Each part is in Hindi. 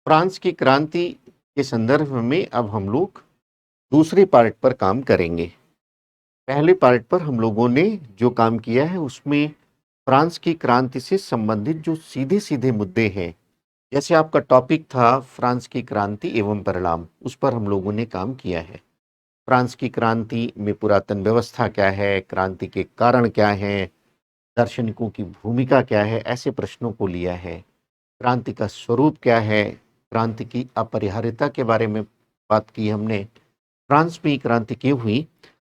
फ्रांस की क्रांति के संदर्भ में अब हम लोग दूसरे पार्ट पर काम करेंगे। पहले पार्ट पर हम लोगों ने जो काम किया है उसमें फ्रांस की क्रांति से संबंधित जो सीधे-सीधे मुद्दे हैं, जैसे आपका टॉपिक था फ्रांस की क्रांति एवं परिणाम, उस पर हम लोगों ने काम किया है। फ्रांस की क्रांति में पुरातन व्यवस्था क्या है, क्रांति के कारण क्या हैं, दार्शनिकों की भूमिका क्या है, ऐसे प्रश्नों को लिया है। क्रांति का स्वरूप क्या है, क्रांति की अपरिहार्यता के बारे में बात की हमने। फ्रांस में क्रांति क्यों हुई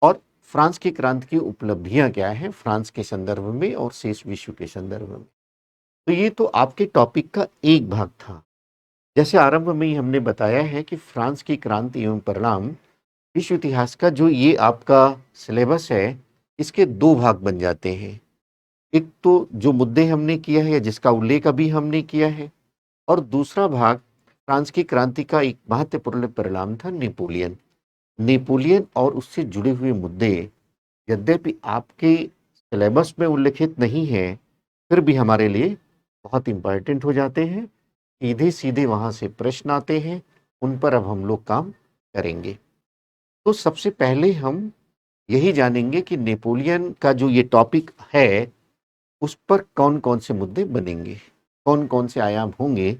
और फ्रांस की क्रांति की उपलब्धियां क्या हैं फ्रांस के संदर्भ में और शेष विश्व के संदर्भ में। तो ये तो आपके टॉपिक का एक भाग था। जैसे आरंभ में ही हमने बताया है कि फ्रांस की क्रांति एवं परिणाम विश्व इतिहास का जो ये आपका सिलेबस है, इसके दो भाग बन जाते हैं। एक तो जो मुद्दे हमने किया है या जिसका उल्लेख अभी हमने किया है, और दूसरा भाग फ्रांस की क्रांति का एक महत्वपूर्ण परिणाम था नेपोलियन। नेपोलियन और उससे जुड़े हुए मुद्दे यद्यपि आपके सिलेबस में उल्लिखित नहीं है, फिर भी हमारे लिए बहुत इंपॉर्टेंट हो जाते हैं। सीधे सीधे वहां से प्रश्न आते हैं, उन पर अब हम लोग काम करेंगे। तो सबसे पहले हम यही जानेंगे कि नेपोलियन का जो ये टॉपिक है उस पर कौन कौन से मुद्दे बनेंगे, कौन कौन से आयाम होंगे,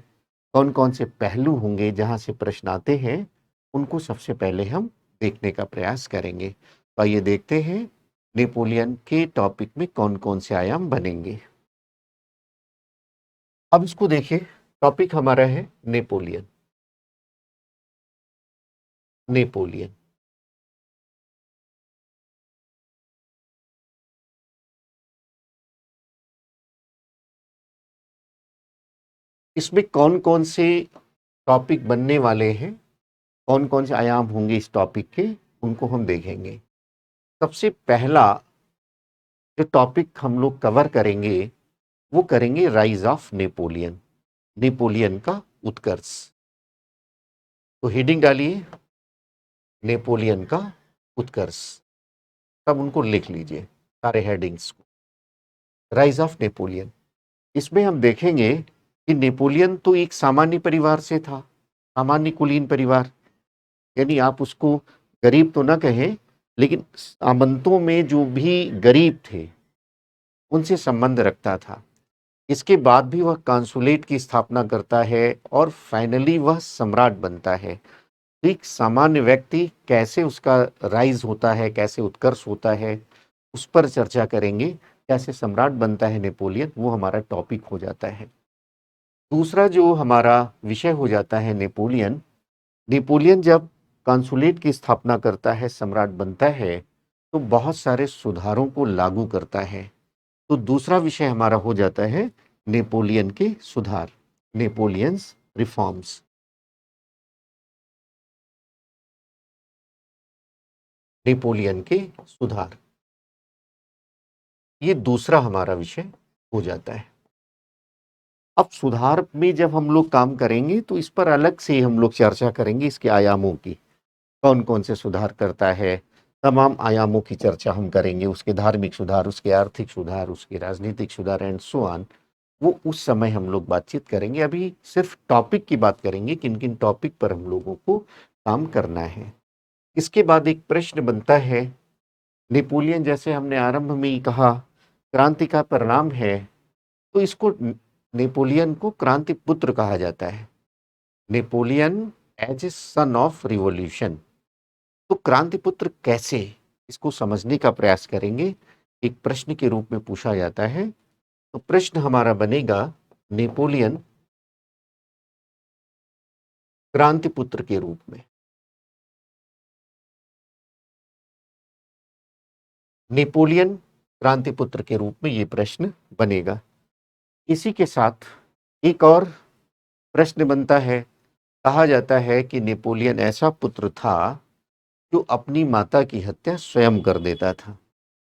कौन कौन से पहलू होंगे जहां से प्रश्न आते हैं, उनको सबसे पहले हम देखने का प्रयास करेंगे। तो आइए देखते हैं नेपोलियन के टॉपिक में कौन कौन से आयाम बनेंगे। अब इसको देखिए, टॉपिक हमारा है नेपोलियन। नेपोलियन इसमें कौन कौन से टॉपिक बनने वाले हैं, कौन कौन से आयाम होंगे इस टॉपिक के, उनको हम देखेंगे। सबसे पहला जो टॉपिक हम लोग कवर करेंगे वो करेंगे राइज ऑफ नेपोलियन, नेपोलियन का उत्कर्ष। तो हेडिंग डालिए नेपोलियन का उत्कर्ष, तब उनको लिख लीजिए सारे हेडिंग्स को। राइज ऑफ नेपोलियन, इसमें हम देखेंगे कि नेपोलियन तो एक सामान्य परिवार से था, सामान्य कुलीन परिवार, यानी आप उसको गरीब तो ना कहें, लेकिन सामंतों में जो भी गरीब थे उनसे संबंध रखता था। इसके बाद भी वह कॉन्सुलेट की स्थापना करता है और फाइनली वह सम्राट बनता है। एक सामान्य व्यक्ति कैसे उसका राइज होता है, कैसे उत्कर्ष होता है, उस पर चर्चा करेंगे। कैसे सम्राट बनता है नेपोलियन, वो हमारा टॉपिक हो जाता है। दूसरा जो हमारा विषय हो जाता है नेपोलियन, नेपोलियन जब कॉन्सुलेट की स्थापना करता है, सम्राट बनता है, तो बहुत सारे सुधारों को लागू करता है। तो दूसरा विषय हमारा हो जाता है नेपोलियन के सुधार, नेपोलियंस रिफॉर्म्स। नेपोलियन के सुधार, ये दूसरा हमारा विषय हो जाता है। अब सुधार में जब हम लोग काम करेंगे तो इस पर अलग से हम लोग चर्चा करेंगे, इसके आयामों की, कौन कौन से सुधार करता है, तमाम आयामों की चर्चा हम करेंगे। उसके धार्मिक सुधार, उसके आर्थिक सुधार, उसके राजनीतिक सुधार एंड सो ऑन, वो उस समय हम लोग बातचीत करेंगे। अभी सिर्फ टॉपिक की बात करेंगे, किन किन टॉपिक पर हम लोगों को काम करना है। इसके बाद एक प्रश्न बनता है, नेपोलियन जैसे हमने आरंभ में ही कहा क्रांति का परिणाम है, तो इसको नेपोलियन को क्रांति पुत्र कहा जाता है। Napoleon as a son of revolution. तो क्रांति पुत्र कैसे, इसको समझने का प्रयास करेंगे। एक प्रश्न के रूप में पूछा जाता है, तो प्रश्न हमारा बनेगा नेपोलियन क्रांति पुत्र के रूप में। नेपोलियन क्रांति पुत्र के रूप में ये प्रश्न बनेगा। इसी के साथ एक और प्रश्न बनता है। कहा जाता है कि नेपोलियन ऐसा पुत्र था जो अपनी माता की हत्या स्वयं कर देता था,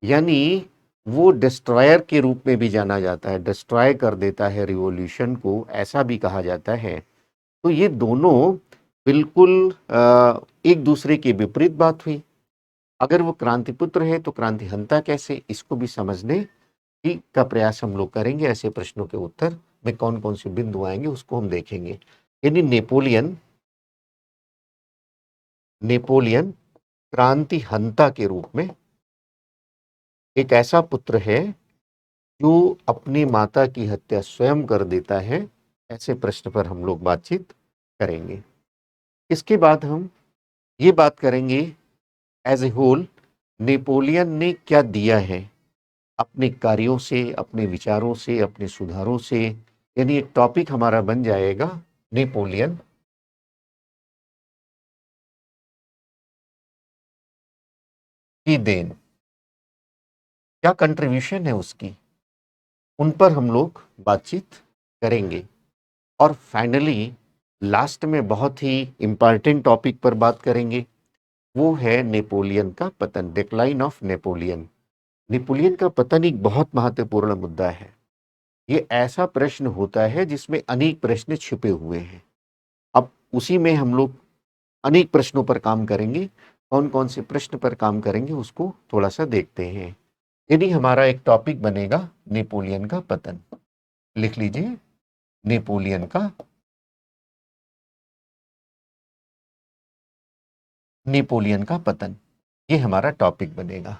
यानी वो डिस्ट्रॉयर के रूप में भी जाना जाता है, डिस्ट्रॉय कर देता है रिवॉल्यूशन को, ऐसा भी कहा जाता है। तो ये दोनों बिल्कुल एक दूसरे के विपरीत बात हुई। अगर वो क्रांति पुत्र है तो क्रांति हंता कैसे, इसको भी समझने की का प्रयास हम लोग करेंगे। ऐसे प्रश्नों के उत्तर में कौन कौन से बिंदु आएंगे उसको हम देखेंगे। यानी नेपोलियन नेपोलियन क्रांति हंता के रूप में एक ऐसा पुत्र है जो अपनी माता की हत्या स्वयं कर देता है, ऐसे प्रश्न पर हम लोग बातचीत करेंगे। इसके बाद हम ये बात करेंगे एज ए होल नेपोलियन ने क्या दिया है अपने कार्यों से, अपने विचारों से, अपने सुधारों से। यानी एक टॉपिक हमारा बन जाएगा नेपोलियन की देन, क्या कंट्रीब्यूशन है उसकी, उन पर हम लोग बातचीत करेंगे। और फाइनली लास्ट में बहुत ही इंपॉर्टेंट टॉपिक पर बात करेंगे, वो है नेपोलियन का पतन, डिक्लाइन ऑफ नेपोलियन। नेपोलियन का पतन एक बहुत महत्वपूर्ण मुद्दा है। ये ऐसा प्रश्न होता है जिसमें अनेक प्रश्न छिपे हुए हैं। अब उसी में हम लोग अनेक प्रश्नों पर काम करेंगे। कौन कौन से प्रश्न पर काम करेंगे उसको थोड़ा सा देखते हैं। यदि हमारा एक टॉपिक बनेगा नेपोलियन का पतन, लिख लीजिए नेपोलियन का नेपोलियन का पतन, ये हमारा टॉपिक बनेगा।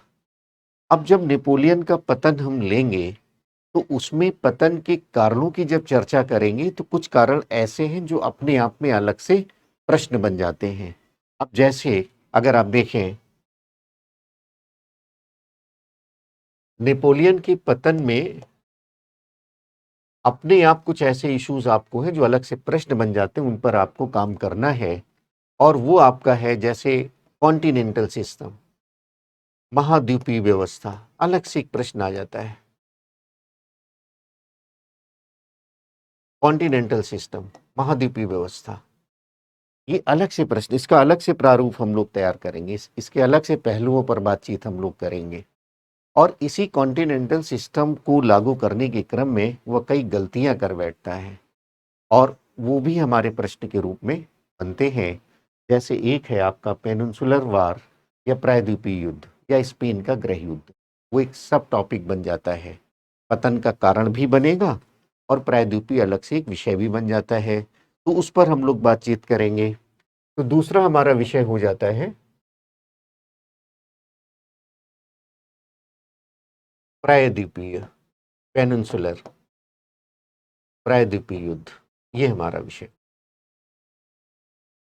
अब जब नेपोलियन का पतन हम लेंगे तो उसमें पतन के कारणों की जब चर्चा करेंगे तो कुछ कारण ऐसे हैं जो अपने आप में अलग से प्रश्न बन जाते हैं। अब जैसे अगर आप देखें नेपोलियन के पतन में अपने आप कुछ ऐसे इश्यूज आपको हैं जो अलग से प्रश्न बन जाते हैं, उन पर आपको काम करना है। और वो आपका है जैसे कॉन्टिनेंटल सिस्टम, महाद्वीपीय व्यवस्था, अलग से एक प्रश्न आ जाता है। कॉन्टिनेंटल सिस्टम, महाद्वीपीय व्यवस्था, ये अलग से प्रश्न, इसका अलग से प्रारूप हम लोग तैयार करेंगे, इसके अलग से पहलुओं पर बातचीत हम लोग करेंगे। और इसी कॉन्टिनेंटल सिस्टम को लागू करने के क्रम में वह कई गलतियां कर बैठता है और वो भी हमारे प्रश्न के रूप में बनते हैं। जैसे एक है आपका पेनिनसुलर वार या प्रायद्वीपीय युद्ध या स्पेन का गृह युद्ध, वो एक सब टॉपिक बन जाता है, पतन का कारण भी बनेगा और प्रायद्वीपीय अलग से एक विषय भी बन जाता है, तो उस पर हम लोग बातचीत करेंगे। तो दूसरा हमारा विषय हो जाता है प्रायद्वीपीय, पेनिनसुलर प्रायद्वीपीय युद्ध, ये हमारा विषय।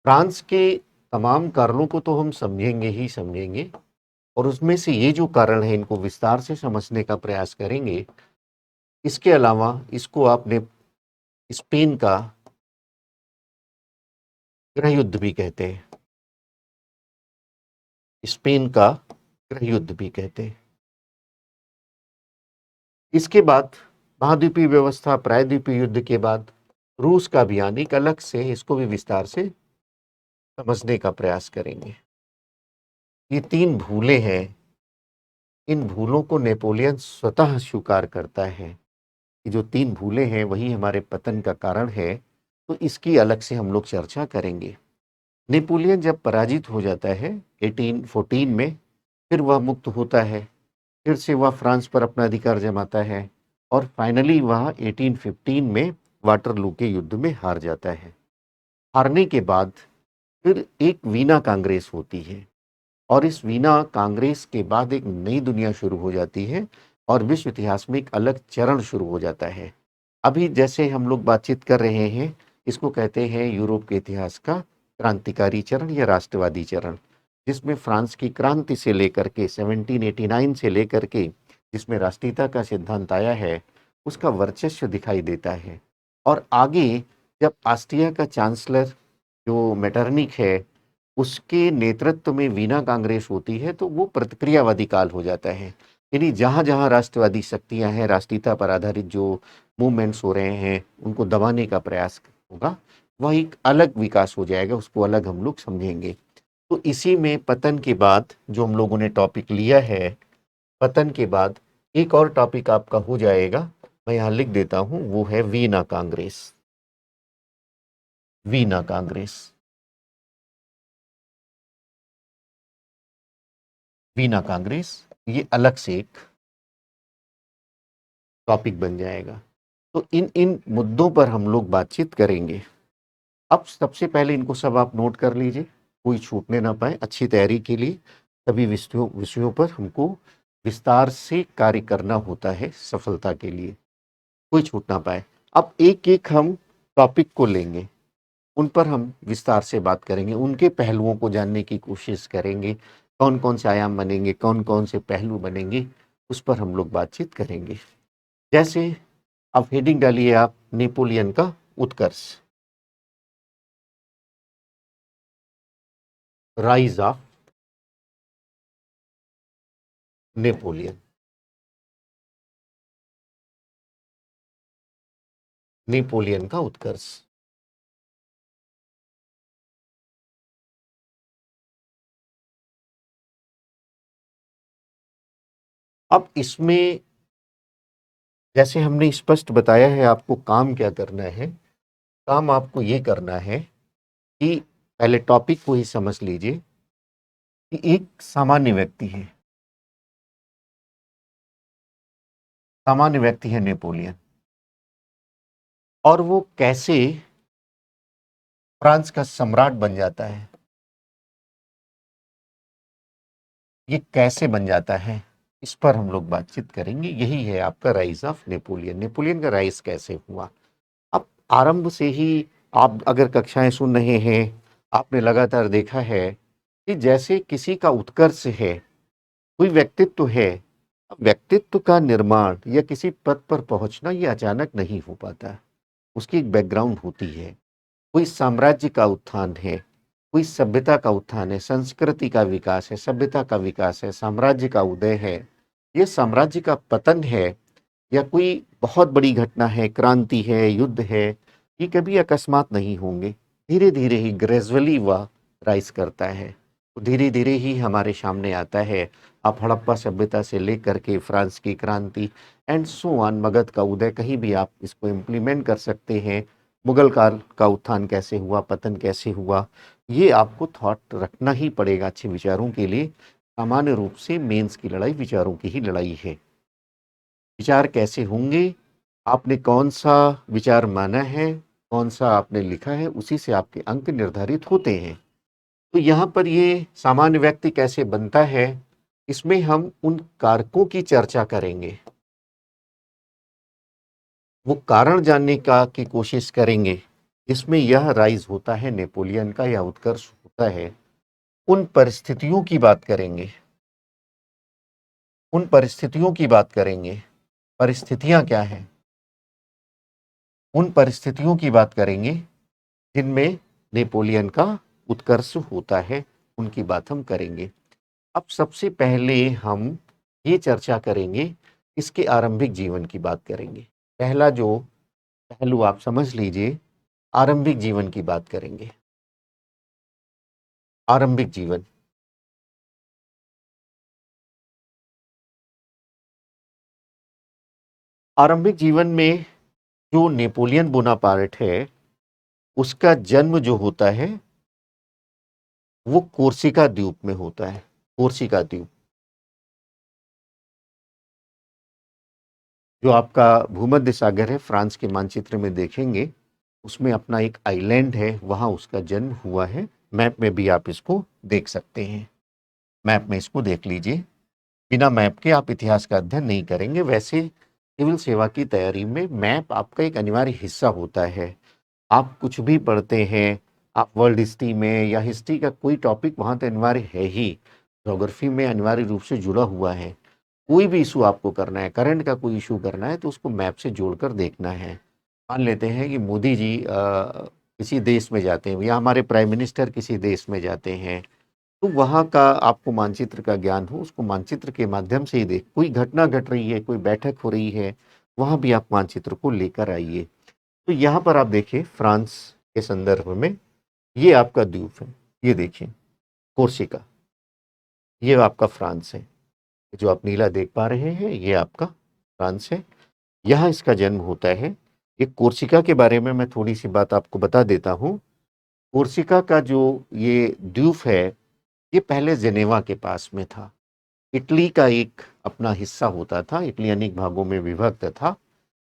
फ्रांस के तमाम कारणों को तो हम समझेंगे ही समझेंगे और उसमें से ये जो कारण है इनको विस्तार से समझने का प्रयास करेंगे। इसके अलावा इसको आपने स्पेन का गृह युद्ध भी कहते हैं, स्पेन का गृह युद्ध भी कहते हैं। इसके बाद महाद्वीपीय व्यवस्था, प्रायद्वीपीय युद्ध के बाद रूस का अभियान, एक अलग से इसको भी विस्तार से समझने का प्रयास करेंगे। ये तीन भूलें हैं, इन भूलों को नेपोलियन स्वतः स्वीकार करता है कि जो तीन भूलें हैं वही हमारे पतन का कारण है, तो इसकी अलग से हम लोग चर्चा करेंगे। नेपोलियन जब पराजित हो जाता है 1814 में, फिर वह मुक्त होता है, फिर से वह फ्रांस पर अपना अधिकार जमाता है और फाइनली वह 1815 में वाटरलू के युद्ध में हार जाता है। हारने के बाद फिर एक वीना कांग्रेस होती है और इस वीना कांग्रेस के बाद एक नई दुनिया शुरू हो जाती है और विश्व इतिहास में एक अलग चरण शुरू हो जाता है। अभी जैसे हम लोग बातचीत कर रहे हैं, इसको कहते हैं यूरोप के इतिहास का क्रांतिकारी चरण या राष्ट्रवादी चरण, जिसमें फ्रांस की क्रांति से लेकर के 1789 से लेकर के जिसमें राष्ट्रीयता का सिद्धांत आया है, उसका वर्चस्व दिखाई देता है। और आगे जब ऑस्ट्रिया का चांसलर जो मेटरनिक है, उसके नेतृत्व में वीना कांग्रेस होती है, तो वो प्रतिक्रियावादी काल हो जाता है। यानी जहाँ जहाँ राष्ट्रवादी शक्तियाँ हैं, राष्ट्रीयता पर आधारित जो मूवमेंट्स हो रहे हैं, उनको दबाने का प्रयास होगा, वह एक अलग विकास हो जाएगा, उसको अलग हम लोग समझेंगे। तो इसी में पतन के बाद जो हम लोगों ने टॉपिक लिया है, पतन के बाद एक और टॉपिक आपका हो जाएगा, मैं यहाँ लिख देता हूँ, वो है वीना कांग्रेस। वीना कांग्रेस, वीना कांग्रेस, ये अलग से एक टॉपिक बन जाएगा। तो इन इन मुद्दों पर हम लोग बातचीत करेंगे। अब सबसे पहले इनको सब आप नोट कर लीजिए, कोई छूटने ना पाए। अच्छी तैयारी के लिए सभी विषयों पर हमको विस्तार से कार्य करना होता है सफलता के लिए, कोई छूट ना पाए। अब एक-एक हम टॉपिक को लेंगे, उन पर हम विस्तार से बात करेंगे, उनके पहलुओं को जानने की कोशिश करेंगे, कौन-कौन से आयाम बनेंगे, कौन-कौन से पहलू बनेंगे, उस पर हम लोग बातचीत करेंगे। जैसे अब हेडिंग डालिए आप, नेपोलियन का उत्कर्ष, राइज ऑफ नेपोलियन। नेपोलियन का उत्कर्ष। अब इसमें जैसे हमने स्पष्ट बताया है आपको काम क्या करना है। काम आपको ये करना है कि पहले टॉपिक को ही समझ लीजिए कि एक सामान्य व्यक्ति है, सामान्य व्यक्ति है नेपोलियन, और वो कैसे फ्रांस का सम्राट बन जाता है, ये कैसे बन जाता है, इस पर हम लोग बातचीत करेंगे। यही है आपका राइज ऑफ नेपोलियन। नेपोलियन का राइज कैसे हुआ। अब आरंभ से ही आप अगर कक्षाएं सुन रहे हैं, आपने लगातार देखा है कि जैसे किसी का उत्कर्ष है, कोई व्यक्तित्व है, व्यक्तित्व का निर्माण या किसी पद पर पहुंचना ये अचानक नहीं हो पाता, उसकी एक बैकग्राउंड होती है। कोई साम्राज्य का उत्थान है, कोई सभ्यता का उत्थान है, संस्कृति का विकास है, सभ्यता का विकास है, साम्राज्य का उदय है, ये साम्राज्य का पतन है, या कोई बहुत बड़ी घटना है, क्रांति है, युद्ध है, ये कभी अकस्मात नहीं होंगे। धीरे धीरे ही ग्रेजुअली वह राइज करता है, धीरे धीरे ही हमारे सामने आता है। आप हड़प्पा सभ्यता से लेकर के फ्रांस की क्रांति एंड सो ऑन, मगध का उदय, कहीं भी आप इसको इम्प्लीमेंट कर सकते हैं। मुगल काल का उत्थान कैसे हुआ, पतन कैसे हुआ, ये आपको थॉट रखना ही पड़ेगा अच्छे विचारों के लिए। सामान्य रूप से मेंस की लड़ाई विचारों की ही लड़ाई है। विचार कैसे होंगे, आपने कौन सा विचार माना है, कौन सा आपने लिखा है, उसी से आपके अंक निर्धारित होते हैं। तो यहाँ पर ये सामान्य व्यक्ति कैसे बनता है, इसमें हम उन कारकों की चर्चा करेंगे, वो कारण जानने का की कोशिश करेंगे जिसमें यह राइज होता है नेपोलियन का, या उत्कर्ष होता है। उन परिस्थितियों की बात करेंगे, उन परिस्थितियों की बात करेंगे, परिस्थितियां क्या हैं, उन परिस्थितियों की बात करेंगे जिनमें नेपोलियन का उत्कर्ष होता है, उनकी बात हम करेंगे। अब सबसे पहले हम ये चर्चा करेंगे, इसके आरंभिक जीवन की बात करेंगे। पहला जो पहलू आप समझ लीजिए, आरंभिक जीवन की बात करेंगे। आरंभिक जीवन, आरंभिक जीवन में जो नेपोलियन बोनापार्ट है, उसका जन्म जो होता है वो कोर्सिका द्वीप में होता है। कोर्सिका द्वीप जो आपका भूमध्य सागर है, फ्रांस के मानचित्र में देखेंगे, उसमें अपना एक आइलैंड है, वहां उसका जन्म हुआ है। मैप में भी आप इसको देख सकते हैं, मैप में इसको देख लीजिए। बिना मैप के आप इतिहास का अध्ययन नहीं करेंगे। वैसे सिविल सेवा की तैयारी में मैप आपका एक अनिवार्य हिस्सा होता है। आप कुछ भी पढ़ते हैं, आप वर्ल्ड हिस्ट्री में या हिस्ट्री का कोई टॉपिक, वहाँ तो अनिवार्य है ही। ज्योग्राफी में अनिवार्य रूप से जुड़ा हुआ है। कोई भी इशू आपको करना है, करंट का कोई इशू करना है, तो उसको मैप से जोड़कर देखना है। मान लेते हैं कि मोदी जी किसी देश में जाते हैं, या हमारे प्राइम मिनिस्टर किसी देश में जाते हैं, तो वहाँ का आपको मानचित्र का ज्ञान हो, उसको मानचित्र के माध्यम से ही देख। कोई घटना घट रही है, कोई बैठक हो रही है, वहाँ भी आप मानचित्र को लेकर आइए। तो यहाँ पर आप देखिए, फ्रांस के संदर्भ में ये आपका द्वीप है, ये देखिए कोर्सिका, ये आपका फ्रांस है। जो आप नीला देख पा रहे हैं, ये आपका फ्रांस है, यहाँ इसका जन्म होता है। एक कोर्सिका के बारे में मैं थोड़ी सी बात आपको बता देता हूँ। कोर्सिका का जो ये द्वीप है, ये पहले जेनेवा के पास में था। इटली का एक अपना हिस्सा होता था, इटली अनेक भागों में विभक्त था,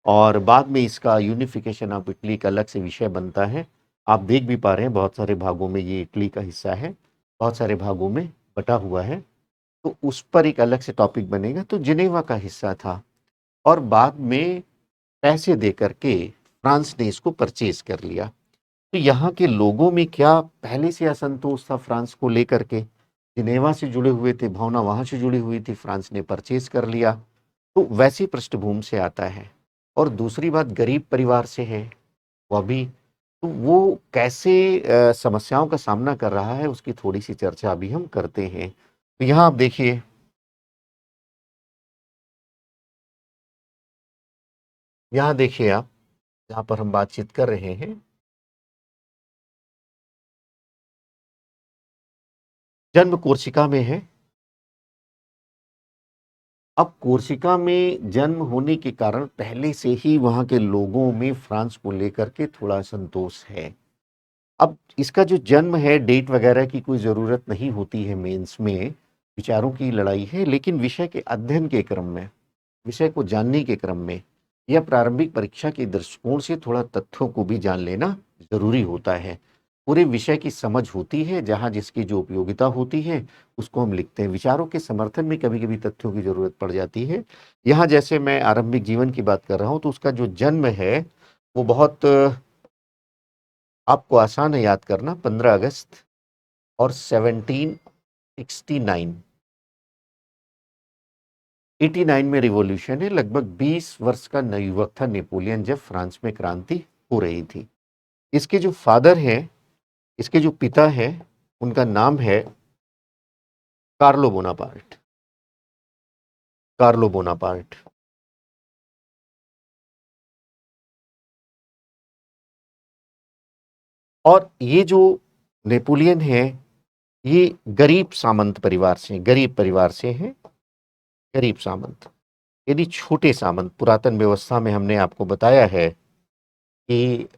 और बाद में इसका यूनिफिकेशन ऑफ इटली का अलग से विषय बनता है। आप देख भी पा रहे हैं बहुत सारे भागों में ये इटली का हिस्सा है, बहुत सारे भागों में बटा हुआ है, तो उस पर एक अलग से टॉपिक बनेगा। तो जिनेवा का हिस्सा था और बाद में पैसे दे करके फ्रांस ने इसको परचेज कर लिया। तो यहाँ के लोगों में क्या पहले से असंतोष था फ्रांस को लेकर के, जिनेवा से जुड़े हुए थे, भावना वहाँ से जुड़ी हुई थी, फ्रांस ने परचेज कर लिया, तो वैसी पृष्ठभूमि से आता है। और दूसरी बात गरीब परिवार से है वह भी, तो वो कैसे समस्याओं का सामना कर रहा है उसकी थोड़ी सी चर्चा अभी हम करते हैं। तो यहाँ आप देखिए, यहाँ देखिए आप, जहाँ पर हम बातचीत कर रहे हैं, जन्म कोर्सिका में है। अब कोर्सिका में जन्म होने के कारण पहले से ही वहाँ के लोगों में फ्रांस को लेकर के थोड़ा संतोष है। अब इसका जो जन्म है, डेट वगैरह की कोई ज़रूरत नहीं होती है मेंस में, विचारों की लड़ाई है, लेकिन विषय के अध्ययन के क्रम में, विषय को जानने के क्रम में या प्रारंभिक परीक्षा के दृष्टिकोण से थोड़ा तथ्यों को भी जान लेना ज़रूरी होता है। पूरे विषय की समझ होती है, जहाँ जिसकी जो उपयोगिता होती है उसको हम लिखते हैं। विचारों के समर्थन में कभी-कभी तथ्यों की ज़रूरत पड़ जाती है। यहाँ जैसे मैं आरंभिक जीवन की बात कर रहा हूँ, तो उसका जो जन्म है वो बहुत आपको आसान है याद करना, 15 अगस्त और 1769, 89 में रिवॉल्यूशन है। लगभग 20 वर्ष का नवयुवक था नेपोलियन जब फ्रांस में क्रांति हो रही थी। इसके जो फादर हैं, इसके जो पिता हैं, उनका नाम है कार्लो बोनापार्ट। Carlo Bonaparte. और ये जो नेपोलियन है, ये गरीब सामंत परिवार से, गरीब परिवार से हैं, गरीब सामंत यानी छोटे सामंत। पुरातन व्यवस्था में हमने आपको बताया है कि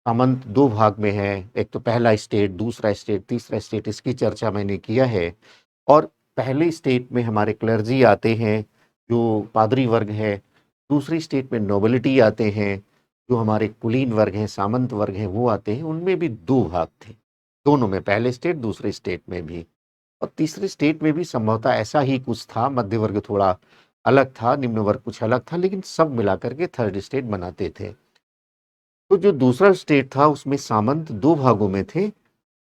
सामंत दो भाग में है, एक तो पहला स्टेट, दूसरा स्टेट, तीसरा स्टेट, इसकी चर्चा मैंने किया है। और पहले स्टेट में हमारे क्लर्जी आते हैं, जो पादरी वर्ग है। दूसरी स्टेट में नोबिलिटी आते हैं, जो हमारे कुलीन वर्ग हैं, सामंत वर्ग हैं, वो आते हैं। उनमें भी दो भाग थे, दोनों में, पहले स्टेट दूसरे स्टेट में भी। और तीसरे स्टेट में भी संभवतः ऐसा ही कुछ था, मध्य वर्ग थोड़ा अलग था, निम्न वर्ग कुछ अलग था, लेकिन सब मिलाकर के थर्ड स्टेट बनाते थे। तो जो दूसरा स्टेट था उसमें सामंत दो भागों में थे,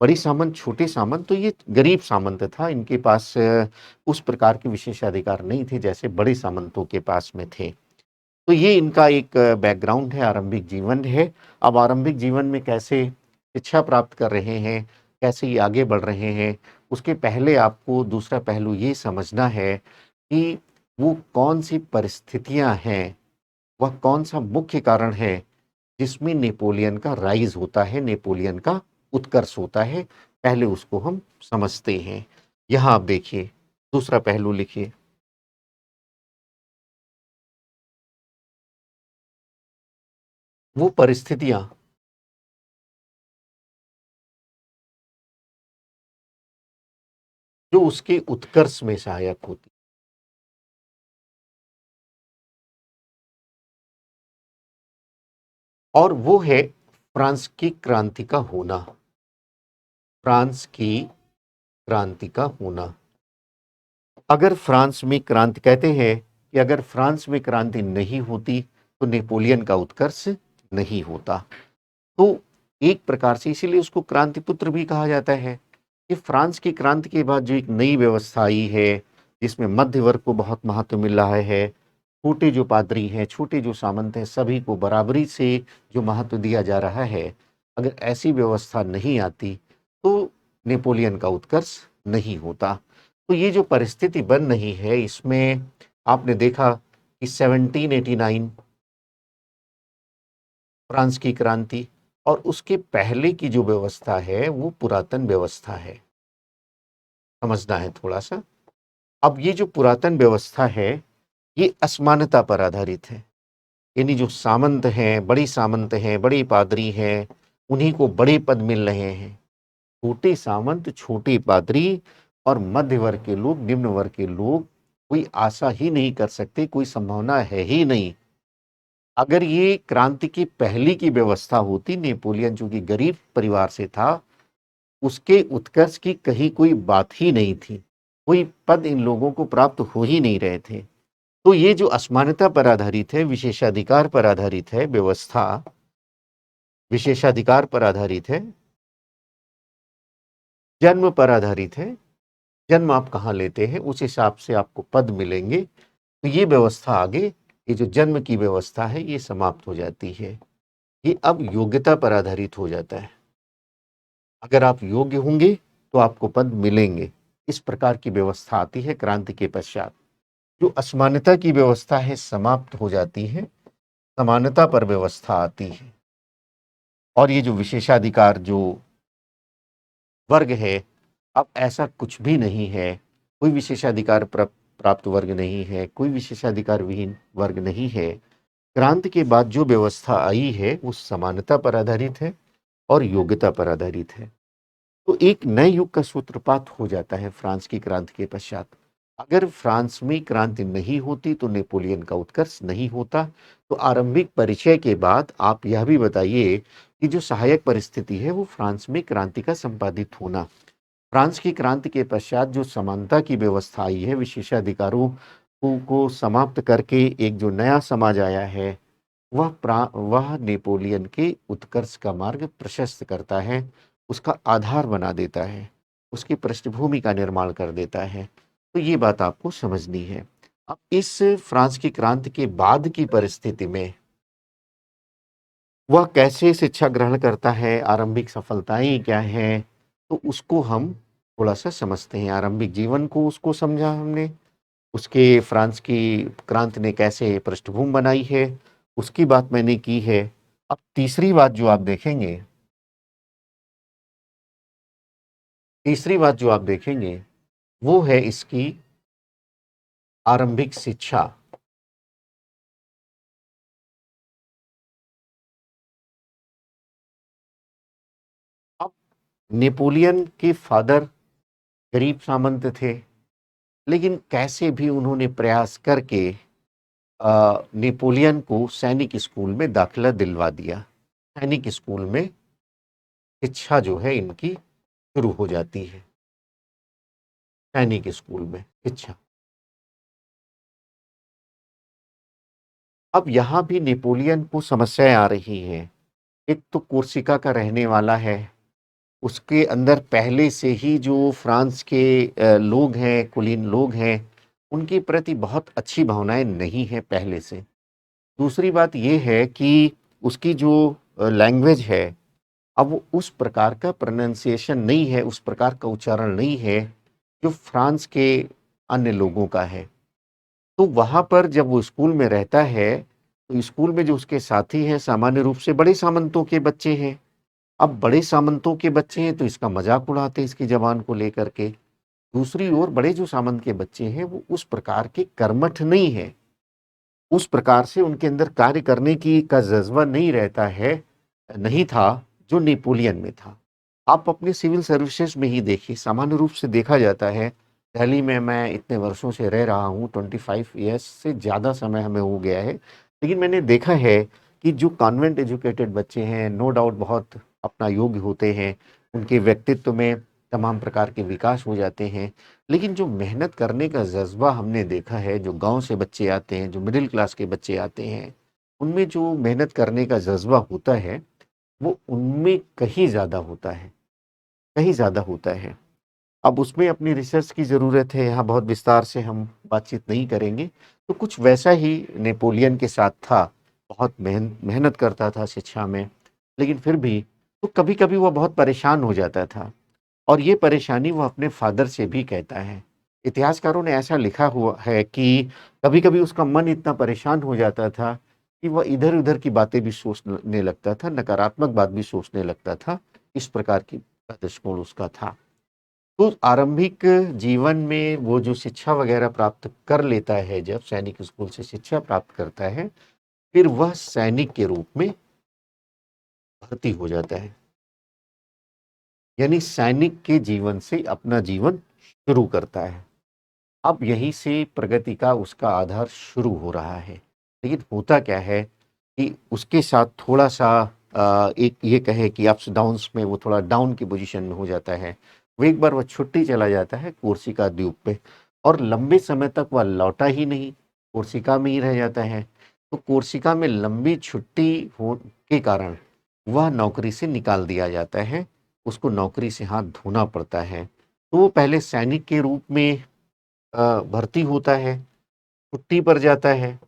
बड़ी सामंत, छोटे सामंत। तो ये गरीब सामंत था, इनके पास उस प्रकार के विशेषाधिकार नहीं थे जैसे बड़े सामंतों के पास में थे। तो ये इनका एक बैकग्राउंड है, आरंभिक जीवन है। अब आरंभिक जीवन में कैसे शिक्षा प्राप्त कर रहे हैं, कैसे ये आगे बढ़ रहे हैं, उसके पहले आपको दूसरा पहलू ये समझना है कि वो कौन सी परिस्थितियां हैं, वह कौन सा मुख्य कारण है जिसमें नेपोलियन का राइज होता है, नेपोलियन का उत्कर्ष होता है। पहले उसको हम समझते हैं। यहाँ आप देखिए, दूसरा पहलू लिखिए, वो परिस्थितियां जो उसके उत्कर्ष में सहायक होती, और वो है फ्रांस की क्रांति का होना। फ्रांस की क्रांति का होना। अगर फ्रांस में क्रांति, कहते हैं कि अगर फ्रांस में क्रांति नहीं होती तो नेपोलियन का उत्कर्ष नहीं होता। तो एक प्रकार से इसीलिए उसको क्रांति पुत्र भी कहा जाता है कि फ्रांस की क्रांति के बाद जो एक नई व्यवस्था आई है, जिसमें मध्य वर्ग को बहुत महत्व मिल रहा है, छोटे जो पादरी हैं, छोटे जो सामंत हैं, सभी को बराबरी से जो महत्व दिया जा रहा है, अगर ऐसी व्यवस्था नहीं आती तो नेपोलियन का उत्कर्ष नहीं होता। तो ये जो परिस्थिति बन रही है, इसमें आपने देखा कि 1789 फ्रांस की क्रांति, और उसके पहले की जो व्यवस्था है वो पुरातन व्यवस्था है, समझना है थोड़ा सा। अब ये जो पुरातन व्यवस्था है ये असमानता पर आधारित है, यानी जो सामंत हैं, बड़ी सामंत हैं, बड़े पादरी हैं, उन्हीं को बड़े पद मिल रहे हैं। छोटे सामंत, छोटे पादरी और मध्य वर्ग के लोग, निम्न वर्ग के लोग कोई आशा ही नहीं कर सकते, कोई संभावना है ही नहीं अगर ये क्रांति की पहली की व्यवस्था होती, नेपोलियन चूंकि गरीब परिवार से था, उसके उत्कर्ष की कहीं कोई बात ही नहीं थी। कोई पद इन लोगों को प्राप्त हो ही नहीं रहे थे। तो ये जो असमानता पर आधारित है, विशेषाधिकार पर आधारित है व्यवस्था, विशेषाधिकार पर आधारित है, जन्म पर आधारित है। जन्म आप कहाँ लेते हैं, उस हिसाब से आपको पद मिलेंगे। तो ये व्यवस्था आगे, ये जो जन्म की व्यवस्था है, ये समाप्त हो जाती है। ये अब योग्यता पर आधारित हो जाता है। अगर आप योग्य होंगे तो आपको पद मिलेंगे। इस प्रकार की व्यवस्था आती है क्रांति के पश्चात। जो असमानता की व्यवस्था है समाप्त हो जाती है, समानता पर व्यवस्था आती है। और ये जो विशेषाधिकार जो वर्ग है, अब ऐसा कुछ भी नहीं है। कोई विशेषाधिकार प्राप्त वर्ग नहीं है, कोई विशेषाधिकार विहीन वर्ग नहीं है। क्रांति के बाद जो व्यवस्था आई है वो समानता पर आधारित है और योग्यता पर आधारित है। तो एक नए युग का सूत्रपात हो जाता है फ्रांस की क्रांति के पश्चात। अगर फ्रांस में क्रांति नहीं होती तो नेपोलियन का उत्कर्ष नहीं होता। तो आरंभिक परिचय के बाद आप यह भी बताइए कि जो सहायक परिस्थिति है वो फ्रांस में क्रांति का संपादित होना। फ्रांस की क्रांति के पश्चात जो समानता की व्यवस्था आई है, विशेषाधिकारों को समाप्त करके एक जो नया समाज आया है, वह नेपोलियन के उत्कर्ष का मार्ग प्रशस्त करता है, उसका आधार बना देता है, उसकी पृष्ठभूमि का निर्माण कर देता है। तो ये बात आपको समझनी है। अब इस फ्रांस की क्रांति के बाद की परिस्थिति में वह कैसे शिक्षा ग्रहण करता है, आरंभिक सफलताएं क्या हैं, तो उसको हम थोड़ा सा समझते हैं। आरंभिक जीवन को उसको समझा हमने, उसके फ्रांस की क्रांति ने कैसे पृष्ठभूमि बनाई है, उसकी बात मैंने की है। अब तीसरी बात जो आप देखेंगे, तीसरी बात जो आप देखेंगे वो है इसकी आरंभिक शिक्षा। अब नेपोलियन के फादर गरीब सामंत थे, लेकिन कैसे भी उन्होंने प्रयास करके नेपोलियन को सैनिक स्कूल में दाखिला दिलवा दिया। सैनिक स्कूल में शिक्षा जो है इनकी शुरू हो जाती है, सैनिक स्कूल में शिक्षा। अब यहाँ भी नेपोलियन को समस्याएं आ रही हैं। एक तो कोर्सिका का रहने वाला है, उसके अंदर पहले से ही जो फ्रांस के लोग हैं, कुलीन लोग हैं, उनके प्रति बहुत अच्छी भावनाएं नहीं है पहले से। दूसरी बात ये है कि उसकी जो लैंग्वेज है, अब वो उस प्रकार का प्रोनाउंसिएशन नहीं है, उस प्रकार का उच्चारण नहीं है जो फ्रांस के अन्य लोगों का है। तो वहाँ पर जब वो स्कूल में रहता है, तो स्कूल में जो उसके साथी हैं सामान्य रूप से बड़े सामंतों के बच्चे हैं। अब बड़े सामंतों के बच्चे हैं तो इसका मजाक उड़ाते हैं इसकी जबान को लेकर के। दूसरी ओर बड़े जो सामंत के बच्चे हैं वो उस प्रकार के कर्मठ नहीं है, उस प्रकार से उनके अंदर कार्य करने की का जज्बा नहीं रहता है, नहीं था जो नेपोलियन में था। आप अपने सिविल सर्विसेज में ही देखिए, सामान्य रूप से देखा जाता है। दिल्ली में मैं इतने वर्षों से रह रहा हूँ, 25 ईयर्स से ज़्यादा समय हमें हो गया है, लेकिन मैंने देखा है कि जो कॉन्वेंट एजुकेटेड बच्चे हैं, नो डाउट बहुत अपना योग्य होते हैं, उनके व्यक्तित्व में तमाम प्रकार के विकास हो जाते हैं। लेकिन जो मेहनत करने का जज्बा हमने देखा है, जो गांव से बच्चे आते हैं, जो मिडिल क्लास के बच्चे आते हैं, उनमें जो मेहनत करने का जज्बा होता है वो उनमें कहीं ज़्यादा होता है, कहीं ज़्यादा होता है। अब उसमें अपनी रिसर्च की ज़रूरत है, यहाँ बहुत विस्तार से हम बातचीत नहीं करेंगे। तो कुछ वैसा ही नेपोलियन के साथ था, बहुत मेहनत करता था शिक्षा में, लेकिन फिर भी तो कभी कभी वह बहुत परेशान हो जाता था, और ये परेशानी वो अपने फादर से भी कहता है। इतिहासकारों ने ऐसा लिखा हुआ है कि कभी कभी उसका मन इतना परेशान हो जाता था कि वह इधर उधर की बातें भी सोचने लगता था, नकारात्मक बात भी सोचने लगता था। इस प्रकार की दृष्टिकोण उसका था। तो आरंभिक जीवन में वो जो शिक्षा वगैरह प्राप्त कर लेता है, जब सैनिक स्कूल से शिक्षा प्राप्त करता है, फिर वह सैनिक के रूप में भर्ती हो जाता है, यानी सैनिक के जीवन से अपना जीवन शुरू करता है। अब यहीं से प्रगति का उसका आधार शुरू हो रहा है। लेकिन होता क्या है, कि उसके साथ थोड़ा-सा एक ये कहें कि अप्स डाउन्स में वो थोड़ा डाउन की पोज़ीशन में हो जाता है। वो एक बार वो छुट्टी चला जाता है कोर्सिका द्वीप पे और लंबे समय तक वह लौटा ही नहीं, कोर्सिका में ही रह जाता है। तो कोर्सिका में लंबी छुट्टी हो के कारण वह नौकरी से निकाल दिया जाता है, उसको नौकरी से हाथ धोना पड़ता है। तो वो पहले सैनिक के रूप में भर्ती होता है, छुट्टी पर जाता है।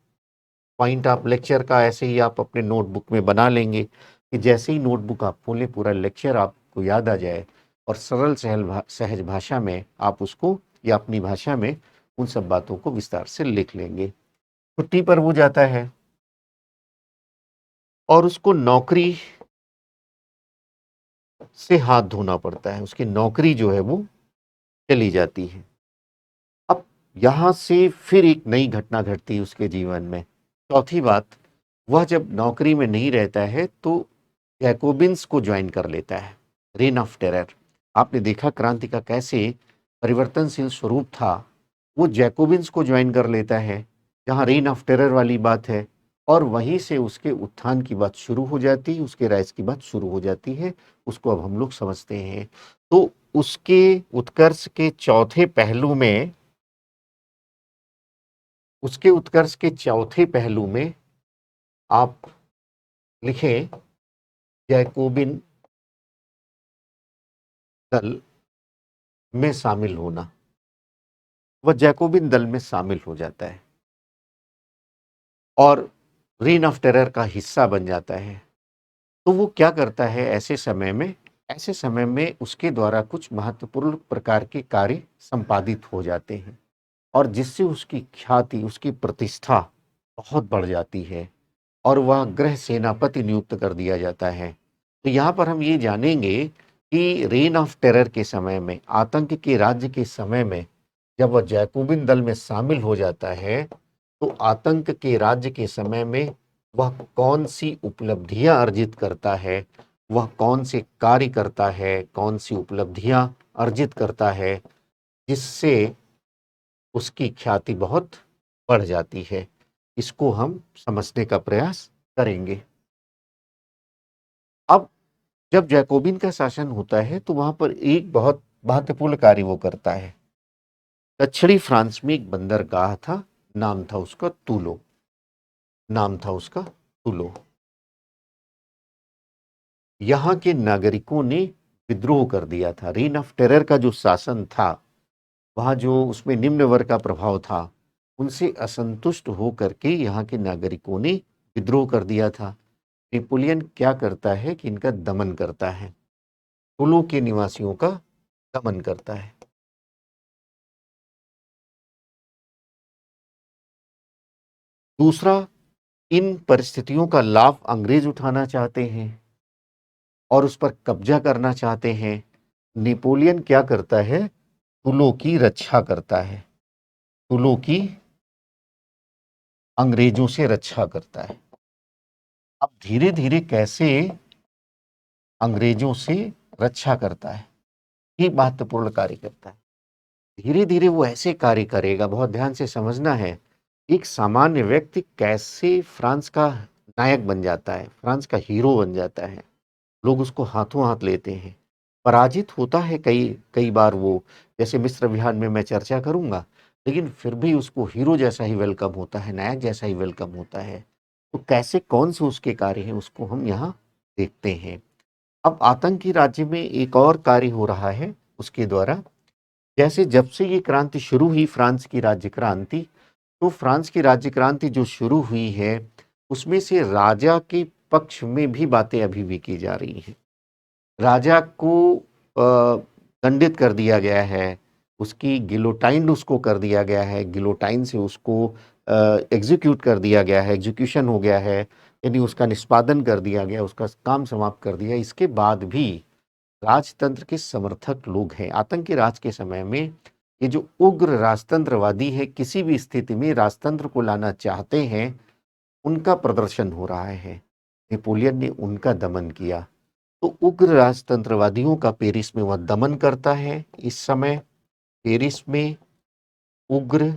पॉइंट आप लेक्चर का ऐसे ही आप अपने नोटबुक में बना लेंगे कि जैसे ही नोटबुक आप खोलें पूरा लेक्चर आपको याद आ जाए और सरल सहज भाषा में आप उसको या अपनी भाषा में उन सब बातों को विस्तार से लिख लेंगे। छुट्टी पर वो जाता है और उसको नौकरी से हाथ धोना पड़ता है, उसकी नौकरी जो है वो चली जाती है। अब यहाँ से फिर एक नई घटना घटती है उसके जीवन में। चौथी बात, वह जब नौकरी में नहीं रहता है तो जैकोबिन्स को ज्वाइन कर लेता है, रेन ऑफ टेरर। आपने देखा क्रांति का कैसे परिवर्तनशील स्वरूप था, वो जैकोबिन्स को ज्वाइन कर लेता है, जहाँ रेन ऑफ टेरर वाली बात है, और वहीं से उसके उत्थान की बात शुरू हो जाती है, उसके राइज की बात शुरू हो जाती है। उसको अब हम लोग समझते हैं। तो उसके उत्कर्ष के चौथे पहलू में उसके उत्कर्ष के चौथे पहलू में आप लिखें जैकोबिन दल में शामिल होना। वह जैकोबिन दल में शामिल हो जाता है और रेन ऑफ टेरर का हिस्सा बन जाता है। तो वो क्या करता है ऐसे समय में उसके द्वारा कुछ महत्वपूर्ण प्रकार के कार्य संपादित हो जाते हैं और जिससे उसकी ख्याति, उसकी प्रतिष्ठा बहुत बढ़ जाती है और वह गृह सेनापति नियुक्त कर दिया जाता है। तो यहाँ पर हम ये जानेंगे कि रेन ऑफ टेरर के समय में, आतंक के राज्य के समय में, जब वह जैकोबिन दल में शामिल हो जाता है तो आतंक के राज्य के समय में वह कौन सी उपलब्धियां अर्जित करता है, वह कौन से कार्य करता है, कौन सी उपलब्धियां अर्जित करता है, जिससे उसकी ख्याति बहुत बढ़ जाती है। इसको हम समझने का प्रयास करेंगे। अब जब जैकोबिन का शासन होता है तो वहां पर एक बहुत महत्वपूर्ण कार्य वो करता है। दक्षिणी फ्रांस में एक बंदरगाह था, नाम था उसका टूलो। यहाँ के नागरिकों ने विद्रोह कर दिया था। रेन ऑफ टेरर का जो शासन था, वहाँ जो उसमें निम्न वर्ग का प्रभाव था, उनसे असंतुष्ट होकर के यहाँ के नागरिकों ने विद्रोह कर दिया था। नेपोलियन क्या करता है कि इनका दमन करता है, टूलो के निवासियों का दमन करता है। दूसरा, इन परिस्थितियों का लाभ अंग्रेज उठाना चाहते हैं और उस पर कब्जा करना चाहते हैं। नेपोलियन क्या करता है, टूलो की रक्षा करता है, टूलो की अंग्रेजों से रक्षा करता है। अब धीरे धीरे कैसे अंग्रेजों से रक्षा करता है, ये महत्वपूर्ण कार्य करता है। धीरे धीरे वो ऐसे कार्य करेगा, बहुत ध्यान से समझना है। एक सामान्य व्यक्ति कैसे फ्रांस का नायक बन जाता है, फ्रांस का हीरो बन जाता है, लोग उसको हाथों हाथ लेते हैं। पराजित होता है कई कई बार वो, जैसे मिस्र विहार में मैं चर्चा करूंगा, लेकिन फिर भी उसको हीरो जैसा ही वेलकम होता है, नायक जैसा ही वेलकम होता है। तो कैसे कौन से उसके कार्य हैं उसको हम यहाँ देखते हैं। अब आतंकी राज्य में एक और कार्य हो रहा है उसके द्वारा। जैसे जब से ये क्रांति शुरू हुई, फ्रांस की राज्य क्रांति, तो फ्रांस की राज्य क्रांति जो शुरू हुई है उसमें से राजा के पक्ष में भी बातें अभी भी की जा रही हैं। राजा को दंडित कर दिया गया है, उसकी गिलोटाइन उसको कर दिया गया है, गिलोटाइन से उसको एग्जीक्यूट कर दिया गया है, एग्जीक्यूशन हो गया है, यानी उसका निष्पादन कर दिया गया, उसका काम समाप्त कर दिया। इसके बाद भी राजतंत्र के समर्थक लोग हैं। आतंकी राज के समय में ये जो उग्र राजतंत्रवादी है, किसी भी स्थिति में राजतंत्र को लाना चाहते हैं, उनका प्रदर्शन हो रहा है। नेपोलियन ने उनका दमन किया। तो उग्र राजतंत्रवादियों का पेरिस में वह दमन करता है। इस समय पेरिस में उग्र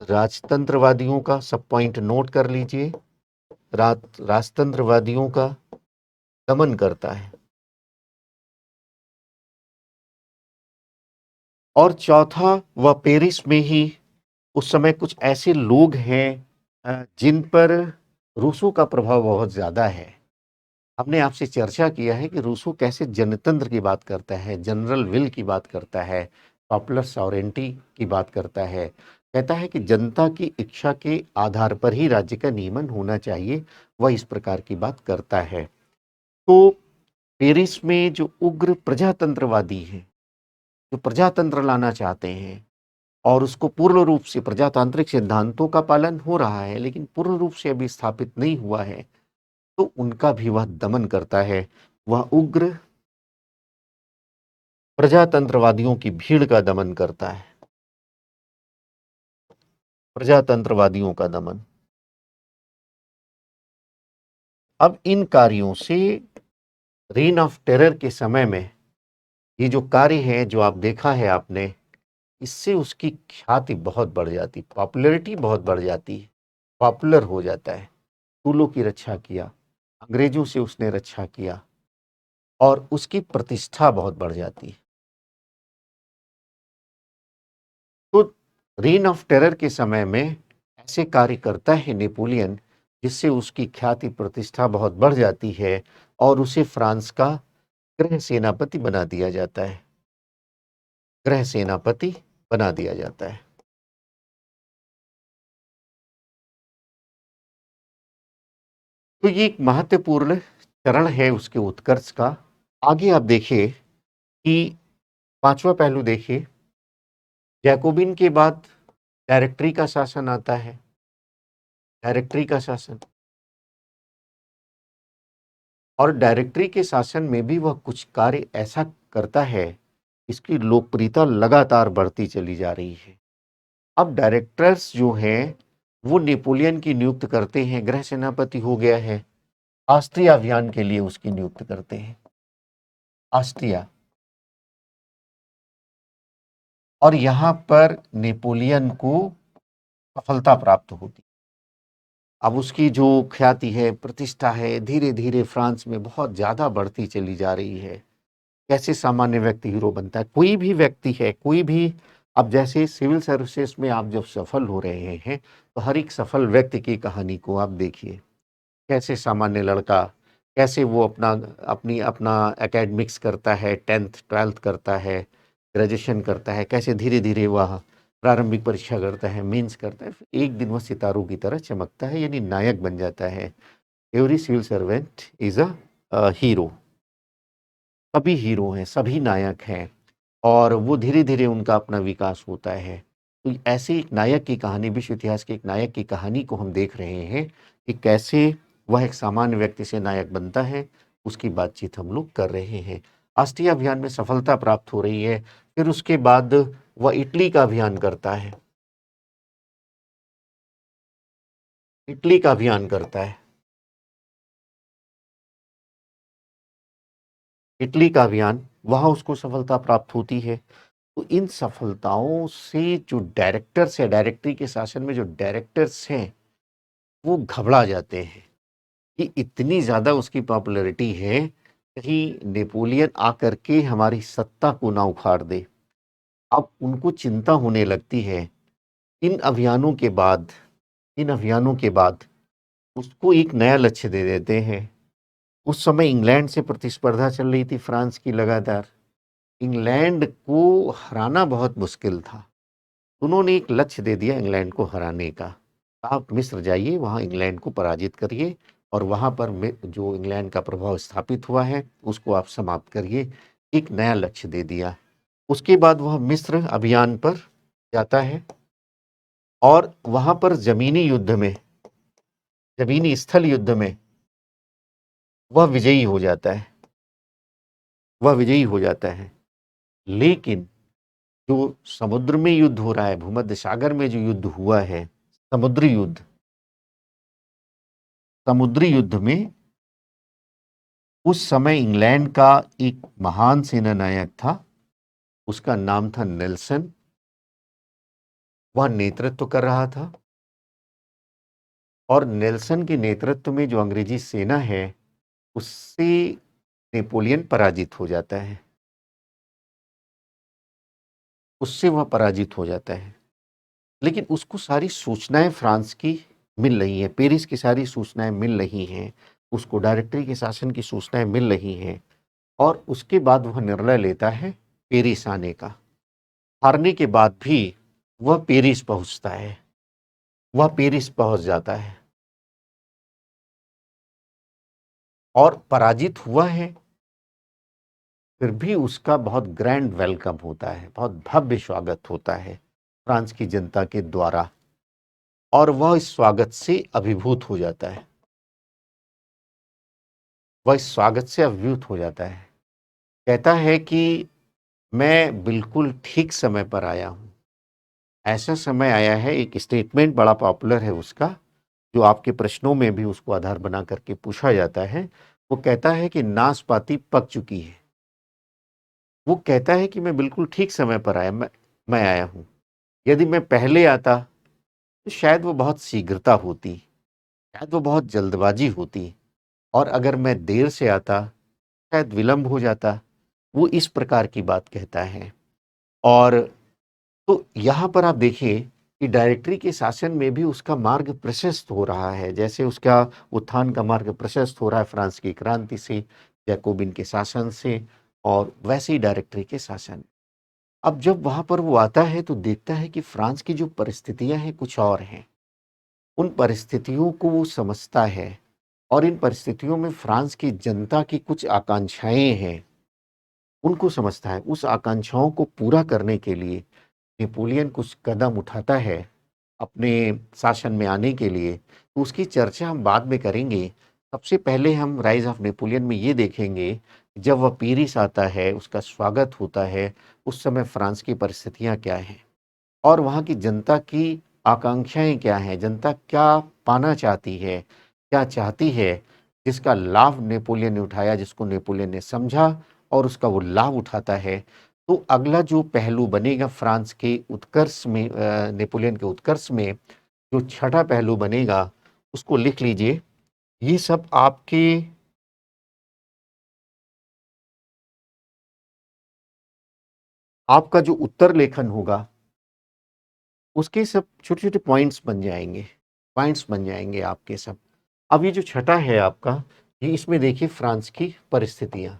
राजतंत्रवादियों का, सब पॉइंट नोट कर लीजिए, राजतंत्रवादियों का दमन करता है। और चौथा, वह पेरिस में ही उस समय कुछ ऐसे लोग हैं जिन पर रूसों का प्रभाव बहुत ज़्यादा है। हमने आपसे चर्चा किया है कि रूसो कैसे जनतंत्र की बात करता है, जनरल विल की बात करता है, पॉपुलर सॉवरेंटी की बात करता है। कहता है कि जनता की इच्छा के आधार पर ही राज्य का नियमन होना चाहिए। वह इस प्रकार की बात करता है। तो पेरिस में जो उग्र प्रजातंत्रवादी हैं, जो प्रजातंत्र लाना चाहते हैं और उसको पूर्ण रूप से प्रजातांत्रिक सिद्धांतों का पालन हो रहा है, लेकिन पूर्ण रूप से अभी स्थापित नहीं हुआ है, तो उनका भी वह दमन करता है। वह उग्र प्रजातंत्रवादियों की भीड़ का दमन करता है। प्रजातंत्रवादियों का दमन। अब इन कार्यों से रेन ऑफ टेरर के समय में ये जो कार्य है, जो आप देखा है आपने, इससे उसकी ख्याति बहुत बढ़ जाती, पॉपुलैरिटी बहुत बढ़ जाती है, पॉपुलर हो जाता है। टूलों की रक्षा किया, अंग्रेजों से उसने रक्षा किया और उसकी प्रतिष्ठा बहुत बढ़ जाती है। तो रेन ऑफ टेरर के समय में ऐसे कार्य करता है नेपोलियन, जिससे उसकी ख्याति प्रतिष्ठा बहुत बढ़ जाती है और उसे फ्रांस का गृह सेनापति बना दिया जाता है। गृह सेनापति बना दिया जाता है। तो ये एक महत्वपूर्ण चरण है उसके उत्कर्ष का। आगे आप देखिए कि पांचवा पहलू देखिए, जैकोबिन के बाद डायरेक्टरी का शासन आता है। डायरेक्टरी का शासन, और डायरेक्टरी के शासन में भी वह कुछ कार्य ऐसा करता है, इसकी लोकप्रियता लगातार बढ़ती चली जा रही है। अब डायरेक्टर्स जो हैं वो नेपोलियन की नियुक्त करते हैं, गृह सेनापति हो गया है, ऑस्ट्रिया अभियान के लिए उसकी नियुक्त करते हैं, ऑस्ट्रिया। और यहां पर नेपोलियन को सफलता प्राप्त होती। अब उसकी जो ख्याति है, प्रतिष्ठा है, धीरे धीरे फ्रांस में बहुत ज्यादा बढ़ती चली जा रही है। कैसे सामान्य व्यक्ति हीरो बनता है, कोई भी व्यक्ति है, कोई भी। अब जैसे सिविल सर्विसेज में आप जब सफल हो रहे हैं, तो हर एक सफल व्यक्ति की कहानी को आप देखिए। कैसे सामान्य लड़का, कैसे वो अपना एकेडमिक्स करता है, 10th 12th करता है, ग्रेजुएशन करता है, कैसे धीरे धीरे वह प्रारंभिक परीक्षा करता है, मेंस करता है, फिर एक दिन वह सितारों की तरह चमकता है, यानी नायक बन जाता है। Every civil servant is a hero. सभी हीरो हैं, सभी नायक हैं, और वो धीरे धीरे उनका अपना विकास होता है। तो ऐसे एक नायक की कहानी, विश्व इतिहास के एक नायक की कहानी को हम देख रहे हैं कि कैसे वह एक सामान्य व्यक्ति से नायक बनता है, उसकी बातचीत हम लोग कर रहे हैं। ऑस्ट्रिया अभियान में सफलता प्राप्त हो रही है। फिर उसके बाद वह इटली का अभियान करता है। इटली का अभियान करता है। इटली का अभियान, वहां उसको सफलता प्राप्त होती है। तो इन सफलताओं से जो डायरेक्टर्स है, डायरेक्टरी के शासन में जो डायरेक्टर्स हैं, वो घबरा जाते हैं कि इतनी ज़्यादा उसकी पॉपुलैरिटी है, कहीं नेपोलियन आकर के हमारी सत्ता को ना उखाड़ दे। अब उनको चिंता होने लगती है। इन अभियानों के बाद इन अभियानों के बाद उसको एक नया लक्ष्य दे देते हैं। उस समय इंग्लैंड से प्रतिस्पर्धा चल रही थी फ्रांस की लगातार। इंग्लैंड को हराना बहुत मुश्किल था। उन्होंने एक लक्ष्य दे दिया इंग्लैंड को हराने का। आप मिस्र जाइए, वहाँ इंग्लैंड को पराजित करिए और वहाँ पर जो इंग्लैंड का प्रभाव स्थापित हुआ है उसको आप समाप्त करिए। एक नया लक्ष्य दे दिया। उसके बाद वह मिस्र अभियान पर जाता है और वहाँ पर जमीनी स्थल युद्ध में वह विजयी हो जाता है। वह विजयी हो जाता है। लेकिन जो समुद्र में युद्ध हो रहा है, भूमध्य सागर में जो युद्ध हुआ है, समुद्री युद्ध, समुद्री युद्ध में उस समय इंग्लैंड का एक महान सेनानायक था, उसका नाम था नेल्सन। वह नेतृत्व कर रहा था और नेल्सन के नेतृत्व में जो अंग्रेजी सेना है, उससे नेपोलियन पराजित हो जाता है, उससे वह पराजित हो जाता है। लेकिन उसको सारी सूचनाएं फ्रांस की मिल रही हैं, पेरिस की सारी सूचनाएं मिल रही हैं, उसको डायरेक्टरी के शासन की सूचनाएं मिल रही हैं, और उसके बाद वह निर्णय लेता है पेरिस आने का। हारने के बाद भी वह पेरिस पहुंचता है, वह पेरिस पहुंच जाता है और पराजित हुआ है, फिर भी उसका बहुत ग्रैंड वेलकम होता है, बहुत भव्य स्वागत होता है फ्रांस की जनता के द्वारा, और वह इस स्वागत से अभिभूत हो जाता है, वह इस स्वागत से अभिभूत हो जाता है। कहता है कि मैं बिल्कुल ठीक समय पर आया हूं। ऐसा समय आया है, एक स्टेटमेंट बड़ा पॉपुलर है उसका, जो आपके प्रश्नों में भी उसको आधार बना करके पूछा जाता है। वो कहता है कि नाशपाती पक चुकी है। वो कहता है कि मैं बिल्कुल ठीक समय पर आया, मैं आया हूं। यदि मैं पहले आता तो शायद वो बहुत शीघ्रता होती, शायद वो बहुत जल्दबाजी होती, और अगर मैं देर से आता शायद विलंब हो जाता। वो इस प्रकार की बात कहता है। और तो यहाँ पर आप देखिए कि डायरेक्टरी के शासन में भी उसका मार्ग प्रशस्त हो रहा है, जैसे उसका उत्थान का मार्ग प्रशस्त हो रहा है फ्रांस की क्रांति से, जैकोबिन के शासन से, और वैसे ही डायरेक्टरी के शासन। अब जब वहां पर वो आता है तो देखता है कि फ्रांस की जो परिस्थितियां हैं कुछ और हैं। उन परिस्थितियों को वो समझता है, और इन परिस्थितियों में फ्रांस की जनता की कुछ आकांक्षाएं हैं, उनको समझता है। उस आकांक्षाओं को पूरा करने के लिए नेपोलियन कुछ कदम उठाता है अपने शासन में आने के लिए, तो उसकी चर्चा हम बाद में करेंगे। सबसे पहले हम राइज ऑफ नेपोलियन में ये देखेंगे, जब वह पेरिस आता है, उसका स्वागत होता है, उस समय फ्रांस की परिस्थितियां क्या हैं और वहाँ की जनता की आकांक्षाएं क्या हैं, जनता क्या पाना चाहती है, क्या चाहती है, जिसका लाभ नेपोलियन ने उठाया, जिसको नेपोलियन ने समझा और उसका वो लाभ उठाता है। तो अगला जो पहलू बनेगा फ्रांस के उत्कर्ष में, नेपोलियन के उत्कर्ष में जो छठा पहलू बनेगा, उसको लिख लीजिए। ये सब आपका जो उत्तर लेखन होगा उसके सब छोटे छोटे पॉइंट्स बन जाएंगे, पॉइंट्स बन जाएंगे आपके सब। अब ये जो छठा है आपका, ये इसमें देखिए फ्रांस की परिस्थितियां,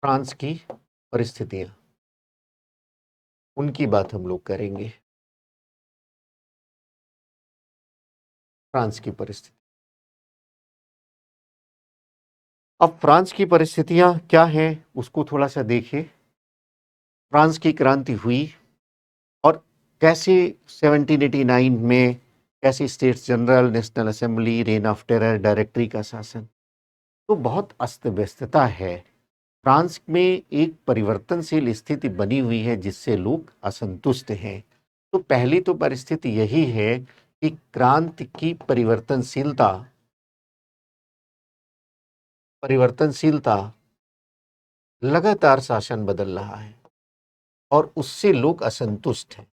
फ्रांस की परिस्थितियां, उनकी बात हम लोग करेंगे। फ्रांस की परिस्थिति, अब फ्रांस की परिस्थितियां क्या हैं उसको थोड़ा सा देखिए। फ्रांस की क्रांति हुई और कैसे 1789 में कैसे states general, national assembly, rain of terror, directory का शासन, तो बहुत अस्त व्यस्तता है। फ्रांस में एक परिवर्तनशील स्थिति बनी हुई है जिससे लोग असंतुष्ट हैं। तो पहली तो परिस्थिति यही है कि क्रांति की परिवर्तनशीलता, परिवर्तनशीलता लगातार शासन बदल रहा है और उससे लोग असंतुष्ट हैं,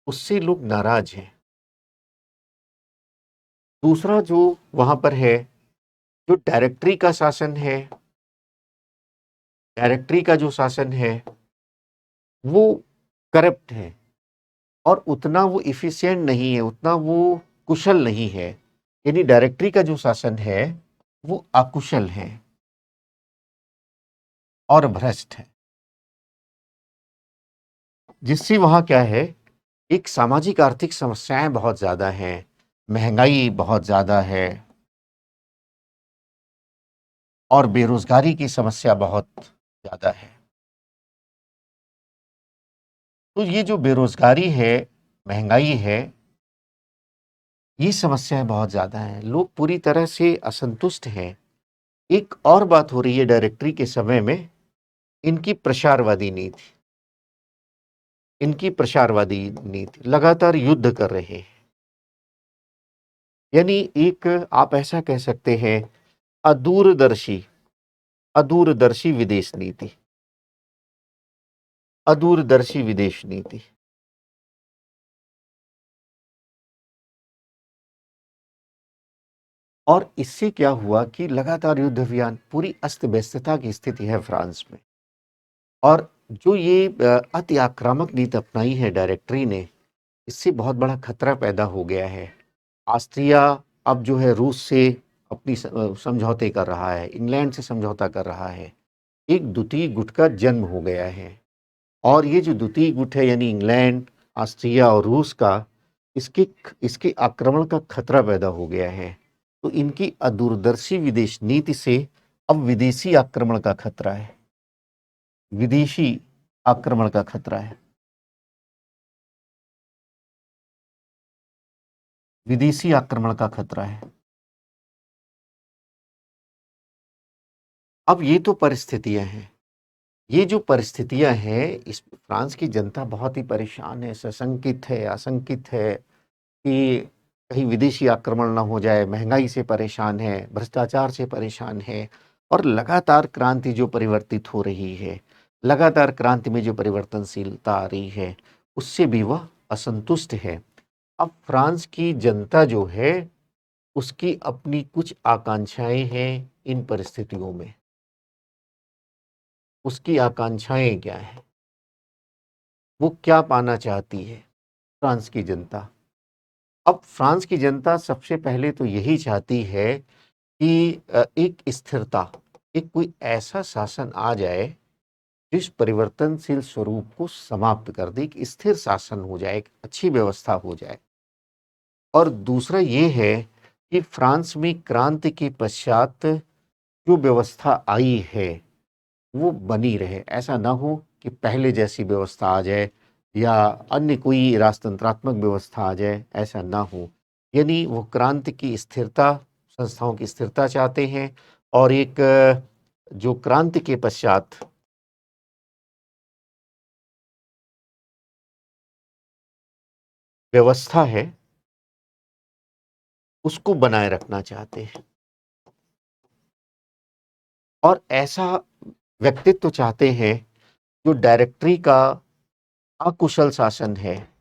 उससे लोग नाराज हैं। दूसरा जो वहां पर है, जो डायरेक्टरी का शासन है, डायरेक्टरी का जो शासन है वो करप्ट है और उतना वो इफिशिएंट नहीं है, उतना वो कुशल नहीं है। यानी डायरेक्टरी का जो शासन है वो अकुशल है और भ्रष्ट है, जिससे वहां क्या है, एक सामाजिक आर्थिक समस्याएं बहुत ज्यादा हैं, महंगाई बहुत ज्यादा है और बेरोजगारी की समस्या बहुत ज्यादा है। तो ये जो बेरोजगारी है, महंगाई है, ये समस्याएं बहुत ज्यादा हैं, लोग पूरी तरह से असंतुष्ट हैं। एक और बात हो रही है डायरेक्टरी के समय में, इनकी प्रसारवादी नीति, इनकी प्रसारवादी नीति, लगातार युद्ध कर रहे हैं। यानी एक आप ऐसा कह सकते हैं अदूरदर्शी, अदूरदर्शी विदेश नीति, अदूरदर्शी विदेश नीति। और इससे क्या हुआ कि लगातार युद्ध अभियान, पूरी अस्त-व्यस्तता की स्थिति है फ्रांस में। और जो ये अति आक्रामक नीति अपनाई है डायरेक्टरी ने, इससे बहुत बड़ा खतरा पैदा हो गया है। ऑस्ट्रिया अब जो है रूस से अपनी समझौते कर रहा है, इंग्लैंड से समझौता कर रहा है। एक द्वितीय गुट का जन्म हो गया है। और ये जो द्वितीय गुट है यानी इंग्लैंड, ऑस्ट्रिया और रूस का, इसके आक्रमण का खतरा पैदा हो गया है। तो इनकी अदूरदर्शी विदेश नीति से अब विदेशी आक्रमण का खतरा है। विदेशी आक्रमण का खतरा है। विदेशी आक्रमण का खतरा है। अब ये तो परिस्थितियां हैं। ये जो परिस्थितियां हैं, इस फ्रांस की जनता बहुत ही परेशान है, सशंकित है, आशंकित है कि कहीं विदेशी आक्रमण ना हो जाए, महंगाई से परेशान है, भ्रष्टाचार से परेशान है और लगातार क्रांति जो परिवर्तित हो रही है, लगातार क्रांति में जो परिवर्तनशीलता आ रही है, उससे भी वह असंतुष्ट है। अब फ्रांस की जनता जो है, उसकी अपनी कुछ आकांक्षाएं हैं इन परिस्थितियों में। उसकी आकांक्षाएं क्या हैं? वो क्या पाना चाहती है फ्रांस की जनता? अब फ्रांस की जनता सबसे पहले तो यही चाहती है कि एक स्थिरता, एक कोई ऐसा शासन आ जाए जिस परिवर्तनशील स्वरूप को समाप्त कर दे, एक स्थिर शासन हो जाए, एक अच्छी व्यवस्था हो जाए। और दूसरा ये है कि फ्रांस में क्रांति के पश्चात जो व्यवस्था आई है वो बनी रहे। ऐसा ना हो कि पहले जैसी व्यवस्था आ जाए या अन्य कोई राजतंत्रात्मक व्यवस्था आ जाए, ऐसा ना हो। यानी वो क्रांति की स्थिरता, संस्थाओं की स्थिरता चाहते हैं और एक जो क्रांति के पश्चात व्यवस्था है उसको बनाए रखना चाहते हैं और ऐसा व्यक्तित्व चाहते हैं जो डायरेक्टरी का अकुशल शासन है,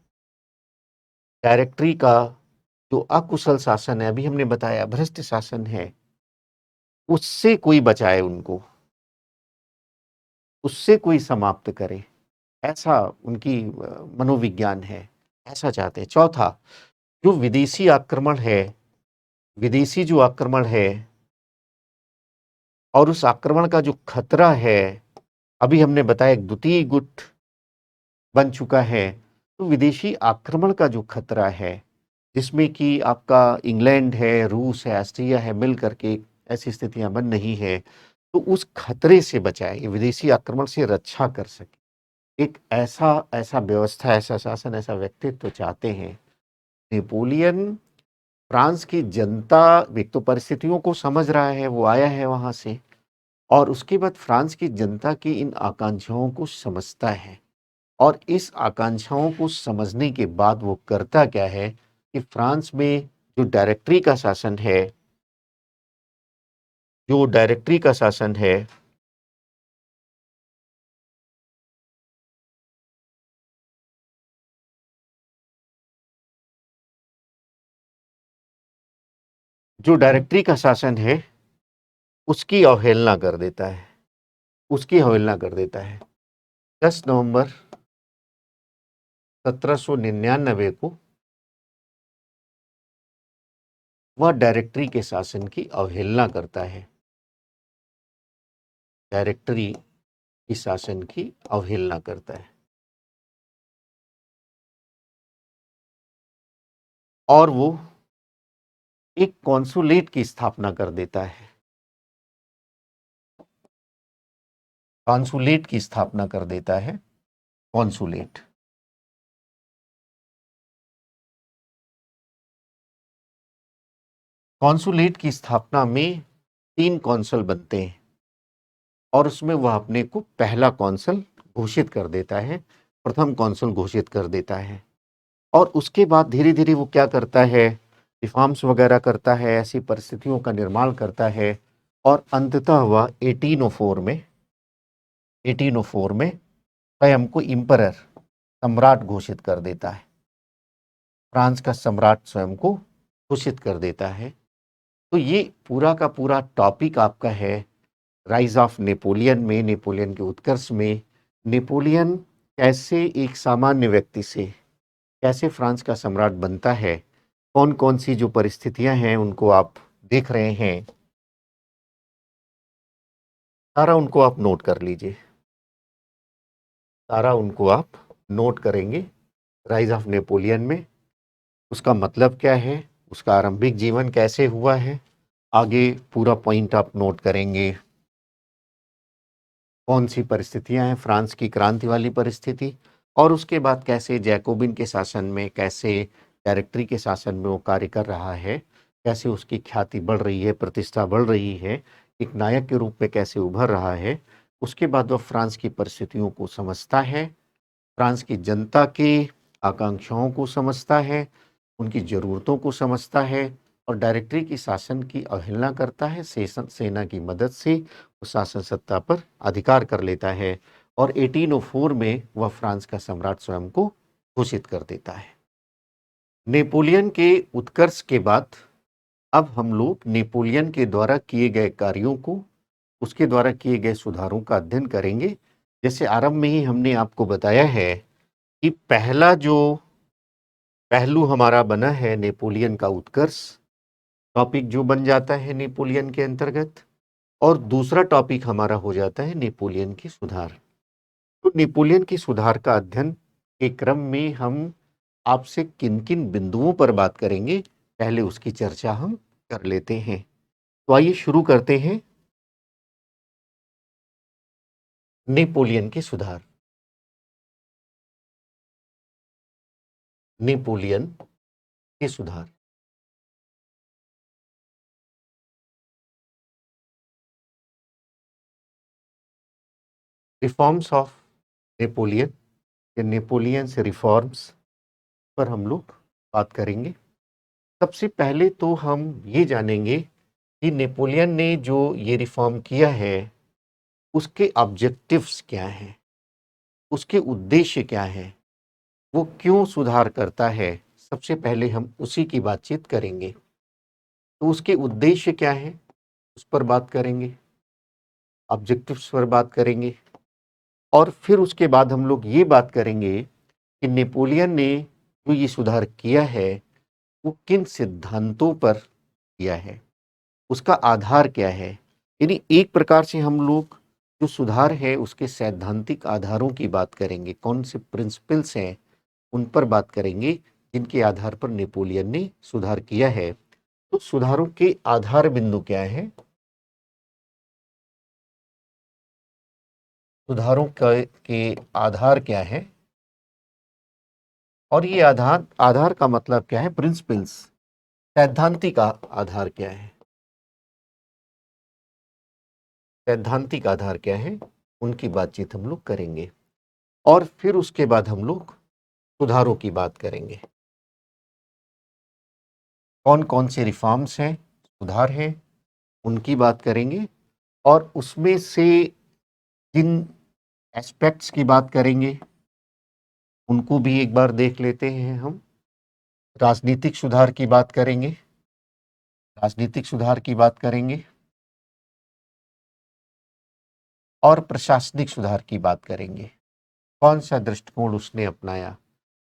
डायरेक्टरी का जो अकुशल शासन है, अभी हमने बताया भ्रष्ट शासन है, उससे कोई बचाए उनको, उससे कोई समाप्त करे, ऐसा उनकी मनोविज्ञान है, ऐसा चाहते हैं। चौथा, जो विदेशी आक्रमण है, विदेशी जो आक्रमण है और उस आक्रमण का जो खतरा है, अभी हमने बताया एक द्वितीय गुट बन चुका है। तो विदेशी आक्रमण का जो खतरा है, जिसमें कि आपका इंग्लैंड है, रूस है, ऑस्ट्रिया है, मिल करके ऐसी स्थितियां बन रही है, तो उस खतरे से बचाए, ये विदेशी आक्रमण से रक्षा कर सके। एक ऐसा ऐसा व्यवस्था, ऐसा शासन, ऐसा व्यक्तित्व चाहते हैं। नेपोलियन फ्रांस की जनता एक तो परिस्थितियों को समझ रहा है, वो आया है वहां से, और उसके बाद फ्रांस की जनता की इन आकांक्षाओं को समझता है और इस आकांक्षाओं को समझने के बाद वो करता क्या है कि फ्रांस में जो डायरेक्टरी का शासन है, जो डायरेक्टरी का शासन है, जो डायरेक्टरी का शासन है उसकी अवहेलना कर देता है, उसकी अवहेलना कर देता है। 10 नवंबर 1799 को वह डायरेक्टरी के शासन की अवहेलना करता है, डायरेक्टरी की शासन की अवहेलना करता है और वो एक कॉन्सुलेट की स्थापना कर देता है, कॉन्सुलेट की स्थापना कर देता है, कॉन्सुलेट। कॉन्सुलेट की स्थापना में 3 कौंसल बनते हैं और उसमें वह अपने को पहला कौंसल घोषित कर देता है, प्रथम कौंसल घोषित कर देता है। और उसके बाद धीरे-धीरे वो क्या करता है, रिफॉर्म्स वगैरह करता है, ऐसी परिस्थितियों का निर्माण करता है और अंततः वह 1804 में स्वयं को इम्परर, सम्राट घोषित कर देता है। फ्रांस का सम्राट स्वयं को घोषित कर देता है तो ये पूरा का पूरा टॉपिक आपका है राइज ऑफ नेपोलियन में, नेपोलियन के उत्कर्ष में, नेपोलियन कैसे एक सामान्य व्यक्ति से कैसे फ्रांस का सम्राट बनता है, कौन कौन सी जो परिस्थितियां हैं उनको आप देख रहे हैं, सारा उनको आप नोट कर लीजिए, सारा उनको आप नोट करेंगे राइज ऑफ नेपोलियन में। उसका मतलब क्या है, उसका आरंभिक जीवन कैसे हुआ है, आगे पूरा पॉइंट आप नोट करेंगे। कौन सी परिस्थितियां हैं, फ्रांस की क्रांति वाली परिस्थिति, और उसके बाद कैसे जैकोबिन के शासन में, कैसे डायरेक्टरी के शासन में वो कार्य कर रहा है, कैसे उसकी ख्याति बढ़ रही है, प्रतिष्ठा बढ़ रही है, एक नायक के रूप में कैसे उभर रहा है। उसके बाद वो फ्रांस की परिस्थितियों को समझता है, फ्रांस की जनता की आकांक्षाओं को समझता है, उनकी ज़रूरतों को समझता है, और डायरेक्टरी की शासन की अवहेलना करता है, सेना की मदद से वो शासन सत्ता पर अधिकार कर लेता है, और 1804 में वह फ्रांस का सम्राट स्वयं को घोषित कर देता है। नेपोलियन के उत्कर्ष के बाद अब हम लोग नेपोलियन के द्वारा किए गए कार्यों को, उसके द्वारा किए गए सुधारों का अध्ययन करेंगे। जैसे आरंभ में ही हमने आपको बताया है कि पहला जो पहलू हमारा बना है नेपोलियन का उत्कर्ष, टॉपिक जो बन जाता है नेपोलियन के अंतर्गत, और दूसरा टॉपिक हमारा हो जाता है नेपोलियन की सुधार। तो नेपोलियन की सुधार का अध्ययन के क्रम में हम आपसे किन किन बिंदुओं पर बात करेंगे, पहले उसकी चर्चा हम कर लेते हैं। तो आइए शुरू करते हैं नेपोलियन की सुधार। नेपोलियन की सुधार। रिफॉर्म्स ऑफ नेपोलियन या नेपोलियन से रिफॉर्म्स पर हम लोग बात करेंगे। सबसे पहले तो हम ये जानेंगे कि नेपोलियन ने जो ये रिफॉर्म किया है उसके ऑब्जेक्टिव्स क्या हैं, उसके उद्देश्य क्या हैं, वो क्यों सुधार करता है। सबसे पहले हम उसी की बातचीत करेंगे। तो उसके उद्देश्य क्या हैं उस पर बात करेंगे, ऑब्जेक्टिव्स पर बात करेंगे, और फिर उसके बाद हम लोग ये बात करेंगे कि नेपोलियन ने जो ये सुधार किया है वो किन सिद्धांतों पर किया है, उसका आधार क्या है। यानी एक प्रकार से हम लोग जो सुधार है उसके सैद्धांतिक आधारों की बात करेंगे, कौन से प्रिंसिपल्स हैं उन पर बात करेंगे जिनके आधार पर नेपोलियन ने सुधार किया है। तो सुधारों के आधार बिंदु क्या है, सुधारों के आधार क्या है, और ये आधार आधार का मतलब क्या है, प्रिंसिपल्स, सैद्धांतिक आधार क्या है, सैद्धांतिक आधार क्या है, उनकी बातचीत हम लोग करेंगे। और फिर उसके बाद हम लोग सुधारों की बात करेंगे, कौन कौन से रिफॉर्म्स हैं, सुधार हैं, उनकी बात करेंगे, और उसमें से किन एस्पेक्ट्स की बात करेंगे उनको भी एक बार देख लेते हैं हम। राजनीतिक सुधार की बात करेंगे, राजनीतिक सुधार की बात करेंगे, और प्रशासनिक सुधार की बात करेंगे, कौन सा दृष्टिकोण उसने अपनाया,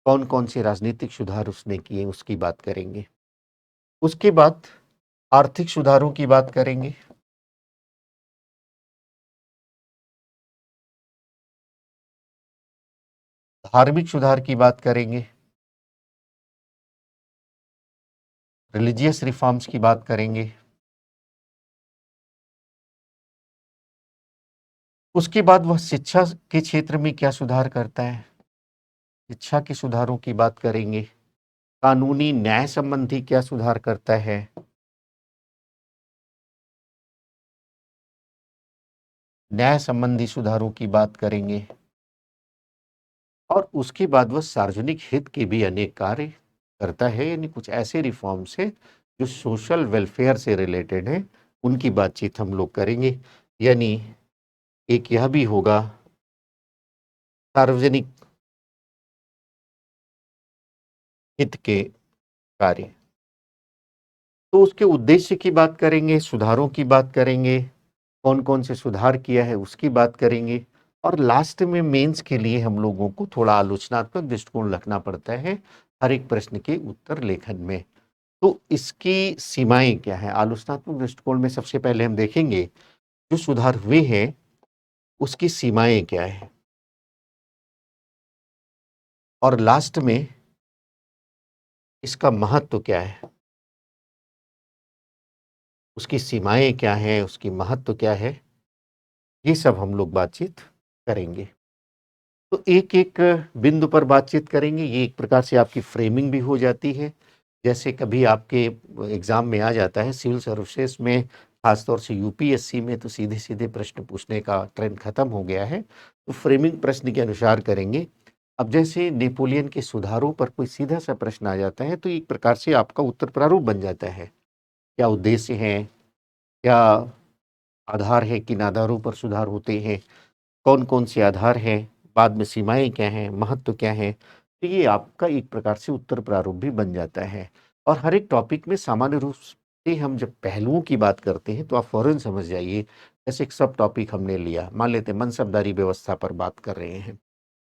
कौन कौन से राजनीतिक सुधार उसने किए उसकी बात करेंगे। उसके बाद आर्थिक सुधारों की बात करेंगे, धार्मिक सुधार की बात करेंगे, रिलीजियस रिफॉर्म्स की बात करेंगे। उसके बाद वह शिक्षा के क्षेत्र में क्या सुधार करता है, शिक्षा के सुधारों की बात करेंगे। कानूनी न्याय संबंधी क्या सुधार करता है, न्याय संबंधी सुधारों की बात करेंगे। और उसके बाद वह सार्वजनिक हित के भी अनेक कार्य करता है, यानी कुछ ऐसे रिफॉर्म्स है जो सोशल वेलफेयर से रिलेटेड है, उनकी बातचीत हम लोग करेंगे। यानी एक यह भी होगा सार्वजनिक हित के कार्य। तो उसके उद्देश्य की बात करेंगे, सुधारों की बात करेंगे, कौन-कौन से सुधार किया है उसकी बात करेंगे और लास्ट में मेंस के लिए हम लोगों को थोड़ा आलोचनात्मक दृष्टिकोण रखना पड़ता है हर एक प्रश्न के उत्तर लेखन में। तो इसकी सीमाएँ क्या हैं? आलोचनात्मक दृष्टिकोण में सबसे पहले हम देखेंगे जो सुधार हुए हैं, उसकी सीमाएँ क्या हैं? और लास्ट में इसका महत्व क्या है? उसकी सीमाएँ क्या हैं? उसकी महत्व क्या है? ये सब हम लोग बातचीत करेंगे। तो एक-एक बिंदु पर बातचीत करेंगे, ये एक प्रकार से आपकी फ्रेमिंग भी हो जाती है। जैसे कभी आपके एग्ज़ाम में आ जाता है सिविल सर्विसेज़ में, ख़ासतौर से यूपीएससी में तो सीधे-सीधे प्रश्न पूछने का ट्रेंड ख़त्म हो गया है। तो फ्रेमिंग प्रश्न के अनुसार करेंगे। अब जैसे नेपोलियन के सुधारों पर कोई सीधा-सा प्रश्न आ जाता है, तो एक प्रकार से आपका उत्तर प्रारूप बन जाता है। क्या उद्देश्य हैं? क्या आधार है? किन आधारों पर सुधार होते हैं? कौन-कौन से आधार हैं, बाद में सीमाएँ क्या हैं, महत्व क्या है? तो ये आपका एक प्रकार से उत्तर प्रारूप भी बन जाता है। और हर एक टॉपिक में सामान्य रूप से हम जब पहलुओं की बात करते हैं, तो आप फ़ौरन समझ जाइए, जैसे एक सब टॉपिक हमने लिया, मान लेते हैं मनसबदारी व्यवस्था पर बात कर रहे हैं।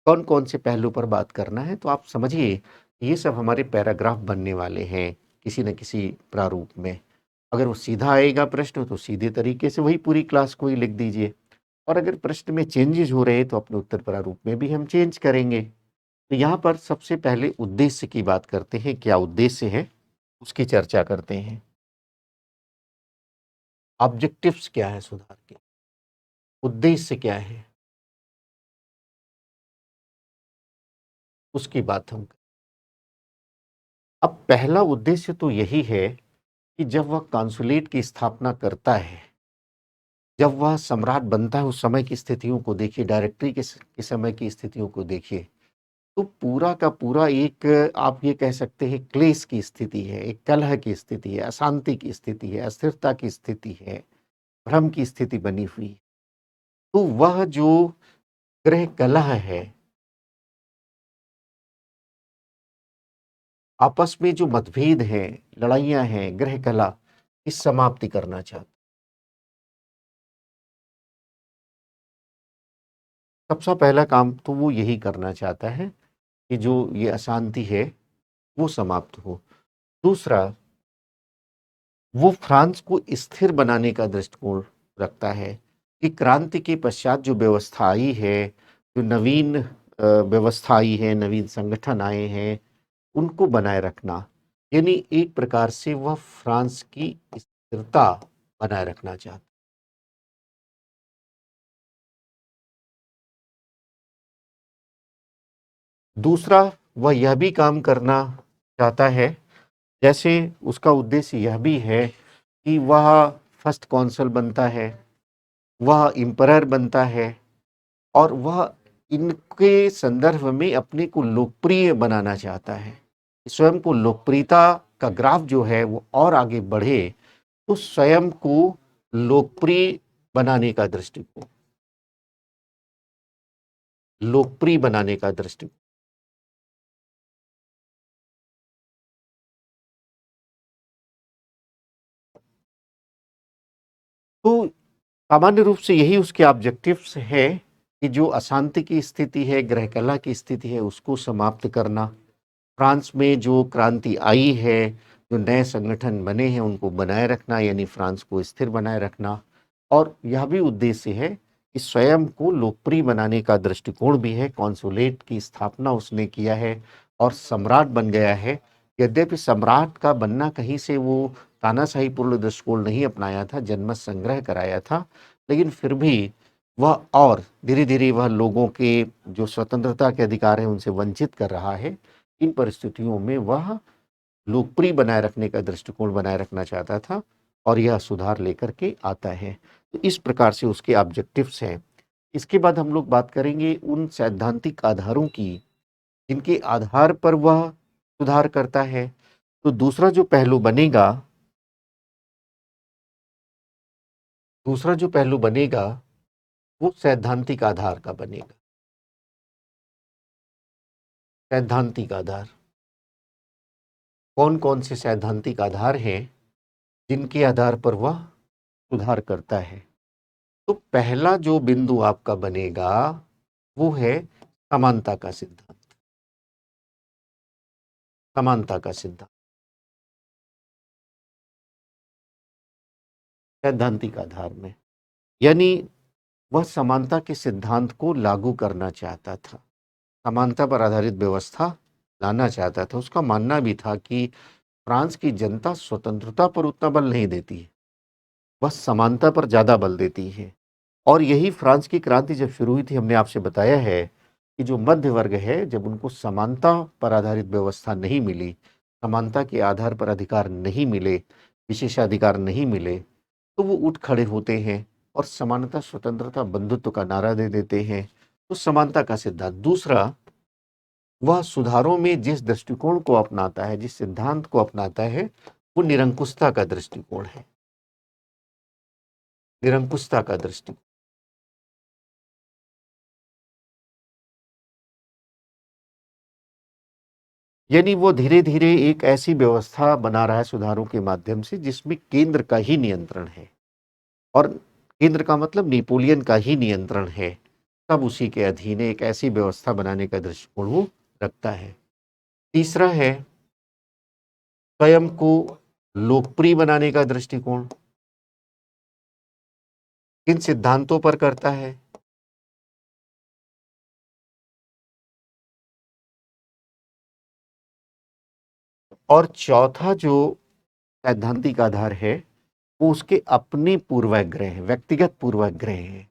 कौन-कौन से पहलू पर बात करना है, तो आप समझिए, ये सब हमारे पैराग्राफ बनने वाले हैं, किसी न किसी प्रारूप में। अगर वो सीधा आएगा प्रश्न, तो सीधे तरीके से वही पूरी क्लास को ही लिख दीजिए। और अगर प्रश्न में चेंजेस हो रहे हैं तो अपने उत्तर प्रारूप में भी हम चेंज करेंगे। तो यहाँ पर सबसे पहले उद्देश्य की बात करते हैं, क्या उद्देश्य है? उसकी चर्चा करते हैं। ऑब्जेक्टिव्स क्या है सुधार के? उद्देश्य क्या है? उसकी बात हम अब पहला उद्देश्य तो यही है कि जब वह कॉन्सुलेट की स्थापना करता है, जब वह सम्राट बनता है उस समय की स्थितियों को देखिए, डायरेक्टरी के समय की स्थितियों को देखिए। तो पूरा का पूरा एक आप ये कह सकते हैं क्लेश की स्थिति है, एक कलह की स्थिति है, अशांति की स्थिति है, अस्थिरता की स्थिति है, भ्रम की स्थिति बनी हुई है। तो वह जो गृह कलह है, आपस में जो मतभेद हैं, लड़ाइयाँ हैं, गृह कलह, की समाप्ति करना चाहता। सबसे पहला काम तो वो यही करना चाहता है कि जो ये अशांति है, वो समाप्त हो। दूसरा, वो फ्रांस को स्थिर बनाने का दृष्टिकोण रखता है कि क्रांति के पश्चात जो व्यवस्था आई है, जो नवीन व्यवस्था आई है, नवीन संगठन आए हैं, उनको बनाए रखना। यानी एक प्रकार से वह फ्रांस की स्थिरता बनाए रखना चाहता। दूसरा, वह यह भी काम करना चाहता है, जैसे उसका उद्देश्य यह भी है कि वह फर्स्ट कॉन्सल बनता है, वह एम्परर बनता है और वह इनके संदर्भ में अपने को लोकप्रिय बनाना चाहता है। स्वयं को लोकप्रियता का ग्राफ जो है वो और आगे बढ़े, तो स्वयं को लोकप्रिय बनाने का दृष्टिकोण, लोकप्रिय बनाने का दृष्टिकोण। तो सामान्य रूप से यही उसके ऑब्जेक्टिव्स है कि जो अशांति की स्थिति है, गृह कलह की स्थिति है, उसको समाप्त करना। फ्रांस में जो क्रांति आई है, जो नए संगठन बने हैं, उनको बनाए रखना, यानी फ्रांस को स्थिर बनाए रखना। और यह भी उद्देश्य है कि स्वयं को लोकप्रिय बनाने का दृष्टिकोण भी है। कॉन्सुलेट की स्थापना उसने किया है और सम्राट बन गया है। यद्यपि सम्राट का बनना कहीं से वो तानाशाही पूर्ण दृष्टिकोण नहीं अपनाया था, जनमत संग्रह कराया था, लेकिन फिर भी वह और धीरे-धीरे वह लोगों के जो स्वतंत्रता के अधिकार हैं, उनसे वंचित कर रहा है। इन परिस्थितियों में वह लोकप्रिय बनाए रखने का दृष्टिकोण बनाए रखना चाहता था और यह सुधार लेकर के आता है। तो इस प्रकार से उसके ऑब्जेक्टिव्स हैं। इसके बाद हम लोग बात करेंगे उन सैद्धांतिक आधारों की, जिनके आधार पर वह सुधार करता है। तो दूसरा जो पहलू बनेगा, वो सैद्धांतिक आधार का बनेगा। सैद्धांतिक आधार, कौन-कौन से सैद्धांतिक आधार हैं, जिनके आधार पर वह सुधार करता है। तो पहला जो बिंदु आपका बनेगा वो है समानता का सिद्धांत। समानता का सिद्धांत सैद्धांतिक आधार में, यानी वह समानता के सिद्धांत को लागू करना चाहता था, समानता पर आधारित व्यवस्था लाना चाहता था। उसका मानना भी था कि फ्रांस की जनता स्वतंत्रता पर उतना बल नहीं देती है, वह समानता पर ज्यादा बल देती है। और यही फ्रांस की क्रांति जब शुरू हुई थी, हमने आपसे बताया है कि जो मध्य वर्ग है, जब उनको समानता पर आधारित व्यवस्था नहीं मिली, समानता के आधार पर अधिकार नहीं मिले, विशेषाधिकार नहीं मिले, तो वो उठ खड़े होते हैं और समानता, स्वतंत्रता, बंधुत्व का नारा दे देते हैं। तो समानता का सिद्धांत। दूसरा, वह सुधारों में जिस दृष्टिकोण को अपनाता है, जिस सिद्धांत को अपनाता है, वो निरंकुशता का दृष्टिकोण है। निरंकुशता का दृष्टिकोण, यानी वो धीरे धीरे एक ऐसी व्यवस्था बना रहा है सुधारों के माध्यम से जिसमें केंद्र का ही नियंत्रण है, और केंद्र का मतलब नेपोलियन का ही नियंत्रण है। तब उसी के अधीन एक ऐसी व्यवस्था बनाने का दृष्टिकोण वो रखता है। तीसरा है स्वयं को लोकप्रिय बनाने का दृष्टिकोण। किन सिद्धांतों पर करता है? और चौथा जो सैद्धांतिक आधार है, वो उसके अपने पूर्वाग्रह हैं, व्यक्तिगत पूर्वाग्रह हैं।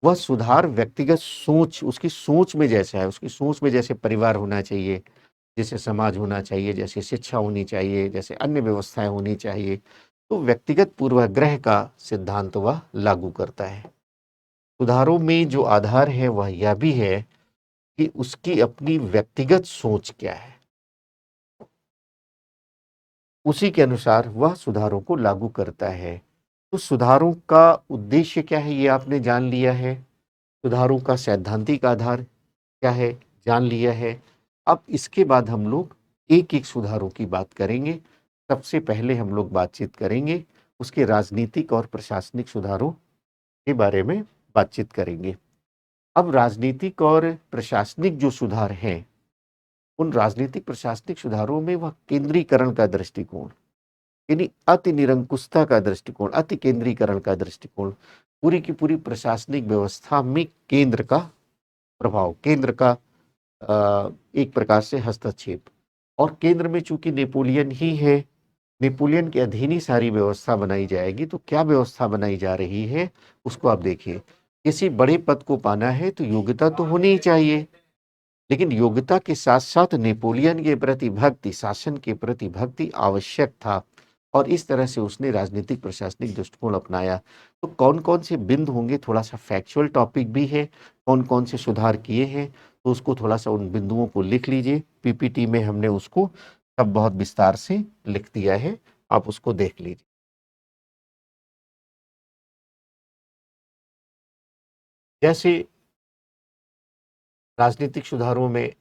वह सुधार व्यक्तिगत सोच, उसकी सोच में जैसा है, उसकी सोच में जैसे परिवार होना चाहिए, जैसे समाज होना चाहिए, जैसे शिक्षा होनी चाहिए, जैसे अन्य व्यवस्थाएं होनी चाहिए, तो व्यक्तिगत पूर्वाग्रह का सिद्धांत वह लागू करता है। सुधारों में जो आधार है वह यह भी है कि उसकी अपनी व्यक्तिगत सोच क्या है, उसी के अनुसार वह सुधारों को लागू करता है। तो सुधारों का उद्देश्य क्या है, ये आपने जान लिया है। सुधारों का सैद्धांतिक आधार क्या है, जान लिया है। अब इसके बाद हम लोग एक एक सुधारों की बात करेंगे। सबसे पहले हम लोग बातचीत करेंगे उसके राजनीतिक और प्रशासनिक सुधारों के बारे में बातचीत करेंगे। अब राजनीतिक और प्रशासनिक जो सुधार हैं, उन राजनीतिक प्रशासनिक सुधारों में वह केंद्रीकरण का दृष्टिकोण, यानी अति निरंकुशता का दृष्टिकोण, अति केंद्रीकरण का दृष्टिकोण, पूरी की पूरी प्रशासनिक व्यवस्था में केंद्र का प्रभाव, केंद्र का एक प्रकार से हस्तक्षेप। और केंद्र में चूंकि नेपोलियन ही है, नेपोलियन के अधीन ही सारी व्यवस्था बनाई जाएगी। तो क्या व्यवस्था बनाई जा रही है उसको आप देखिए। किसी बड़े पद को पाना है तो योग्यता तो होनी ही चाहिए, लेकिन योग्यता के साथ साथ नेपोलियन के प्रति भक्ति, शासन के प्रति भक्ति आवश्यक था। और इस तरह से उसने राजनीतिक प्रशासनिक दृष्टिकोण अपनाया। तो कौन कौन से बिंदु होंगे, थोड़ा सा फैक्चुअल टॉपिक भी है, कौन कौन से सुधार किए हैं, तो उसको थोड़ा सा उन बिंदुओं को लिख लीजिए। पीपीटी में हमने उसको सब बहुत विस्तार से लिख दिया है, आप उसको देख लीजिए। जैसे राजनीतिक सुधारों में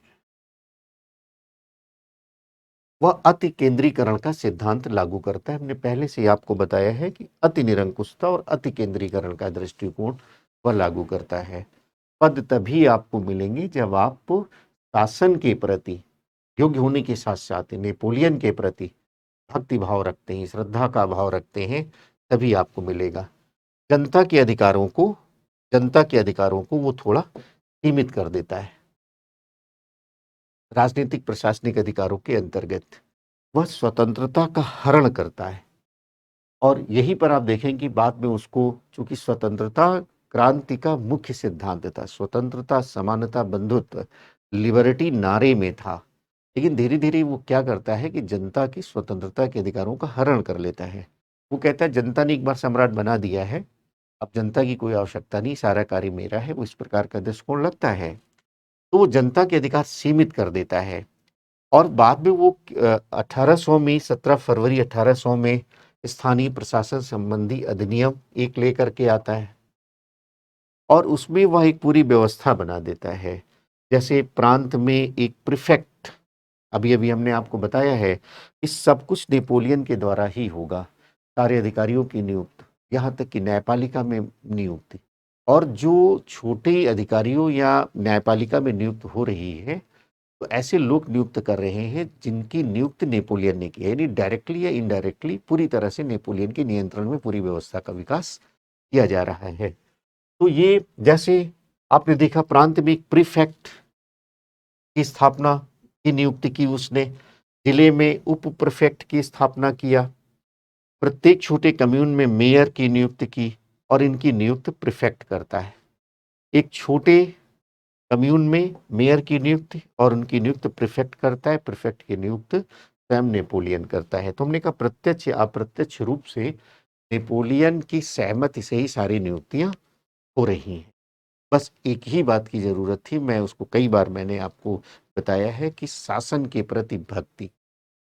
वह अति केंद्रीकरण का सिद्धांत लागू करता है। हमने पहले से ही आपको बताया है कि अति निरंकुशता और अति केंद्रीकरण का दृष्टिकोण वह लागू करता है। पद तभी आपको मिलेंगे जब आप शासन के प्रति योग्य होने के साथ साथ नेपोलियन के प्रति भक्ति भाव रखते हैं, श्रद्धा का भाव रखते हैं, तभी आपको मिलेगा। जनता के अधिकारों को जनता के अधिकारों को वो थोड़ा सीमित कर देता है राजनीतिक प्रशासनिक अधिकारों के अंतर्गत। वह स्वतंत्रता का हरण करता है। और यहीं पर आप देखें कि बाद में उसको, चूंकि स्वतंत्रता क्रांति का मुख्य सिद्धांत था, स्वतंत्रता, समानता, बंधुत्व, लिबर्टी नारे में था, लेकिन धीरे धीरे वो क्या करता है कि जनता की स्वतंत्रता के अधिकारों का हरण कर लेता है। वो कहता है जनता ने एक बार सम्राट बना दिया है, अब जनता की कोई आवश्यकता नहीं, सारा कार्य मेरा है। वो इस प्रकार का दृष्टिकोण लगता है, तो वो जनता के अधिकार सीमित कर देता है। और बाद में वो 1800 में, 17 फरवरी 1800 में स्थानीय प्रशासन संबंधी अधिनियम एक लेकर के आता है, और उसमें वह एक पूरी व्यवस्था बना देता है। जैसे प्रांत में एक प्रीफेक्ट, अभी अभी हमने आपको बताया है कि सब कुछ नेपोलियन के द्वारा ही होगा। सारे अधिकारियों की नियुक्ति, यहाँ तक कि न्यायपालिका में नियुक्ति। और जो छोटे अधिकारियों या न्यायपालिका में नियुक्त हो रही है, तो ऐसे लोग नियुक्त कर रहे हैं जिनकी नियुक्ति नेपोलियन ने की है, यानी डायरेक्टली या इनडायरेक्टली पूरी तरह से नेपोलियन के नियंत्रण में पूरी व्यवस्था का विकास किया जा रहा है। तो ये जैसे आपने देखा प्रांत में एक प्रीफेक्ट की स्थापना की नियुक्ति की उसने, जिले में उप प्रीफेक्ट की स्थापना किया, प्रत्येक छोटे कम्यून में मेयर की नियुक्ति की और इनकी नियुक्ति प्रीफेक्ट करता है। एक छोटे कम्यून में मेयर की नियुक्ति और उनकी नियुक्ति प्रीफेक्ट करता है, प्रीफेक्ट की नियुक्ति स्वयं नेपोलियन करता है। तो हमने कहा प्रत्यक्ष या अप्रत्यक्ष रूप से नेपोलियन की सहमति से ही सारी नियुक्तियां हो रही हैं। बस एक ही बात की जरूरत थी, मैं उसको कई बार मैंने आपको बताया है कि शासन के प्रति भक्ति,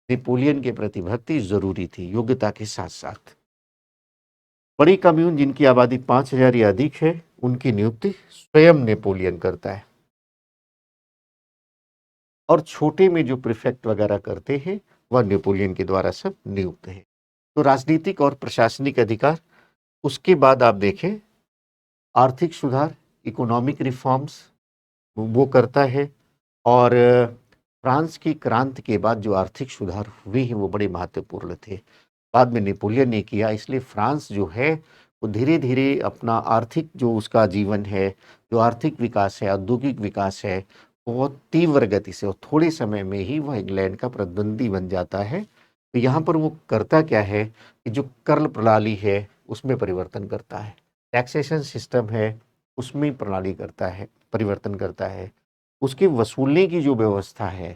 नेपोलियन के प्रति भक्ति जरूरी थी योग्यता के साथ साथ। बड़ी कम्यून जिनकी आबादी 5,000 या अधिक है, उनकी नियुक्ति स्वयं नेपोलियन करता है। और छोटे में जो प्रीफेक्ट वगैरह करते हैं वह नेपोलियन के द्वारा सब नियुक्त है। तो राजनीतिक और प्रशासनिक अधिकार। उसके बाद आप देखें आर्थिक सुधार, इकोनॉमिक रिफॉर्म्स वो करता है। और फ्रांस की क्रांति के बाद जो आर्थिक सुधार हुए हैं वो बड़े महत्वपूर्ण थे, बाद में नेपोलियन ने किया। इसलिए फ्रांस जो है वो धीरे धीरे अपना आर्थिक जो उसका जीवन है, जो आर्थिक विकास है, औद्योगिक विकास है, बहुत तीव्र गति से और थोड़े समय में ही वह इंग्लैंड का प्रतिद्वंदी बन जाता है। तो यहाँ पर वो करता क्या है कि जो कर प्रणाली है उसमें परिवर्तन करता है, टैक्सेशन सिस्टम है उसमें प्रणाली करता है, परिवर्तन करता है। उसकी वसूलने की जो व्यवस्था है,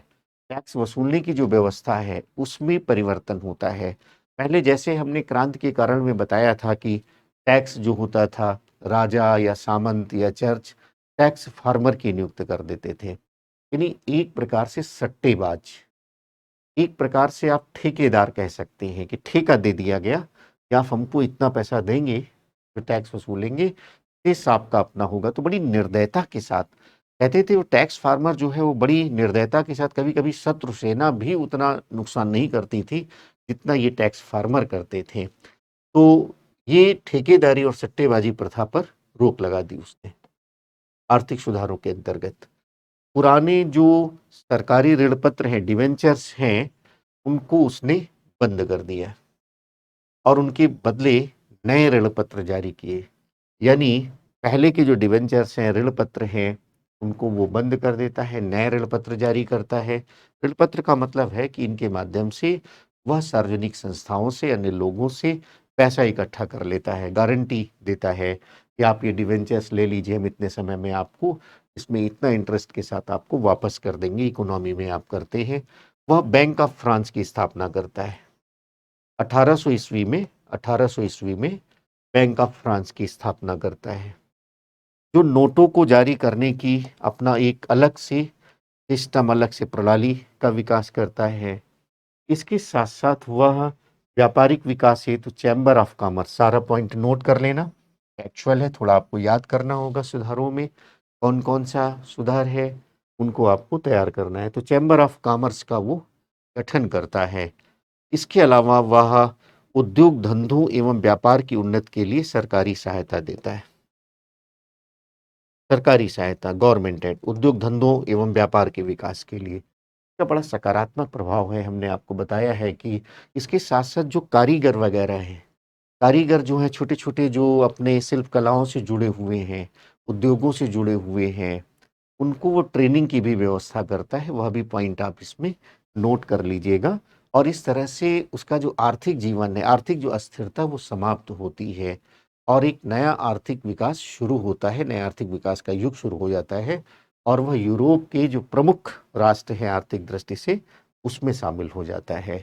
टैक्स वसूलने की जो व्यवस्था है उसमें परिवर्तन होता है। पहले जैसे हमने क्रांति के कारण में बताया था कि टैक्स जो होता था राजा या सामंत या चर्च टैक्स फार्मर की नियुक्त कर देते थे, यानी एक प्रकार से सट्टेबाज, एक प्रकार से आप ठेकेदार कह सकते हैं कि ठेका दे दिया गया कि आप हमको इतना पैसा देंगे तो टैक्स वसूलेंगे, देश आपका अपना होगा। तो बड़ी निर्दयता के साथ कहते थे वो टैक्स फार्मर जो है वो बड़ी निर्दयता के साथ, कभी कभी शत्रु सेना भी उतना नुकसान नहीं करती थी जितना ये टैक्स फार्मर करते थे। तो ये ठेकेदारी और सट्टेबाजी प्रथा पर रोक लगा दी उसने आर्थिक सुधारों के अंतर्गत। पुराने जो सरकारी ऋण पत्र हैं, डिवेंचर्स हैं, उनको उसने बंद कर दिया और उनके बदले नए ऋण पत्र जारी किए। यानी पहले के जो डिवेंचर्स हैं, ऋण पत्र हैं, उनको वो बंद कर देता है, नए ऋण पत्र जारी करता है। ऋण पत्र का मतलब है कि इनके माध्यम से वह सार्वजनिक संस्थाओं से, अन्य लोगों से पैसा इकट्ठा कर लेता है, गारंटी देता है कि आप ये डिवेंचर्स ले लीजिए, हम इतने समय में आपको इसमें इतना इंटरेस्ट के साथ आपको वापस कर देंगे, इकोनॉमी में आप करते हैं। वह बैंक ऑफ फ्रांस की स्थापना करता है 1800 ईस्वी में, 1800 ईस्वी में बैंक ऑफ फ्रांस की स्थापना करता है, जो नोटों को जारी करने की अपना एक अलग से सिस्टम, अलग से प्रणाली का विकास करता है। इसके साथ साथ वह व्यापारिक विकास हेतु चैम्बर ऑफ कॉमर्स, सारा पॉइंट नोट कर लेना, एक्चुअल है, थोड़ा आपको याद करना होगा सुधारों में कौन कौन सा सुधार है, उनको आपको तैयार करना है। तो चैम्बर ऑफ कॉमर्स का वो गठन करता है। इसके अलावा वह उद्योग धंधों एवं व्यापार की उन्नति के लिए सरकारी सहायता देता है। सरकारी सहायता, गवर्नमेंट एड, उद्योग धंधों एवं व्यापार के विकास के लिए का बड़ा सकारात्मक प्रभाव है। हमने आपको बताया है कि इसके साथ साथ जो कारीगर वगैरह हैं, कारीगर जो हैं छोटे छोटे, जो अपने शिल्प कलाओं से जुड़े हुए हैं, उद्योगों से जुड़े हुए हैं, उनको वो ट्रेनिंग की भी व्यवस्था करता है। वह भी पॉइंट आप इसमें नोट कर लीजिएगा। और इस तरह से उसका जो आर्थिक जीवन है, आर्थिक जो अस्थिरता वो समाप्त होती है और एक नया आर्थिक विकास शुरू होता है, नया आर्थिक विकास का युग शुरू हो जाता है। और वह यूरोप के जो प्रमुख राष्ट्र हैं आर्थिक दृष्टि से, उसमें शामिल हो जाता है।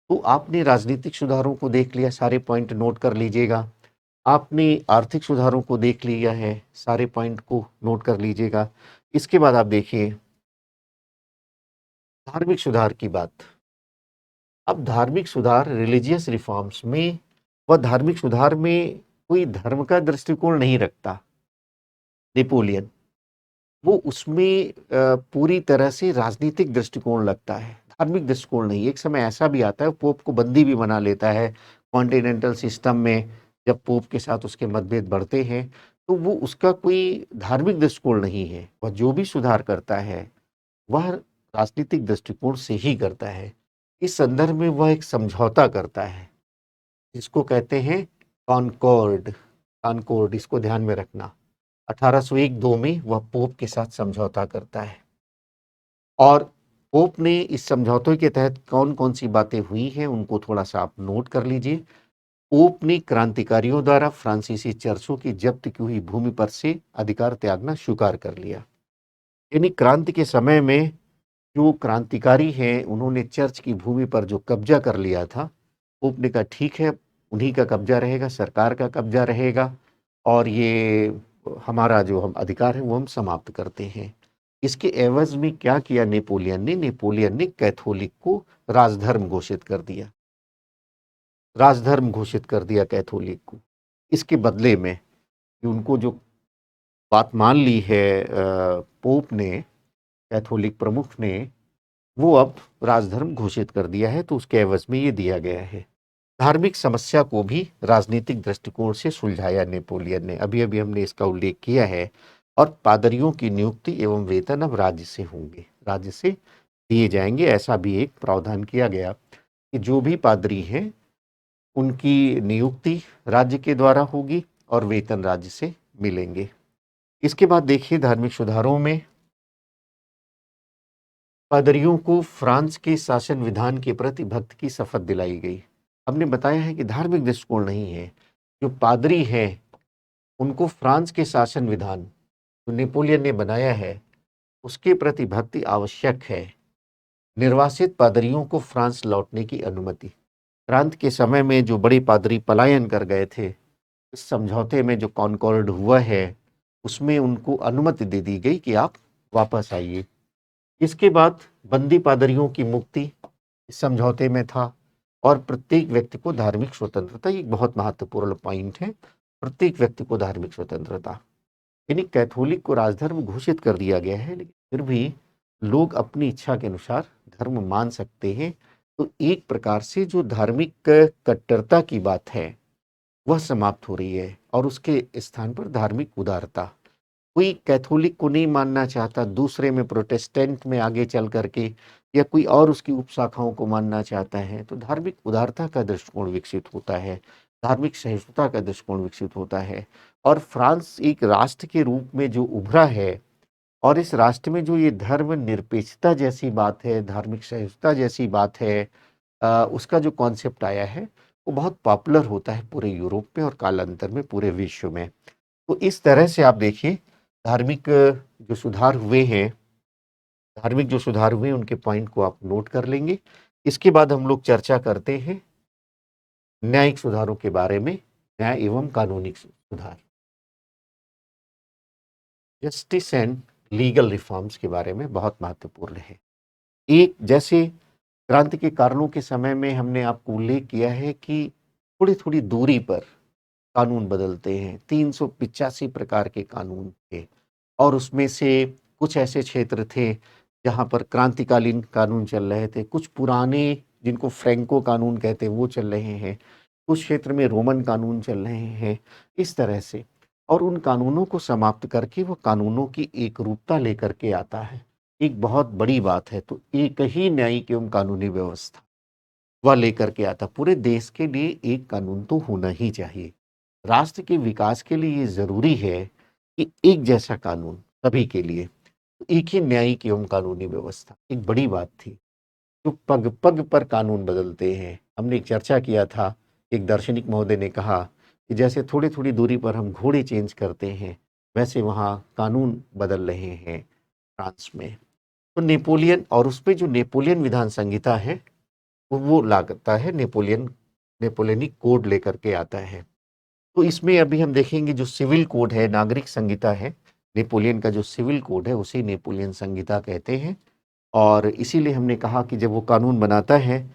तो आपने राजनीतिक सुधारों को देख लिया, सारे पॉइंट नोट कर लीजिएगा। आपने आर्थिक सुधारों को देख लिया है, सारे पॉइंट को नोट कर लीजिएगा। इसके बाद आप देखिए धार्मिक सुधार की बात। अब धार्मिक सुधार, रिलीजियस रिफॉर्म्स में, वह धार्मिक सुधार में कोई धर्म का दृष्टिकोण नहीं रखता नेपोलियन, वो उसमें पूरी तरह से राजनीतिक दृष्टिकोण लगता है, धार्मिक दृष्टिकोण नहीं। एक समय ऐसा भी आता है पोप को बंदी भी बना लेता है, कॉन्टिनेंटल सिस्टम में जब पोप के साथ उसके मतभेद बढ़ते हैं, तो वो उसका कोई धार्मिक दृष्टिकोण नहीं है। वह जो भी सुधार करता है, वह राजनीतिक दृष्टिकोण से ही करता है। इस संदर्भ में वह एक समझौता करता है, जिसको कहते हैं कॉनकॉर्ड। कॉनकॉर्ड, इसको ध्यान में रखना। 1801-2 में वह पोप के साथ समझौता करता है और पोप ने इस समझौते के तहत कौन-कौन सी बातें हुई हैं, उनको थोड़ा-सा आप नोट कर लीजिए। पोप ने क्रांतिकारियों द्वारा फ्रांसीसी चर्चों की जब्त की हुई भूमि पर से अधिकार त्यागना स्वीकार कर लिया। यानी क्रांति के समय में जो क्रांतिकारी हैं, उन्होंने चर्च की भूमि पर जो कब्जा कर लिया था, पोप ने कहा ठीक है, उन्हीं का कब्जा रहेगा, सरकार का कब्जा रहेगा और ये हमारा जो हम अधिकार है वो हम समाप्त करते हैं। इसके एवज में क्या किया नेपोलियन ने? नेपोलियन ने कैथोलिक को राजधर्म घोषित कर दिया। राजधर्म घोषित कर दिया कैथोलिक को। इसके बदले में कि उनको जो बात मान ली है पोप ने, कैथोलिक प्रमुख ने, वो अब राजधर्म घोषित कर दिया है, तो उसके एवज में ये दिया गया है। धार्मिक समस्या को भी राजनीतिक दृष्टिकोण से सुलझाया नेपोलियन ने। अभी अभी हमने इसका उल्लेख किया है। और पादरियों की नियुक्ति एवं वेतन अब राज्य से होंगे, राज्य से दिए जाएंगे। ऐसा भी एक प्रावधान किया गया कि जो भी पादरी हैं, उनकी नियुक्ति राज्य के द्वारा होगी और वेतन राज्य से मिलेंगे। इसके बाद देखिए, धार्मिक सुधारों में पादरियों को फ्रांस के शासन विधान के प्रति भक्ति की शपथ दिलाई गई। हमने बताया है कि धार्मिक दृष्टिकोण नहीं है। जो पादरी हैं, उनको फ्रांस के शासन विधान जो नेपोलियन ने बनाया है, उसके प्रति भक्ति आवश्यक है। निर्वासित पादरियों को फ्रांस लौटने की अनुमति। क्रांति के समय में जो बड़े पादरी पलायन कर गए थे, इस समझौते में जो कॉनकॉर्ड हुआ है, उसमें उनको अनुमति दे दी गई कि आप वापस आइए। इसके बाद बंदी पादरियों की मुक्ति इस समझौते में था और प्रत्येक व्यक्ति को धार्मिक स्वतंत्रता। ये एक बहुत महत्वपूर्ण पॉइंट है, प्रत्येक व्यक्ति को धार्मिक स्वतंत्रता। यानी कैथोलिक को राजधर्म घोषित कर दिया गया है, लेकिन फिर भी लोग अपनी इच्छा के अनुसार धर्म मान सकते हैं। तो एक प्रकार से जो धार्मिक कट्टरता की बात है, वह समाप्त हो रही है और उसके स्थान पर धार्मिक उदारता। कोई कैथोलिक को नहीं मानना चाहता, दूसरे में प्रोटेस्टेंट में आगे चल करके या कोई और उसकी उपशाखाओं को मानना चाहता है, तो धार्मिक उदारता का दृष्टिकोण विकसित होता है, धार्मिक सहिष्णुता का दृष्टिकोण विकसित होता है। और फ्रांस एक राष्ट्र के रूप में जो उभरा है और इस राष्ट्र में जो ये धर्म निरपेक्षता जैसी बात है, धार्मिक सहिष्णुता जैसी बात है, उसका जो कॉन्सेप्ट आया है, वो बहुत पॉपुलर होता है पूरे यूरोप में और कालांतर में पूरे विश्व में। तो इस तरह से आप देखिए, धार्मिक जो सुधार हुए हैं, धार्मिक जो सुधार हुए हैं, उनके पॉइंट को आप नोट कर लेंगे। इसके बाद हम लोग चर्चा करते हैं न्यायिक सुधारों के बारे में, न्याय एवं कानूनी सुधार, जस्टिस एंड लीगल रिफॉर्म्स के बारे में बहुत महत्वपूर्ण है। एक, जैसे क्रांति के कारणों के समय में हमने आपको उल्लेख किया है कि थोड़ी थोड़ी दूरी पर कानून बदलते हैं। 385 प्रकार के कानून थे और उसमें से कुछ ऐसे क्षेत्र थे जहाँ पर क्रांतिकालीन कानून चल रहे थे, कुछ पुराने जिनको फ्रैंको कानून कहते हैं वो चल रहे हैं, कुछ क्षेत्र में रोमन कानून चल रहे हैं, इस तरह से। और उन कानूनों को समाप्त करके वो कानूनों की एक रूपता लेकर के आता है। एक बहुत बड़ी बात है, तो एक ही न्यायिक एवं कानूनी व्यवस्था वह लेकर के आता। पूरे देश के लिए एक कानून तो होना ही चाहिए। राष्ट्र के विकास के लिए ये ज़रूरी है कि एक जैसा कानून सभी के लिए, एक ही न्यायिक एवं कानूनी व्यवस्था। एक बड़ी बात थी, जो पग पग पर कानून बदलते हैं। हमने एक चर्चा किया था, एक दार्शनिक महोदय ने कहा कि जैसे थोड़ी थोड़ी दूरी पर हम घोड़े चेंज करते हैं, वैसे वहाँ कानून बदल रहे हैं फ्रांस में। तो नेपोलियन, और उसमें जो नेपोलियन विधान संहिता है, वो लागता है नेपोलियनिक कोड लेकर के आता है। तो इसमें अभी हम देखेंगे जो सिविल कोड है, नागरिक संहिता है, नेपोलियन का जो सिविल कोड है उसे नेपोलियन संहिता कहते हैं। और इसीलिए हमने कहा कि जब वो कानून बनाता है,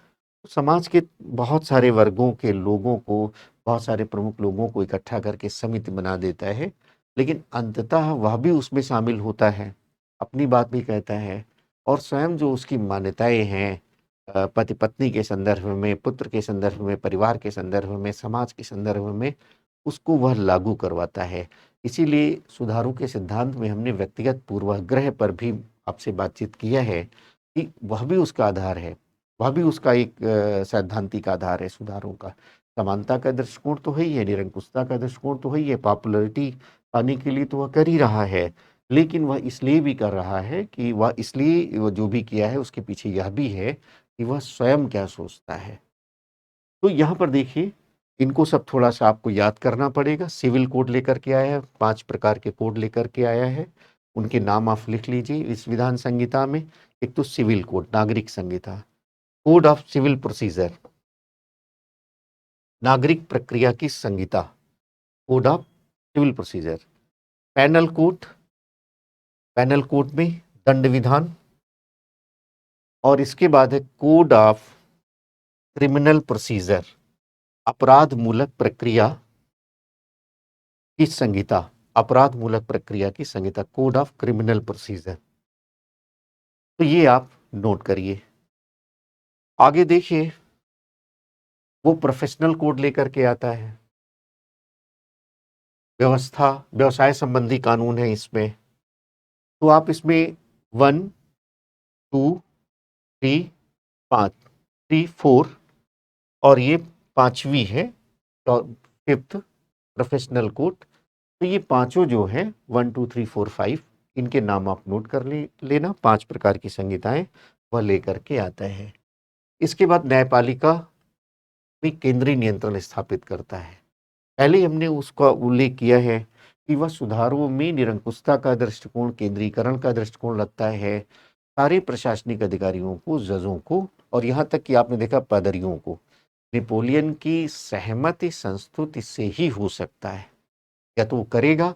तो समाज के बहुत सारे वर्गों के लोगों को, बहुत सारे प्रमुख लोगों को इकट्ठा करके समिति बना देता है, लेकिन अंततः वह भी उसमें शामिल होता है, अपनी बात भी कहता है और स्वयं जो उसकी मान्यताएं हैं, पति पत्नी के संदर्भ में, पुत्र के संदर्भ में, परिवार के संदर्भ में, समाज के संदर्भ में उसको वह लागू करवाता है। इसीलिए सुधारों के सिद्धांत में हमने व्यक्तिगत पूर्वाग्रह पर भी आपसे बातचीत किया है कि वह भी उसका आधार है, वह भी उसका एक सैद्धांतिक आधार है सुधारों का। समानता का दृष्टिकोण तो है ही है, निरंकुशता का दृष्टिकोण तो है ही है, पॉपुलैरिटी पाने के लिए तो वह कर ही रहा है, लेकिन वह इसलिए भी कर रहा है कि वह इसलिए वो जो भी किया है उसके पीछे यह भी है कि वह स्वयं क्या सोचता है। तो यहाँ पर देखिए, इनको सब थोड़ा-सा आपको याद करना पड़ेगा। सिविल कोड लेकर के आया है, 5 प्रकार के कोड लेकर के आया है। उनके नाम आप लिख लीजिए इस विधान संहिता में। एक तो सिविल कोड, नागरिक संहिता, कोड ऑफ सिविल प्रोसीजर, नागरिक प्रक्रिया की संहिता, code of civil procedure, penal code, penal code में दंड विधान, और इसके बाद है कोड ऑफ क्रिमिनल प्रोसीजर, अपराध मूलक प्रक्रिया की संहिता, अपराध मूलक प्रक्रिया की संहिता, कोड ऑफ क्रिमिनल प्रोसीजर। तो ये आप नोट करिए। आगे देखिए, वो प्रोफेशनल कोड लेकर के आता है, व्यवस्था व्यवसाय संबंधी कानून है इसमें। तो आप इसमें 1 2 3 5 3 4 और ये 5वीं है, तो 5th प्रोफेशनल कोड। तो ये पांचों जो है 1 2 3 4 5, इनके नाम आप नोट कर लेना। 5 प्रकार की संहिताएं वह लेकर के आता है। इसके बाद न्यायपालिका भी केंद्रीय नियंत्रण स्थापित करता है। पहले ही हमने उसका उल्लेख किया है कि वह सुधारों में निरंकुशता का दृष्टिकोण, केंद्रीकरण का दृष्टिकोण लगता है। सारे प्रशासनिक अधिकारियों को, जजों को, और यहाँ तक कि आपने देखा पादरियों को, नेपोलियन की सहमति संस्तुति से ही हो सकता है। या तो वो करेगा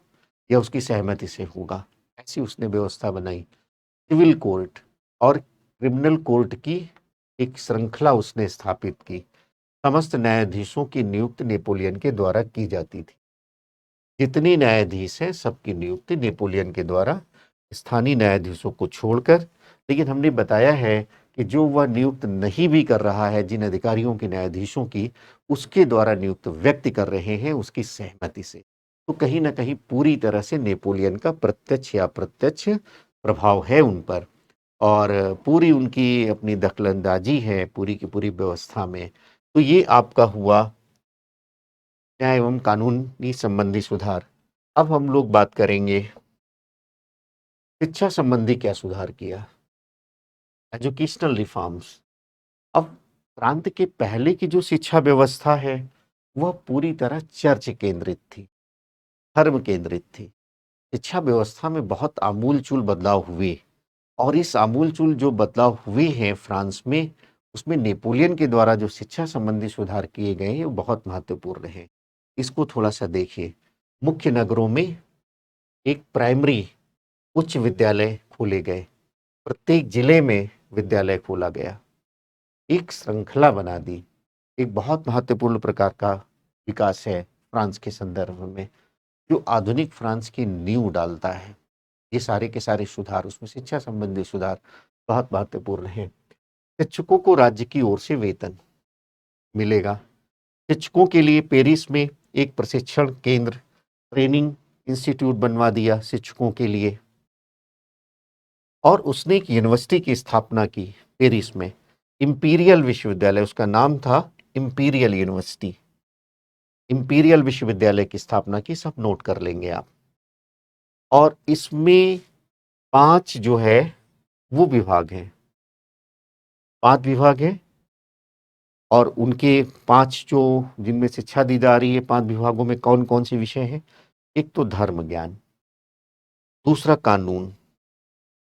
या उसकी सहमति से होगा, ऐसी उसने व्यवस्था बनाई। सिविल कोर्ट और क्रिमिनल कोर्ट की एक श्रृंखला उसने स्थापित की। समस्त न्यायाधीशों की नियुक्ति नेपोलियन के द्वारा की जाती थी। जितने न्यायाधीश हैं सबकी नियुक्ति नेपोलियन के द्वारा, स्थानीय न्यायाधीशों को छोड़कर। लेकिन हमने बताया है कि जो वह नियुक्त नहीं भी कर रहा है, जिन अधिकारियों की, न्यायाधीशों की, उसके द्वारा नियुक्त व्यक्ति कर रहे हैं उसकी सहमति से। तो कहीं ना कहीं पूरी तरह से नेपोलियन का प्रत्यक्ष या अप्रत्यक्ष प्रभाव है उन पर, और पूरी उनकी अपनी दखलंदाजी है पूरी की पूरी व्यवस्था में। तो ये आपका हुआ न्याय एवं कानूनी संबंधी सुधार। अब हम लोग बात करेंगे शिक्षा संबंधी क्या सुधार किया, एजुकेशनल रिफॉर्म्स। अब क्रांति के पहले की जो शिक्षा व्यवस्था है वह पूरी तरह चर्च केंद्रित थी, धर्म केंद्रित थी। शिक्षा व्यवस्था में बहुत आमूलचूल बदलाव हुए, और इस आमूलचूल जो बदलाव हुए हैं फ्रांस में, उसमें नेपोलियन के द्वारा जो शिक्षा संबंधी सुधार किए गए हैं वो बहुत महत्वपूर्ण है। इसको थोड़ा सा देखिए। मुख्य नगरों में एक प्राइमरी उच्च विद्यालय खोले गए, प्रत्येक जिले में विद्यालय खोला गया, एक श्रृंखला बना दी। एक बहुत महत्वपूर्ण प्रकार का विकास है फ्रांस के संदर्भ में, जो आधुनिक फ्रांस की नींव डालता है। ये सारे के सारे सुधार, उसमें शिक्षा संबंधी सुधार बहुत महत्वपूर्ण है। शिक्षकों को राज्य की ओर से वेतन मिलेगा। शिक्षकों के लिए पेरिस में एक प्रशिक्षण केंद्र, ट्रेनिंग इंस्टीट्यूट बनवा दिया शिक्षकों के लिए, और उसने एक यूनिवर्सिटी की स्थापना की पेरिस में, इंपीरियल विश्वविद्यालय, उसका नाम था इंपीरियल यूनिवर्सिटी। इंपीरियल विश्वविद्यालय की स्थापना की, सब नोट कर लेंगे आप। और इसमें 5 जो है वो विभाग हैं, 5 विभाग हैं, और उनके 5 जो जिनमें शिक्षा दी जा रही है 5 विभागों में कौन कौन से विषय हैं। एक तो धर्म ज्ञान, दूसरा कानून,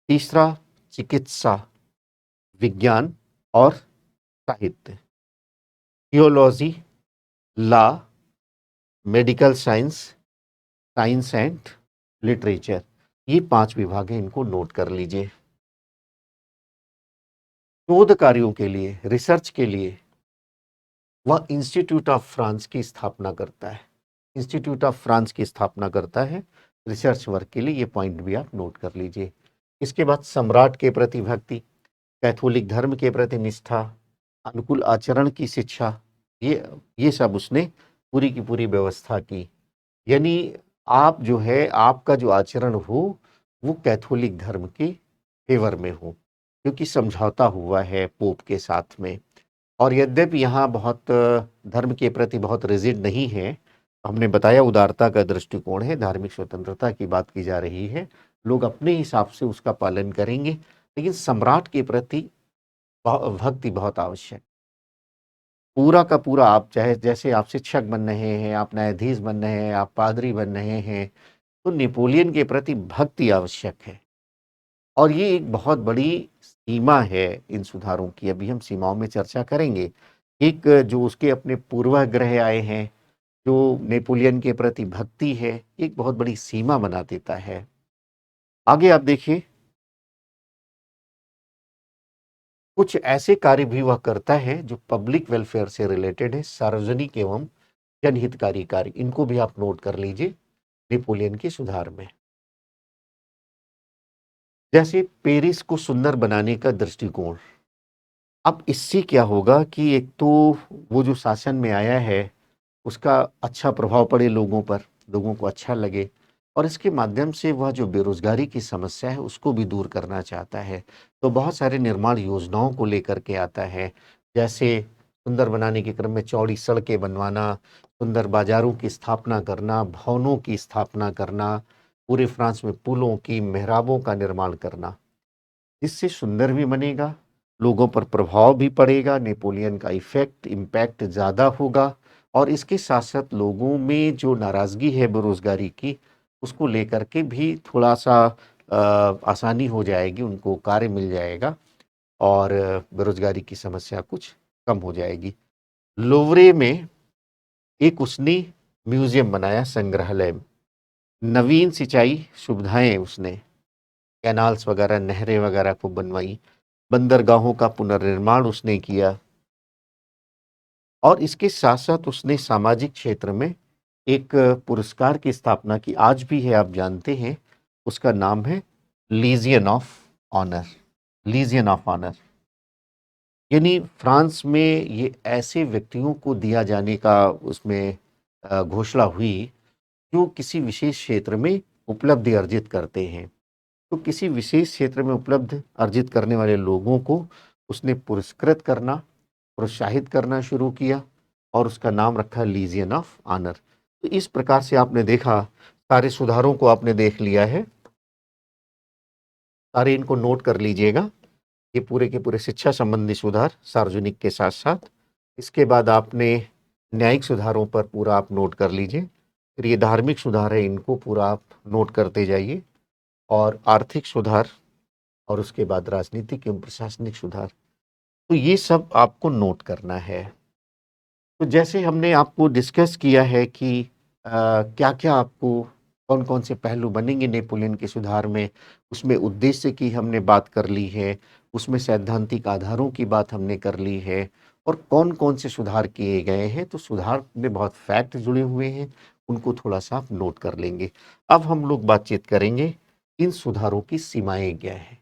तीसरा चिकित्सा विज्ञान और साहित्य, theology, law, medical science, science and literature. ये 5 विभाग हैं, इनको नोट कर लीजिए। शोध कार्यों के लिए, रिसर्च के लिए वह इंस्टीट्यूट ऑफ फ्रांस की स्थापना करता है, इंस्टीट्यूट ऑफ फ्रांस की स्थापना करता है रिसर्च वर्क के लिए। ये पॉइंट भी आप नोट कर लीजिए। इसके बाद सम्राट के प्रति भक्ति, कैथोलिक धर्म के प्रति निष्ठा, अनुकूल आचरण की शिक्षा, ये सब उसने पूरी की पूरी व्यवस्था की। यानी आप जो है, आपका जो आचरण हो वो कैथोलिक धर्म के फेवर में हो, क्योंकि समझौता हुआ है पोप के साथ में। और यद्यपि यहाँ बहुत धर्म के प्रति बहुत रिजिड नहीं है, हमने बताया उदारता का दृष्टिकोण है, धार्मिक स्वतंत्रता की बात की जा रही है, लोग अपने हिसाब से उसका पालन करेंगे, लेकिन सम्राट के प्रति भक्ति बहुत आवश्यक। पूरा का पूरा, आप चाहे जैसे आप शिक्षक बन रहे हैं, आप न्यायाधीश बन रहे हैं, आप पादरी बन रहे हैं, तो नेपोलियन के प्रति भक्ति आवश्यक है। और ये एक बहुत बड़ी सीमा है इन सुधारों की, अभी हम सीमाओं में चर्चा करेंगे। एक जो उसके अपने पूर्वाग्रह आए हैं, जो नेपोलियन के प्रति भक्ति है, एक बहुत बड़ी सीमा बना देता है। आगे आप देखिए, कुछ ऐसे कार्य भी वह करता है जो पब्लिक वेलफेयर से रिलेटेड है, सार्वजनिक एवं जनहितकारी कार्य, इनको भी आप नोट कर लीजिए नेपोलियन के सुधार में। जैसे पेरिस को सुंदर बनाने का दृष्टिकोण। अब इससे क्या होगा कि एक तो वो जो शासन में आया है उसका अच्छा प्रभाव पड़े लोगों पर, लोगों को अच्छा लगे, और इसके माध्यम से वह जो बेरोजगारी की समस्या है उसको भी दूर करना चाहता है। तो बहुत सारे निर्माण योजनाओं को लेकर के आता है, जैसे सुंदर बनाने के क्रम में चौड़ी सड़कें बनवाना, सुंदर बाजारों की स्थापना करना, भवनों की स्थापना करना, पूरे फ्रांस में पुलों की, मेहराबों का निर्माण करना। इससे सुंदर भी बनेगा, लोगों पर प्रभाव भी पड़ेगा, नेपोलियन का इम्पैक्ट ज़्यादा होगा, और इसके साथ साथ लोगों में जो नाराज़गी है बेरोज़गारी की, उसको लेकर के भी थोड़ा सा आसानी हो जाएगी, उनको कार्य मिल जाएगा, और बेरोज़गारी की समस्या कुछ कम हो जाएगी। लोवरे में एक उसने म्यूज़ियम बनाया, संग्रहालय, नवीन सिंचाई सुविधाएं उसने, कैनाल्स वगैरह, नहरें वगैरह को बनवाई, बंदरगाहों का पुनर्निर्माण उसने किया, और इसके साथ साथ उसने सामाजिक क्षेत्र में एक पुरस्कार की स्थापना की, आज भी है, आप जानते हैं, उसका नाम है legion of honour. Legion of honour यानी फ्रांस में ये ऐसे व्यक्तियों को दिया जाने का उसमें घोषणा हुई जो किसी विशेष क्षेत्र में उपलब्धि अर्जित करते हैं। तो किसी विशेष क्षेत्र में उपलब्ध अर्जित करने वाले लोगों को उसने पुरस्कृत करना, प्रोत्साहित करना शुरू किया, और उसका नाम रखा लीजियन ऑफ ऑनर। तो इस प्रकार से आपने देखा, सारे सुधारों को आपने देख लिया है, सारे इनको नोट कर लीजिएगा, ये पूरे के पूरे शिक्षा संबंधी सुधार सार्वजनिक के साथ साथ। इसके बाद आपने न्यायिक सुधारों पर पूरा आप नोट कर लीजिए, फिर ये धार्मिक सुधार है, इनको पूरा आप नोट करते जाइए, और आर्थिक सुधार, और उसके बाद राजनीतिक एवं प्रशासनिक सुधार, तो ये सब आपको नोट करना है। तो जैसे हमने आपको डिस्कस किया है कि क्या क्या आपको, कौन कौन से पहलू बनेंगे नेपोलियन के सुधार में, उसमें उद्देश्य की हमने बात कर ली है, उसमें सैद्धांतिक आधारों की बात हमने कर ली है, और कौन कौन से सुधार किए गए हैं। तो सुधार में बहुत फैक्ट जुड़े हुए हैं, उनको थोड़ा सा आप नोट कर लेंगे। अब हम लोग बातचीत करेंगे इन सुधारों की सीमाएं क्या है,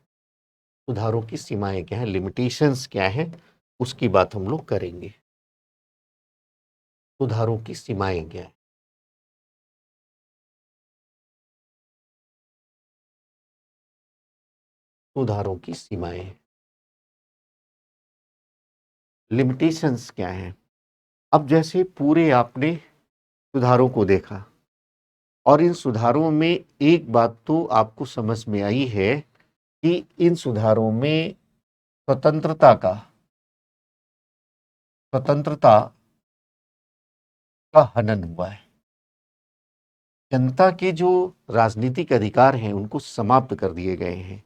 सुधारों की सीमाएं क्या है, लिमिटेशंस क्या है, उसकी बात हम लोग करेंगे। सुधारों की सीमाएं क्या है। सुधारों की सीमाएं, लिमिटेशंस क्या है। अब जैसे पूरे आपने सुधारों को देखा, और इन सुधारों में एक बात तो आपको समझ में आई है कि इन सुधारों में स्वतंत्रता का स्वतंत्रता का हनन हुआ है। जनता के जो राजनीतिक अधिकार हैं उनको समाप्त कर दिए गए हैं,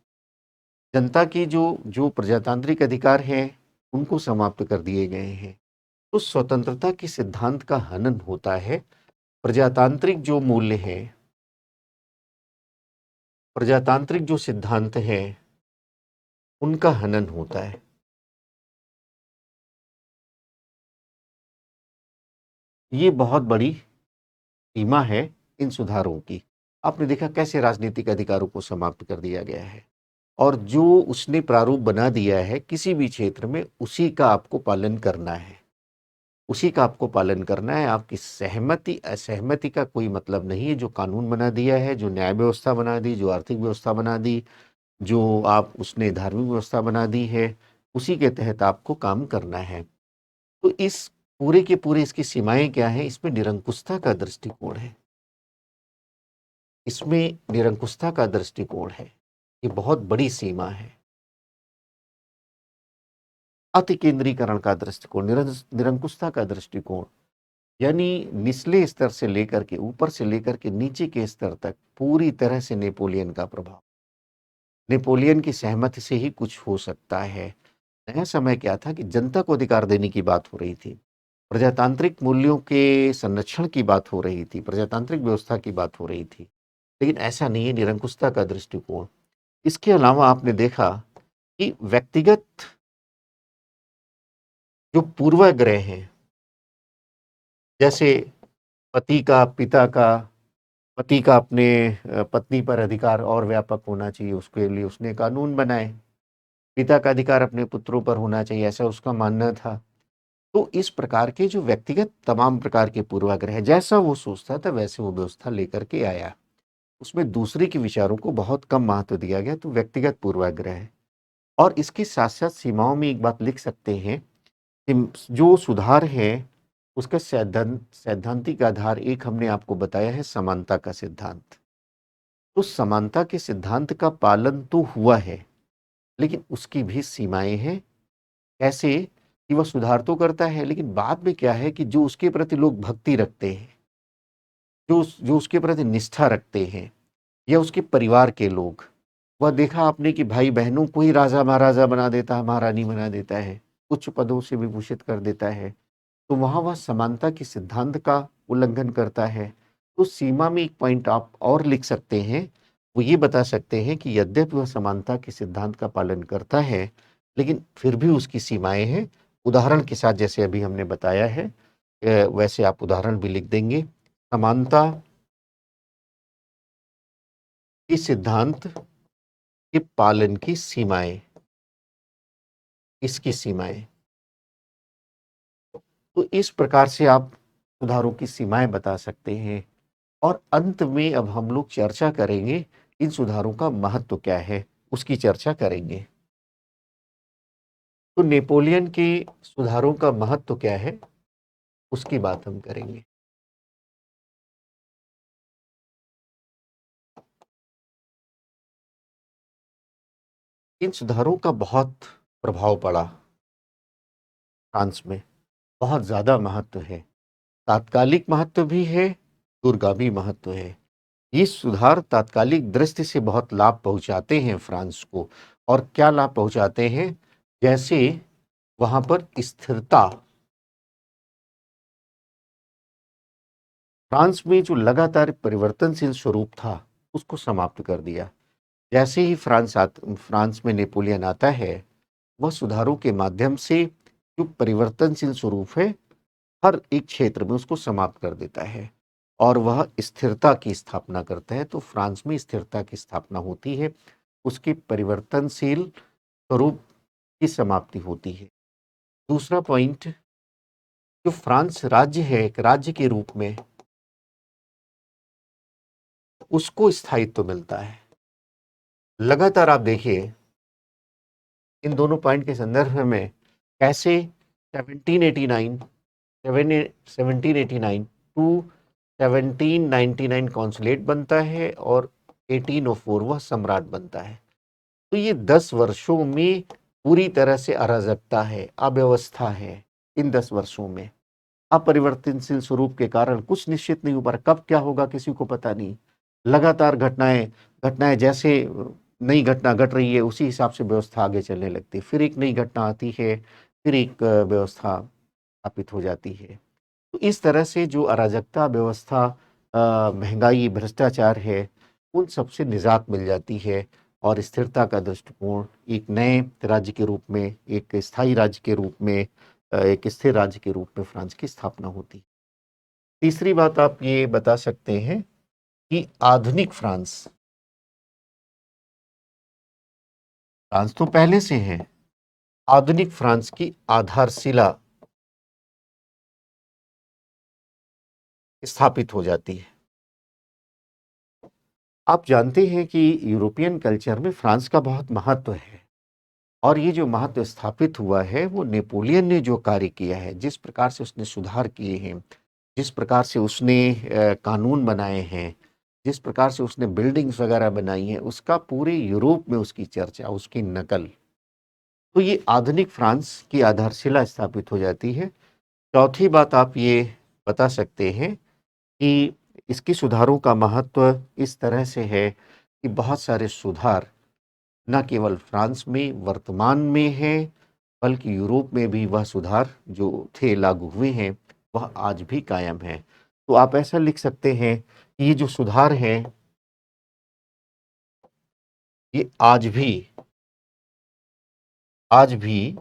जनता की जो जो प्रजातांत्रिक अधिकार हैं उनको समाप्त कर दिए गए हैं। तो स्वतंत्रता के सिद्धांत का हनन होता है, प्रजातांत्रिक जो मूल्य है, प्रजातांत्रिक जो सिद्धांत है, उनका हनन होता है। ये बहुत बड़ी सीमा है इन सुधारों की। आपने देखा कैसे राजनीतिक अधिकारों को समाप्त कर दिया गया है, और जो उसने प्रारूप बना दिया है किसी भी क्षेत्र में, उसी का आपको पालन करना है, उसी का आपको पालन करना है। आपकी सहमति असहमति का कोई मतलब नहीं है। जो कानून बना दिया है, जो न्याय व्यवस्था बना दी, जो आर्थिक व्यवस्था बना दी, जो आप उसने धार्मिक व्यवस्था बना दी है, उसी के तहत आपको काम करना है। तो इस पूरे के पूरे इसकी सीमाएं क्या हैं? इसमें निरंकुशता का दृष्टिकोण है, इसमें निरंकुशता का दृष्टिकोण है। ये बहुत बड़ी सीमा है। अति केंद्रीकरण का दृष्टिकोण, निरंकुशता का दृष्टिकोण, यानी निचले स्तर से लेकर के ऊपर से लेकर के नीचे के स्तर तक पूरी तरह से नेपोलियन का प्रभाव। नेपोलियन की सहमति से ही कुछ हो सकता है। नया समय क्या था कि जनता को अधिकार देने की बात हो रही थी, प्रजातांत्रिक मूल्यों के संरक्षण की बात हो रही थी, प्रजातांत्रिक व्यवस्था की बात हो रही थी। लेकिन ऐसा नहीं है, निरंकुशता का दृष्टिकोण। इसके अलावा आपने देखा कि व्यक्तिगत जो पूर्वाग्रह हैं, जैसे पति का पिता का पति का अपने पत्नी पर अधिकार और व्यापक होना चाहिए, उसके लिए उसने कानून बनाए। पिता का अधिकार अपने पुत्रों पर होना चाहिए, ऐसा उसका मानना था। तो इस प्रकार के जो व्यक्तिगत तमाम प्रकार के पूर्वाग्रह, जैसा वो सोचता था वैसे वो व्यवस्था लेकर के आया। उसमें दूसरे के विचारों को बहुत कम महत्व दिया गया, तो व्यक्तिगत पूर्वाग्रह। और इसके साथ साथ सीमाओं में एक बात लिख सकते हैं कि जो सुधार है उसका सैद्धांतिक आधार एक हमने आपको बताया है, समानता का सिद्धांत। तो समानता के सिद्धांत का पालन तो हुआ है, लेकिन उसकी भी सीमाएं हैं। कैसे कि वह सुधार तो करता है, लेकिन बाद में क्या है कि जो उसके प्रति लोग भक्ति रखते हैं, जो उसके प्रति निष्ठा रखते हैं, या उसके परिवार के लोग, वह देखा आपने कि भाई बहनों को ही राजा महाराजा बना देता है, महारानी बना देता है, उच्च पदों से विभूषित कर देता है। तो वहां वह समानता के सिद्धांत का उल्लंघन करता है। तो सीमा में एक पॉइंट आप और लिख सकते हैं, वो ये बता सकते हैं कि यद्यपि वह समानता के सिद्धांत का पालन करता है, लेकिन फिर भी उसकी सीमाएं हैं। उदाहरण के साथ जैसे अभी हमने बताया है, वैसे आप उदाहरण भी लिख देंगे। समानता के सिद्धांत के पालन की सीमाएं, इसकी सीमाएं। तो इस प्रकार से आप सुधारों की सीमाएं बता सकते हैं। और अंत में अब हम लोग चर्चा करेंगे इन सुधारों का महत्व क्या है, उसकी चर्चा करेंगे। तो नेपोलियन के सुधारों का महत्व क्या है, उसकी बात हम करेंगे। इन सुधारों का बहुत प्रभाव पड़ा फ्रांस में, बहुत ज्यादा महत्व है। तात्कालिक महत्व भी है, दूरगामी महत्व है। ये सुधार तात्कालिक दृष्टि से बहुत लाभ पहुंचाते हैं फ्रांस को। और क्या लाभ पहुंचाते हैं? जैसे वहां पर स्थिरता, फ्रांस में जो लगातार परिवर्तनशील स्वरूप था उसको समाप्त कर दिया। जैसे ही फ्रांस में नेपोलियन आता है, वह सुधारों के माध्यम से जो परिवर्तनशील स्वरूप है हर एक क्षेत्र में उसको समाप्त कर देता है, और वह स्थिरता की स्थापना करता है। तो फ्रांस में स्थिरता की स्थापना होती है, उसके परिवर्तनशील स्वरूप की समाप्ति होती है। दूसरा पॉइंट, जो फ्रांस राज्य है एक राज्य के रूप में, उसको स्थायित्व मिलता है। लगातार आप देखिए इन दोनों पॉइंट के संदर्भ में कैसे 1789 1789 टू 1799 कॉन्सुलेट बनता है, और 1804 वह सम्राट बनता है। तो ये 10 वर्षों में पूरी तरह से अराजकता है, अव्यवस्था है। इन 10 वर्षों में अपरिवर्तनशील स्वरूप के कारण कुछ निश्चित नहीं हो पा रहा, कब क्या होगा किसी को पता नहीं। लगातार घटनाएं घटनाएं जैसे नई घटना घट रही है उसी हिसाब से व्यवस्था आगे चलने लगती है, फिर एक नई घटना आती है, फिर एक व्यवस्था स्थापित हो जाती है। तो इस तरह से जो अराजकता व्यवस्था, महंगाई, भ्रष्टाचार है, उन सब से निजात मिल जाती है। और स्थिरता का दृष्टिकोण, एक नए राज्य के रूप में, एक स्थायी राज्य के रूप में, एक स्थिर राज्य के रूप में फ्रांस की स्थापना होती है। तीसरी बात आप ये बता सकते हैं कि आधुनिक फ्रांस फ्रांस तो पहले से है। आधुनिक फ्रांस की आधारशिला स्थापित हो जाती है। आप जानते हैं कि यूरोपियन कल्चर में फ्रांस का बहुत महत्व है, और ये जो महत्व स्थापित हुआ है वो नेपोलियन ने जो कार्य किया है, जिस प्रकार से उसने सुधार किए हैं, जिस प्रकार से उसने कानून बनाए हैं, जिस प्रकार से उसने बिल्डिंग्स वगैरह बनाई हैं, उसका पूरे यूरोप में उसकी चर्चा, उसकी नकल। तो ये आधुनिक फ्रांस की आधारशिला स्थापित हो जाती है। चौथी बात आप ये बता सकते हैं कि इसकी सुधारों का महत्व इस तरह से है कि बहुत सारे सुधार न केवल फ्रांस में वर्तमान में है, बल्कि यूरोप में भी वह सुधार जो थे लागू हुए हैं, वह आज भी कायम है। तो आप ऐसा लिख सकते हैं कि ये जो सुधार है, ये आज भी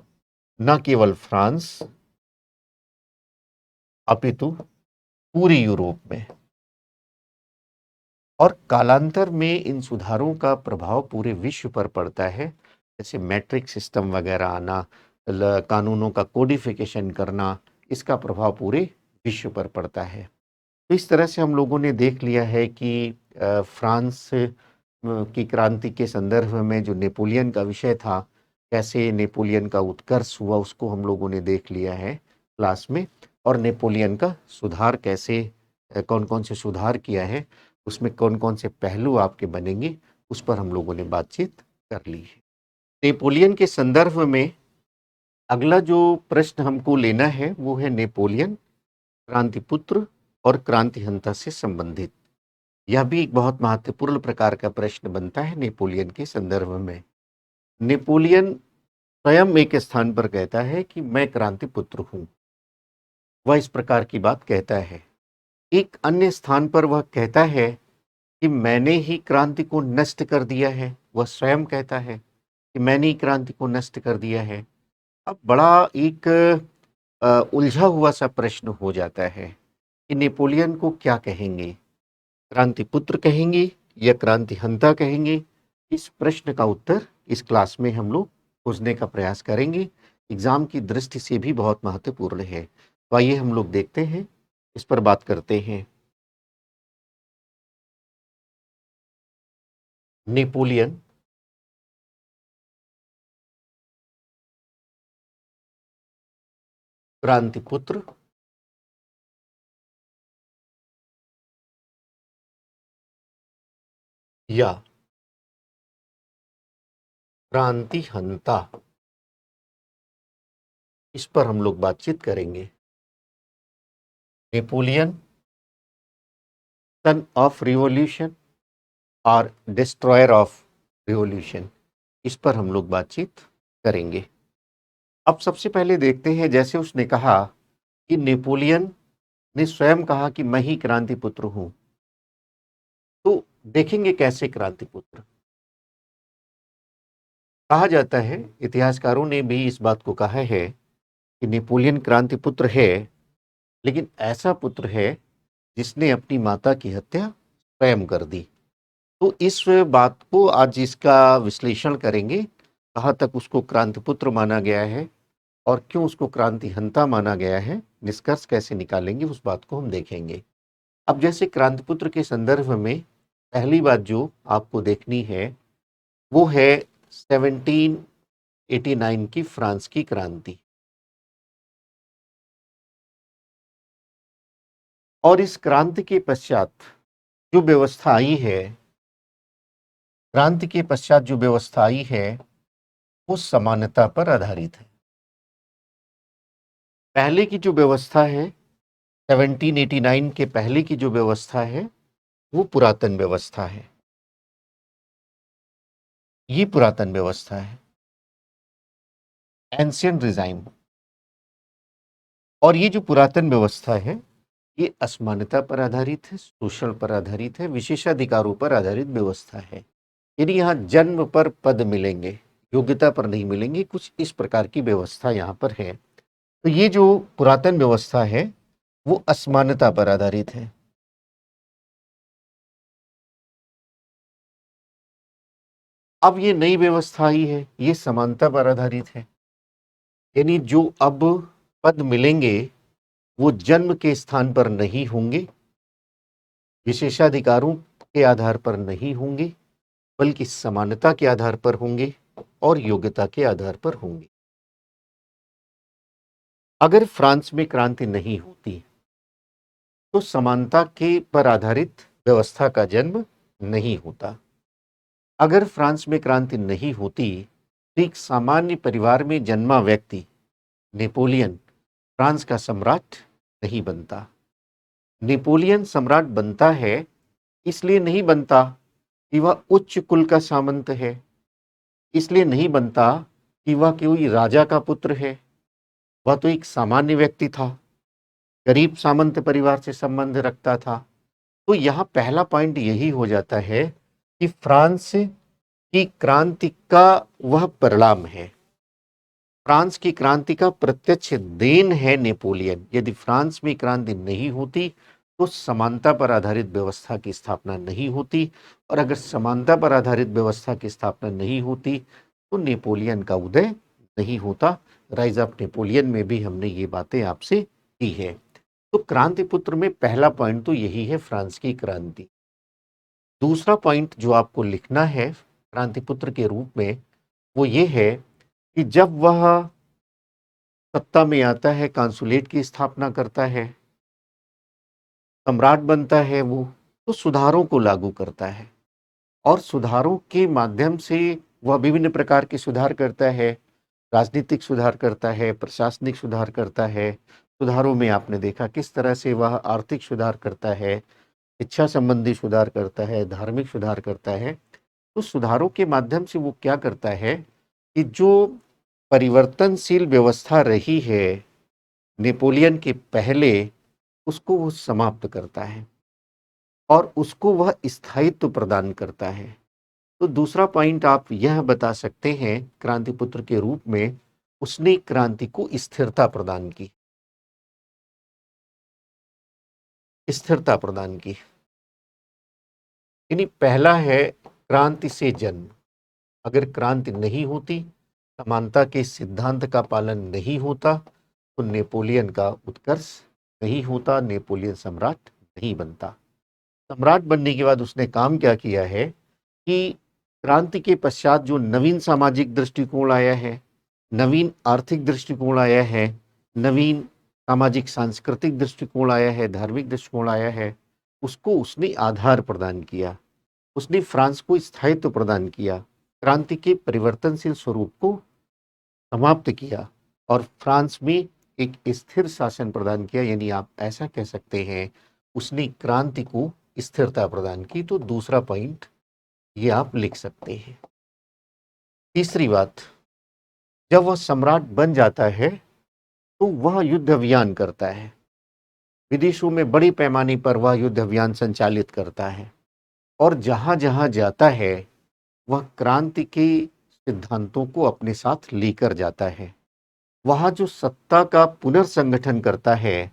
न केवल फ्रांस अपितु पूरी यूरोप में, और कालांतर में इन सुधारों का प्रभाव पूरे विश्व पर पड़ता है। जैसे मैट्रिक सिस्टम वगैरह आना, कानूनों का कोडिफिकेशन करना, इसका प्रभाव पूरे विश्व पर पड़ता है। तो इस तरह से हम लोगों ने देख लिया है कि फ्रांस की क्रांति के संदर्भ में जो नेपोलियन का विषय था, कैसे नेपोलियन का उत्कर्ष हुआ, उसको हम लोगों ने देख लिया है क्लास में। और नेपोलियन का सुधार कैसे, कौन कौन से सुधार किया है, उसमें कौन कौन से पहलू आपके बनेंगे, उस पर हम लोगों ने बातचीत कर ली है। नेपोलियन के संदर्भ में अगला जो प्रश्न हमको लेना है वो है नेपोलियन क्रांतिपुत्र और क्रांतिहंता से संबंधित। यह भी एक बहुत महत्वपूर्ण प्रकार का प्रश्न बनता है नेपोलियन के संदर्भ में। नेपोलियन स्वयं एक स्थान पर कहता है कि मैं क्रांतिपुत्र हूं, वह इस प्रकार की बात कहता है। एक अन्य स्थान पर वह कहता है कि मैंने ही क्रांति को नष्ट कर दिया है, वह स्वयं कहता है कि मैंने ही क्रांति को नष्ट कर दिया है। अब बड़ा एक उलझा हुआ सा प्रश्न हो जाता है कि नेपोलियन को क्या कहेंगे, क्रांतिपुत्र कहेंगे या क्रांतिहंता कहेंगे। इस प्रश्न का उत्तर इस क्लास में हम लोग खोजने का प्रयास करेंगे। एग्जाम की दृष्टि से भी बहुत महत्वपूर्ण है। तो आइए हम लोग देखते हैं, इस पर बात करते हैं। नेपोलियन क्रांतिपुत्र या क्रांतिहंता, इस पर हम लोग बातचीत करेंगे। नेपोलियन सन ऑफ रिवॉल्यूशन और डिस्ट्रॉयर ऑफ रिवॉल्यूशन, इस पर हम लोग बातचीत करेंगे। अब सबसे पहले देखते हैं, जैसे उसने कहा कि नेपोलियन ने स्वयं कहा कि मैं ही क्रांति पुत्र हूं, तो देखेंगे कैसे क्रांति पुत्र। कहा जाता है, इतिहासकारों ने भी इस बात को कहा है कि नेपोलियन क्रांति पुत्र है, लेकिन ऐसा पुत्र है जिसने अपनी माता की हत्या स्वयं कर दी। तो इस बात को आज इसका विश्लेषण करेंगे, कहाँ तक उसको क्रांतिपुत्र माना गया है और क्यों उसको क्रांतिहंता माना गया है, निष्कर्ष कैसे निकालेंगे, उस बात को हम देखेंगे। अब जैसे क्रांतिपुत्र के संदर्भ में पहली बात जो आपको देखनी है वो है 1789 की फ्रांस की क्रांति। और इस क्रांति के पश्चात जो व्यवस्था आई है, क्रांति के पश्चात जो व्यवस्था आई है वो समानता पर आधारित है। पहले की जो व्यवस्था है, 1789 के पहले की जो व्यवस्था है वो पुरातन व्यवस्था है। ये पुरातन व्यवस्था है, एंशियंट रिजाइम। और ये जो पुरातन व्यवस्था है ये असमानता पर आधारित है, शोषण पर आधारित है, विशेषाधिकारों पर आधारित व्यवस्था है। यानी यहाँ जन्म पर पद मिलेंगे, योग्यता पर नहीं मिलेंगे, कुछ इस प्रकार की व्यवस्था यहाँ पर है। तो ये जो पुरातन व्यवस्था है वो असमानता पर आधारित है। अब ये नई व्यवस्था आई है, ये समानता पर आधारित है। यानी जो अब पद मिलेंगे वो जन्म के स्थान पर नहीं होंगे, विशेषाधिकारों के आधार पर नहीं होंगे, बल्कि समानता के आधार पर होंगे और योग्यता के आधार पर होंगे। अगर फ्रांस में क्रांति नहीं होती तो समानता के पर आधारित व्यवस्था का जन्म नहीं होता। अगर फ्रांस में क्रांति नहीं होती तो एक सामान्य परिवार में जन्मा व्यक्ति नेपोलियन फ्रांस का सम्राट नहीं बनता। नेपोलियन सम्राट बनता है इसलिए नहीं बनता कि वह उच्च कुल का सामंत है, इसलिए नहीं बनता कि वह कोई राजा का पुत्र है। वह तो एक सामान्य व्यक्ति था, गरीब सामंत परिवार से संबंध रखता था। तो यहाँ पहला पॉइंट यही हो जाता है कि फ्रांस की क्रांति का वह परिणाम है, फ्रांस की क्रांति का प्रत्यक्ष देन है नेपोलियन। यदि फ्रांस में क्रांति नहीं होती तो समानता पर आधारित व्यवस्था की स्थापना नहीं होती, और अगर समानता पर आधारित व्यवस्था की स्थापना नहीं होती तो नेपोलियन का उदय नहीं होता। राइज ऑफ नेपोलियन में भी हमने ये बातें आपसे की है। तो क्रांति पुत्र में पहला पॉइंट तो यही है, फ्रांस की क्रांति। दूसरा पॉइंट जो आपको लिखना है क्रांति पुत्र के रूप में वो ये है कि जब वह सत्ता में आता है, कांसुलेट की स्थापना करता है, सम्राट बनता है, वो तो सुधारों को लागू करता है और सुधारों के माध्यम से वह विभिन्न प्रकार के सुधार करता है। राजनीतिक सुधार करता है, प्रशासनिक सुधार करता है। सुधारों में आपने देखा किस तरह से वह आर्थिक सुधार करता है, शिक्षा संबंधी सुधार करता है, धार्मिक सुधार करता है। तो सुधारों के माध्यम से वो क्या करता है कि जो परिवर्तनशील व्यवस्था रही है नेपोलियन के पहले, उसको वो समाप्त करता है और उसको वह स्थायित्व प्रदान करता है। तो दूसरा पॉइंट आप यह बता सकते हैं क्रांति पुत्र के रूप में, उसने क्रांति को स्थिरता प्रदान की, स्थिरता प्रदान की। यानी पहला है क्रांति से जन्म। अगर क्रांति नहीं होती, समानता के सिद्धांत का पालन नहीं होता तो नेपोलियन का उत्कर्ष नहीं होता, नेपोलियन सम्राट नहीं बनता। सम्राट बनने के बाद उसने काम क्या किया है कि क्रांति के पश्चात जो नवीन सामाजिक दृष्टिकोण आया है, नवीन आर्थिक दृष्टिकोण आया है, नवीन सामाजिक सांस्कृतिक दृष्टिकोण आया है, धार्मिक दृष्टिकोण आया है, उसको उसने आधार प्रदान किया। उसने फ्रांस को स्थायित्व प्रदान किया, क्रांति के परिवर्तनशील स्वरूप को समाप्त किया और फ्रांस में एक स्थिर शासन प्रदान किया। यानी आप ऐसा कह सकते हैं उसने क्रांति को स्थिरता प्रदान की। तो दूसरा पॉइंट ये आप लिख सकते हैं। तीसरी बात, जब वह सम्राट बन जाता है तो वह युद्ध अभियान करता है, विदेशों में बड़े पैमाने पर वह युद्ध अभियान संचालित करता है और जहां जहां जाता है वह क्रांति के सिद्धांतों को अपने साथ लेकर जाता है। वहां जो सत्ता का पुनर्संगठन करता है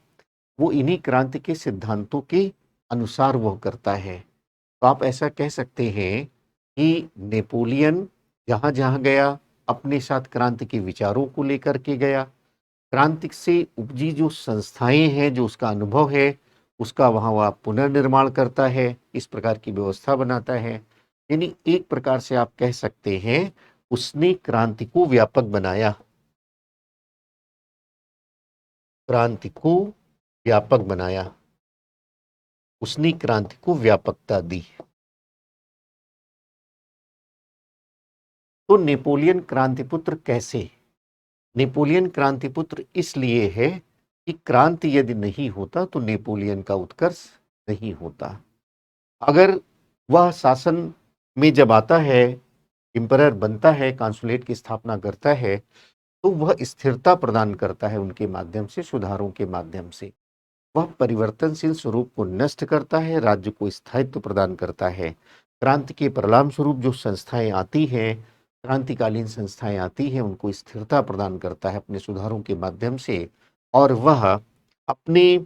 वो इन्हीं क्रांति के सिद्धांतों के अनुसार वह करता है। तो आप ऐसा कह सकते हैं कि नेपोलियन जहां जहां गया अपने साथ क्रांति के विचारों को लेकर के गया, क्रांति से उपजी जो संस्थाएं हैं, जो उसका अनुभव है, उसका वहाँ वह पुनर्निर्माण करता है, इस प्रकार की व्यवस्था बनाता है। यानी एक प्रकार से आप कह सकते हैं उसने क्रांति को व्यापक बनाया, क्रांति को व्यापक बनाया, उसने क्रांति को व्यापकता दी। तो नेपोलियन क्रांतिपुत्र कैसे? नेपोलियन क्रांतिपुत्र इसलिए है कि क्रांति यदि नहीं होता तो नेपोलियन का उत्कर्ष नहीं होता। अगर वह शासन में जब आता है, एम्परर बनता है, कांसुलेट की स्थापना करता है, तो वह स्थिरता प्रदान करता है उनके माध्यम से, सुधारों के माध्यम से। वह परिवर्तनशील स्वरूप को नष्ट करता है, राज्य को स्थायित्व प्रदान करता है। क्रांति के परिणाम स्वरूप जो संस्थाएं आती हैं, क्रांतिकालीन संस्थाएं आती हैं, उनको स्थिरता प्रदान करता है अपने सुधारों के माध्यम से। और वह अपने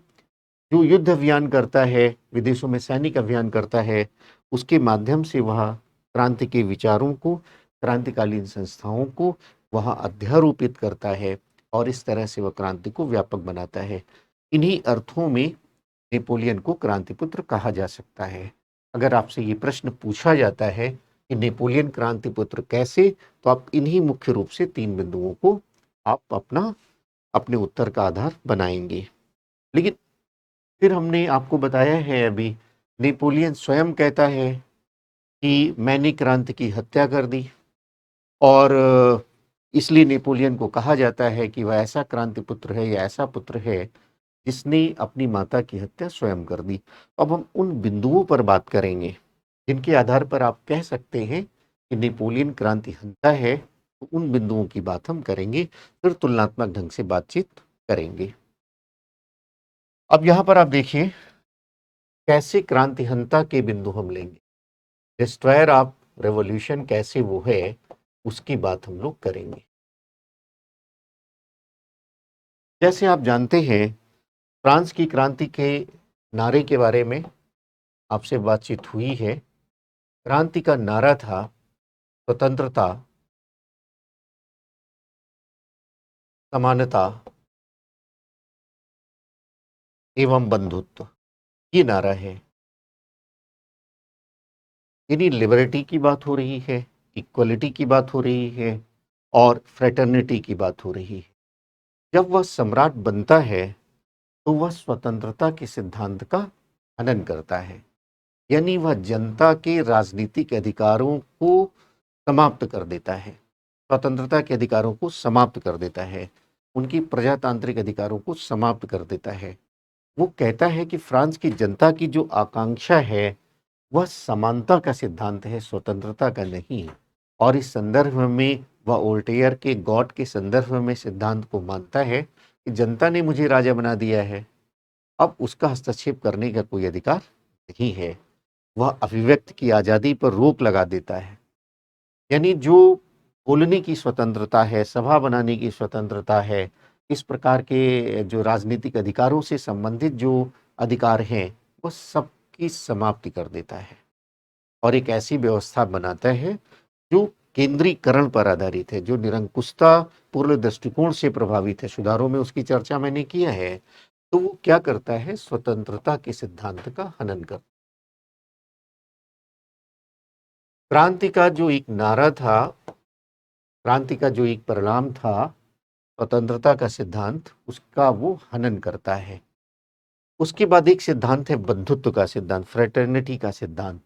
जो युद्ध अभियान करता है, विदेशों में सैनिक अभियान करता है, उसके माध्यम से वह क्रांति के विचारों को, क्रांतिकालीन संस्थाओं को वहाँ अध्यारोपित करता है और इस तरह से वह क्रांति को व्यापक बनाता है। इन्हीं अर्थों में नेपोलियन को क्रांतिपुत्र कहा जा सकता है। अगर आपसे ये प्रश्न पूछा जाता है कि नेपोलियन क्रांतिपुत्र कैसे, तो आप इन्हीं मुख्य रूप से 3 बिंदुओं को आप अपने उत्तर का आधार बनाएंगे। लेकिन फिर हमने आपको बताया है अभी, नेपोलियन स्वयं कहता है कि मैंने क्रांति की हत्या कर दी और इसलिए नेपोलियन को कहा जाता है कि वह ऐसा क्रांतिपुत्र है या ऐसा पुत्र है जिसने अपनी माता की हत्या स्वयं कर दी। अब हम उन बिंदुओं पर बात करेंगे जिनके आधार पर आप कह सकते हैं कि नेपोलियन क्रांति हत्या है, तो उन बिंदुओं की बात हम करेंगे, फिर तुलनात्मक ढंग से बातचीत करेंगे। अब यहां पर आप देखिए कैसे क्रांतिहंता के बिंदु हम लेंगे। डिस्ट्रॉयर ऑफ रेवोल्यूशन कैसे वो है, उसकी बात हम लोग करेंगे। जैसे आप जानते हैं, फ्रांस की क्रांति के नारे के बारे में आपसे बातचीत हुई है। क्रांति का नारा था स्वतंत्रता, समानता एवं बंधुत्व, ये नारा है। यानी लिबर्टी की बात हो रही है, इक्वलिटी की बात हो रही है और फ्रेटर्निटी की बात हो रही है। जब वह सम्राट बनता है तो वह स्वतंत्रता के सिद्धांत का हनन करता है, यानी वह जनता के राजनीतिक अधिकारों को समाप्त कर देता है, स्वतंत्रता के अधिकारों को समाप्त कर देता है, उनकी प्रजातांत्रिक अधिकारों को समाप्त कर देता है। वो कहता है कि फ्रांस की जनता की जो आकांक्षा है वह समानता का सिद्धांत है, स्वतंत्रता का नहीं। और इस संदर्भ में वह वोल्टेयर के गॉड के संदर्भ में सिद्धांत को मानता है कि जनता ने मुझे राजा बना दिया है, अब उसका हस्तक्षेप करने का कोई अधिकार नहीं है। वह अभिव्यक्ति की आज़ादी पर रोक लगा देता है, यानी जो बोलने की स्वतंत्रता है, सभा बनाने की स्वतंत्रता है, इस प्रकार के जो राजनीतिक अधिकारों से संबंधित जो अधिकार हैं, वह सबकी समाप्ति कर देता है और एक ऐसी व्यवस्था बनाता है जो केंद्रीकरण पर आधारित है, जो निरंकुशता पूर्ण दृष्टिकोण से प्रभावित है। सुधारों में उसकी चर्चा मैंने किया है। तो वो क्या करता है, स्वतंत्रता के सिद्धांत का हनन कर। क्रांति का जो एक नारा था, क्रांति का जो एक परिणाम था, स्वतंत्रता का सिद्धांत, उसका वो हनन करता है। उसके बाद एक सिद्धांत है बंधुत्व का सिद्धांत, फ्रेटर्निटी का सिद्धांत।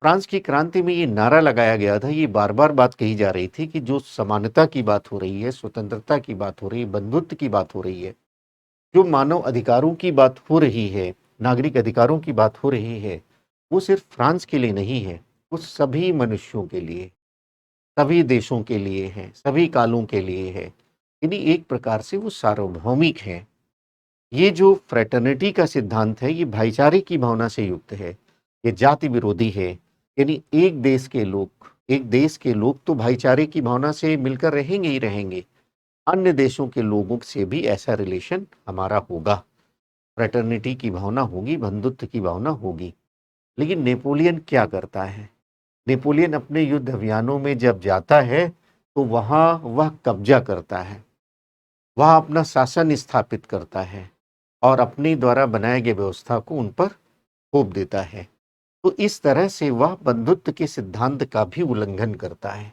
फ्रांस की क्रांति में ये नारा लगाया गया था, ये बार बार बात कही जा रही थी कि जो समानता की बात हो रही है, स्वतंत्रता की बात हो रही है, बंधुत्व की बात हो रही है, जो मानव अधिकारों की बात हो रही है, नागरिक अधिकारों की बात हो रही है, वो सिर्फ फ्रांस के लिए नहीं है, वो सभी मनुष्यों के लिए, सभी देशों के लिए है, सभी कालों के लिए है। यानी एक प्रकार से वो सार्वभौमिक है। ये जो फ्रेटर्निटी का सिद्धांत है, ये भाईचारे की भावना से युक्त है, ये जाति विरोधी है। यानी एक देश के लोग तो भाईचारे की भावना से मिलकर रहेंगे ही रहेंगे, अन्य देशों के लोगों से भी ऐसा रिलेशन हमारा होगा, फ्रेटर्निटी की भावना होगी, बंधुत्व की भावना होगी। लेकिन नेपोलियन क्या करता है, नेपोलियन अपने युद्ध अभियानों में जब जाता है तो वहाँ वह कब्जा करता है, वह अपना शासन स्थापित करता है और अपने द्वारा बनाए गए व्यवस्था को उन पर थोप देता है। तो इस तरह से वह बंधुत्व के सिद्धांत का भी उल्लंघन करता है।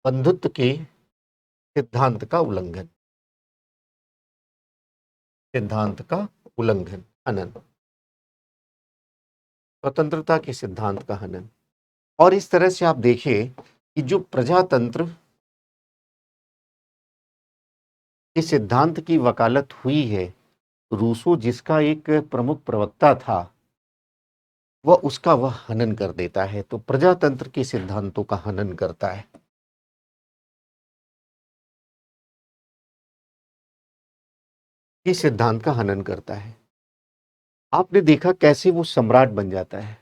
बंधुत्व के सिद्धांत का उल्लंघन, सिद्धांत का उल्लंघन, हनन, स्वतंत्रता के सिद्धांत का हनन। और इस तरह से आप देखिए कि जो प्रजातंत्र के सिद्धांत की वकालत हुई है, रूसो जिसका एक प्रमुख प्रवक्ता था, वह हनन कर देता है। तो प्रजातंत्र के सिद्धांतों का हनन करता है, इस सिद्धांत का हनन करता है। आपने देखा कैसे वो सम्राट बन जाता है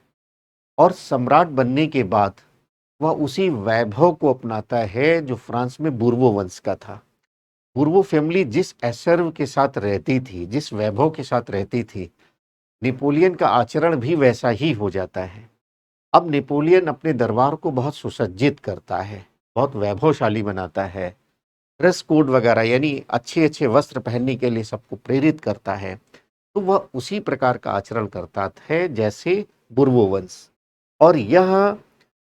और सम्राट बनने के बाद वह उसी वैभव को अपनाता है जो फ्रांस में बूर्बो वंश का था। बूर्बो फैमिली जिस ऐश्वर्य के साथ रहती थी, जिस वैभव के साथ रहती थी, नेपोलियन का आचरण भी वैसा ही हो जाता है। अब नेपोलियन अपने दरबार को बहुत सुसज्जित करता है, बहुत वैभवशाली बनाता है, ड्रेस कोड वगैरह यानी अच्छे-अच्छे वस्त्र पहनने के लिए सबको प्रेरित करता है। तो वह उसी प्रकार का आचरण करता है जैसे बुर्बो वंश, और यह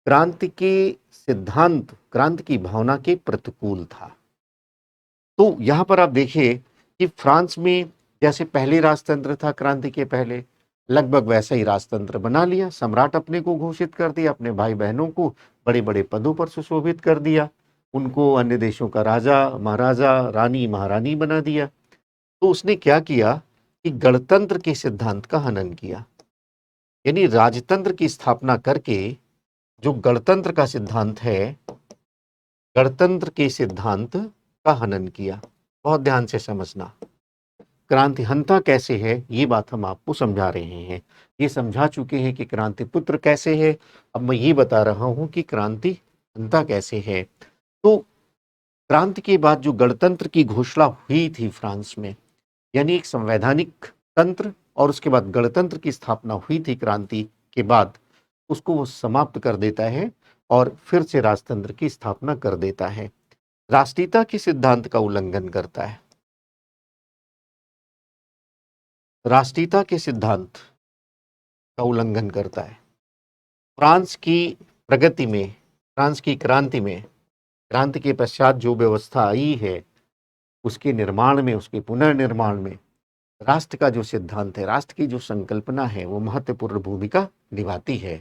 क्रांति के सिद्धांत, क्रांति की भावना के प्रतिकूल था। तो यहाँ पर आप देखिए कि फ्रांस में जैसे पहले राजतंत्र था क्रांति के पहले, लगभग वैसा ही राजतंत्र बना लिया। सम्राट अपने को घोषित कर दिया, अपने भाई बहनों को बड़े-बड़े पदों पर सुशोभित कर दिया, उनको अन्य देशों का राजा, महाराजा, रानी, महारानी बना दिया। तो उसने क्या किया कि गणतंत्र के सिद्धांत का हनन किया, यानी राजतंत्र की स्थापना करके जो गणतंत्र का सिद्धांत है, गणतंत्र के सिद्धांत का हनन किया। बहुत ध्यान से समझना, क्रांति हंता कैसे है ये बात हम आपको समझा रहे हैं। ये समझा चुके हैं कि क्रांति पुत्र कैसे है, अब मैं ये बता रहा हूं कि क्रांति हंता कैसे है। तो क्रांति के बाद जो गणतंत्र की घोषणा हुई थी फ्रांस में, यानी एक संवैधानिक तंत्र, और उसके बाद गणतंत्र की स्थापना हुई थी क्रांति के बाद, उसको वो समाप्त कर देता है और फिर से राजतंत्र की स्थापना कर देता है। राष्ट्रीयता के सिद्धांत का उल्लंघन करता है। राष्ट्रीयता के सिद्धांत का उल्लंघन करता है। फ्रांस की प्रगति में, फ्रांस की क्रांति में, क्रांति के पश्चात जो व्यवस्था आई है उसके निर्माण में, उसके पुनर्निर्माण में राष्ट्र का जो सिद्धांत है, राष्ट्र की जो संकल्पना है, वो महत्वपूर्ण भूमिका निभाती है।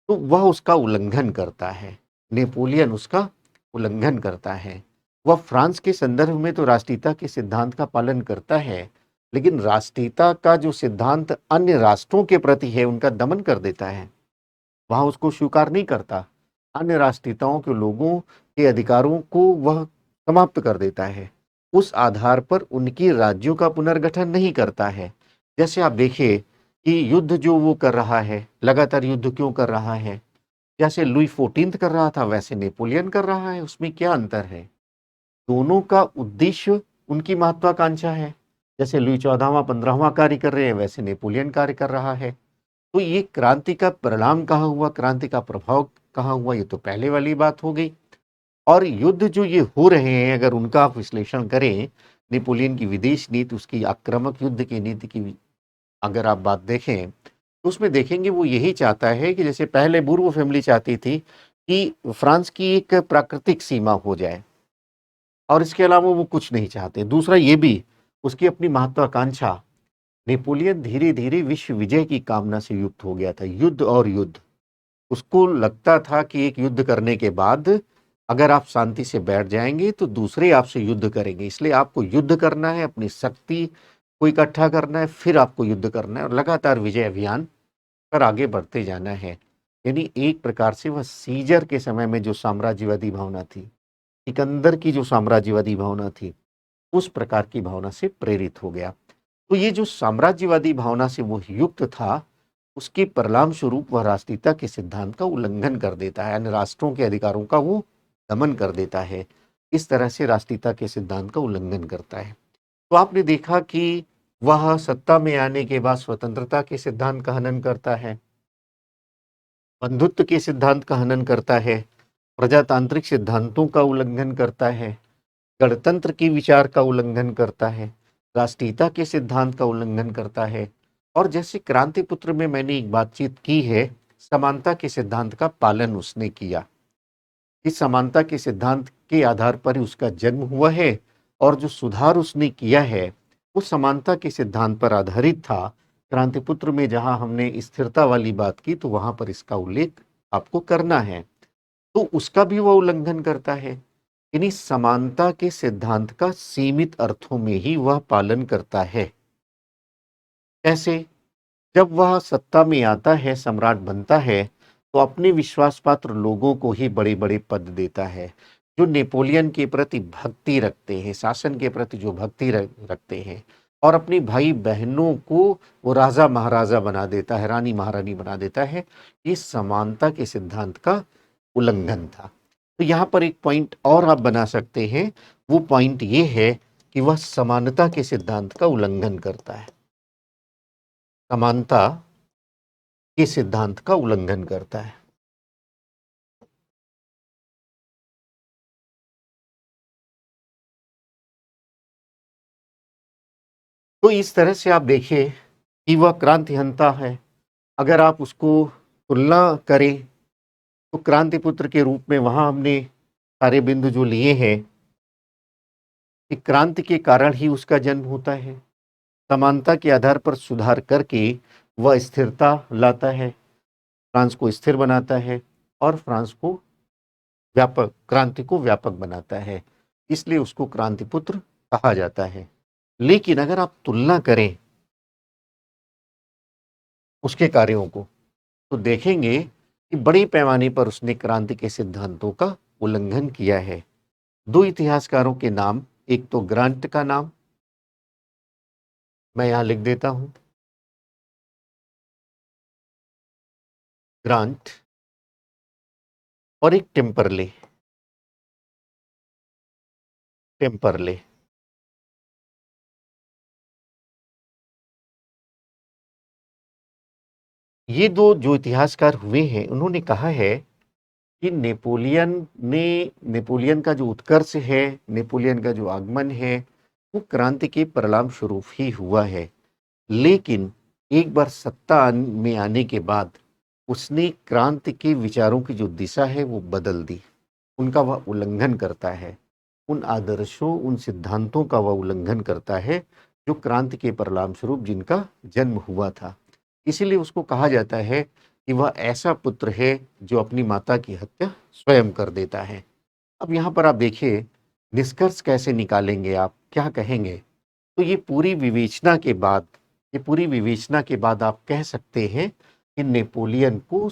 तो वह उसका उल्लंघन करता है, नेपोलियन उसका उल्लंघन करता है। वह फ्रांस के संदर्भ में तो राष्ट्रीयता के सिद्धांत का पालन करता है, लेकिन राष्ट्रीयता का जो सिद्धांत अन्य राष्ट्रों के प्रति है उनका दमन कर देता है, वहां उसको स्वीकार नहीं करता। अन्य राष्ट्रीयताओं के लोगों के अधिकारों को वह समाप्त कर देता है, उस आधार पर उनकी राज्यों का पुनर्गठन नहीं करता है। जैसे आप देखिए कि युद्ध जो वो कर रहा है, लगातार युद्ध क्यों कर रहा है, जैसे लुई 14 कर रहा था वैसे नेपोलियन कर रहा है, उसमें क्या अंतर है? दोनों का उद्देश्य उनकी महत्वाकांक्षा है। जैसे लुई 14वां 15वां कार्य कर रहे हैं, वैसे नेपोलियन कार्य कर रहा है। तो ये क्रांति का परिणाम कहाँ हुआ, क्रांति का प्रभाव कहाँ हुआ, ये तो पहले वाली बात हो गई। और युद्ध जो ये हो रहे हैं, अगर उनका आप विश्लेषण करें, नेपोलियन की विदेश नीति, उसकी आक्रामक युद्ध की नीति की अगर आप बात देखें, तो उसमें देखेंगे वो यही चाहता है कि जैसे पहले बुर्बो फैमिली चाहती थी कि फ्रांस की एक प्राकृतिक सीमा हो जाए, और इसके अलावा वो कुछ नहीं चाहते। दूसरा ये भी उसकी अपनी महत्वाकांक्षा, नेपोलियन धीरे धीरे विश्व विजय की कामना से युक्त हो गया था। युद्ध और युद्ध, उसको लगता था कि एक युद्ध करने के बाद अगर आप शांति से बैठ जाएंगे तो दूसरे आपसे युद्ध करेंगे, इसलिए आपको युद्ध करना है, अपनी शक्ति को इकट्ठा करना है, फिर आपको युद्ध करना है और लगातार विजय अभियान पर आगे बढ़ते जाना है। यानी एक प्रकार से वह सीजर के समय में जो साम्राज्यवादी भावना थी, सिकंदर की जो साम्राज्यवादी भावना थी, उस प्रकार की भावना से प्रेरित हो गया। तो ये जो साम्राज्यवादी भावना से वो युक्त था, उसके परिणाम स्वरूप वह राष्ट्रीयता के सिद्धांत का उल्लंघन कर देता है, अन्य राष्ट्रों के अधिकारों का वो दमन कर देता है। इस तरह से राष्ट्रीयता के सिद्धांत का उल्लंघन करता है। तो आपने देखा कि वह सत्ता में आने के बाद स्वतंत्रता के सिद्धांत का हनन करता है, बंधुत्व के सिद्धांत का हनन करता है, प्रजातांत्रिक सिद्धांतों का उल्लंघन करता है, गणतंत्र के विचार का उल्लंघन करता है, राष्ट्रीयता के सिद्धांत का उल्लंघन करता है। और जैसे क्रांति पुत्र में मैंने एक बातचीत की है, समानता के सिद्धांत का पालन उसने किया। इस समानता के सिद्धांत के आधार पर ही उसका जन्म हुआ है, और जो सुधार उसने किया है वो समानता के सिद्धांत पर आधारित था। क्रांतिपुत्र में जहां हमने स्थिरता वाली बात की, तो वहां पर इसका उल्लेख आपको करना है। तो उसका भी वह उल्लंघन करता है, यानी समानता के सिद्धांत का सीमित अर्थों में ही वह पालन करता है। कैसे? जब वह सत्ता में आता है, सम्राट बनता है, तो अपने विश्वास पात्र लोगों को ही बड़े बड़े पद देता है, जो नेपोलियन के प्रति भक्ति रखते हैं, शासन के प्रति जो भक्ति रखते हैं, और अपनी भाई बहनों को वो राजा महाराजा बना देता है, रानी महारानी बना देता है। ये समानता के सिद्धांत का उल्लंघन था। तो यहाँ पर एक पॉइंट और आप बना सकते हैं, वो पॉइंट ये है कि वह समानता के सिद्धांत का उल्लंघन करता है। समानता के सिद्धांत का उल्लंघन करता है। तो इस तरह से आप देखिए कि वह क्रांतिहंता है। अगर आप उसको तुलना करें तो क्रांतिपुत्र के रूप में वहां हमने सारे बिंदु जो लिए हैं कि क्रांति के कारण ही उसका जन्म होता है। समानता के आधार पर सुधार करके वह स्थिरता लाता है, फ्रांस को स्थिर बनाता है और फ्रांस को व्यापक क्रांति को व्यापक बनाता है। इसलिए उसको क्रांतिपुत्र कहा जाता है। लेकिन अगर आप तुलना करें उसके कार्यों को तो देखेंगे कि बड़े पैमाने पर उसने क्रांति के सिद्धांतों का उल्लंघन किया है। दो इतिहासकारों के नाम, एक तो ग्रांट का नाम मैं यहां लिख देता हूं, ग्रांट, और एक टेम्परले। टेम्परले ये दो जो इतिहासकार हुए हैं उन्होंने कहा है कि नेपोलियन का जो उत्कर्ष है, नेपोलियन का जो आगमन है, वो क्रांति के परिणाम स्वरूप ही हुआ है। लेकिन एक बार सत्ता में आने के बाद उसने क्रांति के विचारों की जो दिशा है वो बदल दी। उनका वह उल्लंघन करता है, उन आदर्शों, उन सिद्धांतों का वह उल्लंघन करता है जो क्रांति के परिणाम स्वरूप जिनका जन्म हुआ था। इसीलिए उसको कहा जाता है कि वह ऐसा पुत्र है जो अपनी माता की हत्या स्वयं कर देता है। अब यहाँ पर आप देखिए निष्कर्ष कैसे निकालेंगे, आप क्या कहेंगे? तो ये पूरी विवेचना के बाद आप कह सकते हैं कि नेपोलियन को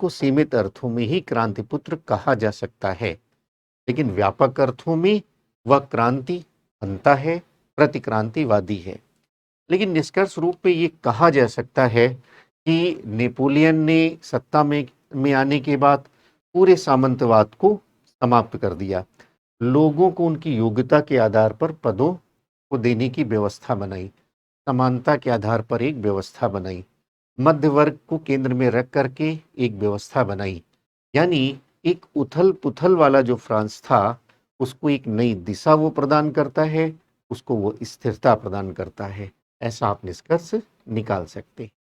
सीमित अर्थों में ही क्रांतिपुत्र कहा जा सकता है। लेकिन व्यापक अर्थों में वह क्रांति हंता है, प्रतिक्रांतिवादी है। लेकिन निष्कर्ष रूप में ये कहा जा सकता है कि नेपोलियन ने सत्ता में आने के बाद पूरे सामंतवाद को समाप्त कर दिया। लोगों को उनकी योग्यता के आधार पर पदों को देने की व्यवस्था बनाई, समानता के आधार पर एक व्यवस्था बनाई, मध्य वर्ग को केंद्र में रख करके एक व्यवस्था बनाई। यानी एक उथल पुथल वाला जो फ्रांस था उसको एक नई दिशा वो प्रदान करता है, उसको वो स्थिरता प्रदान करता है। ऐसा आप निष्कर्ष निकाल सकते हैं।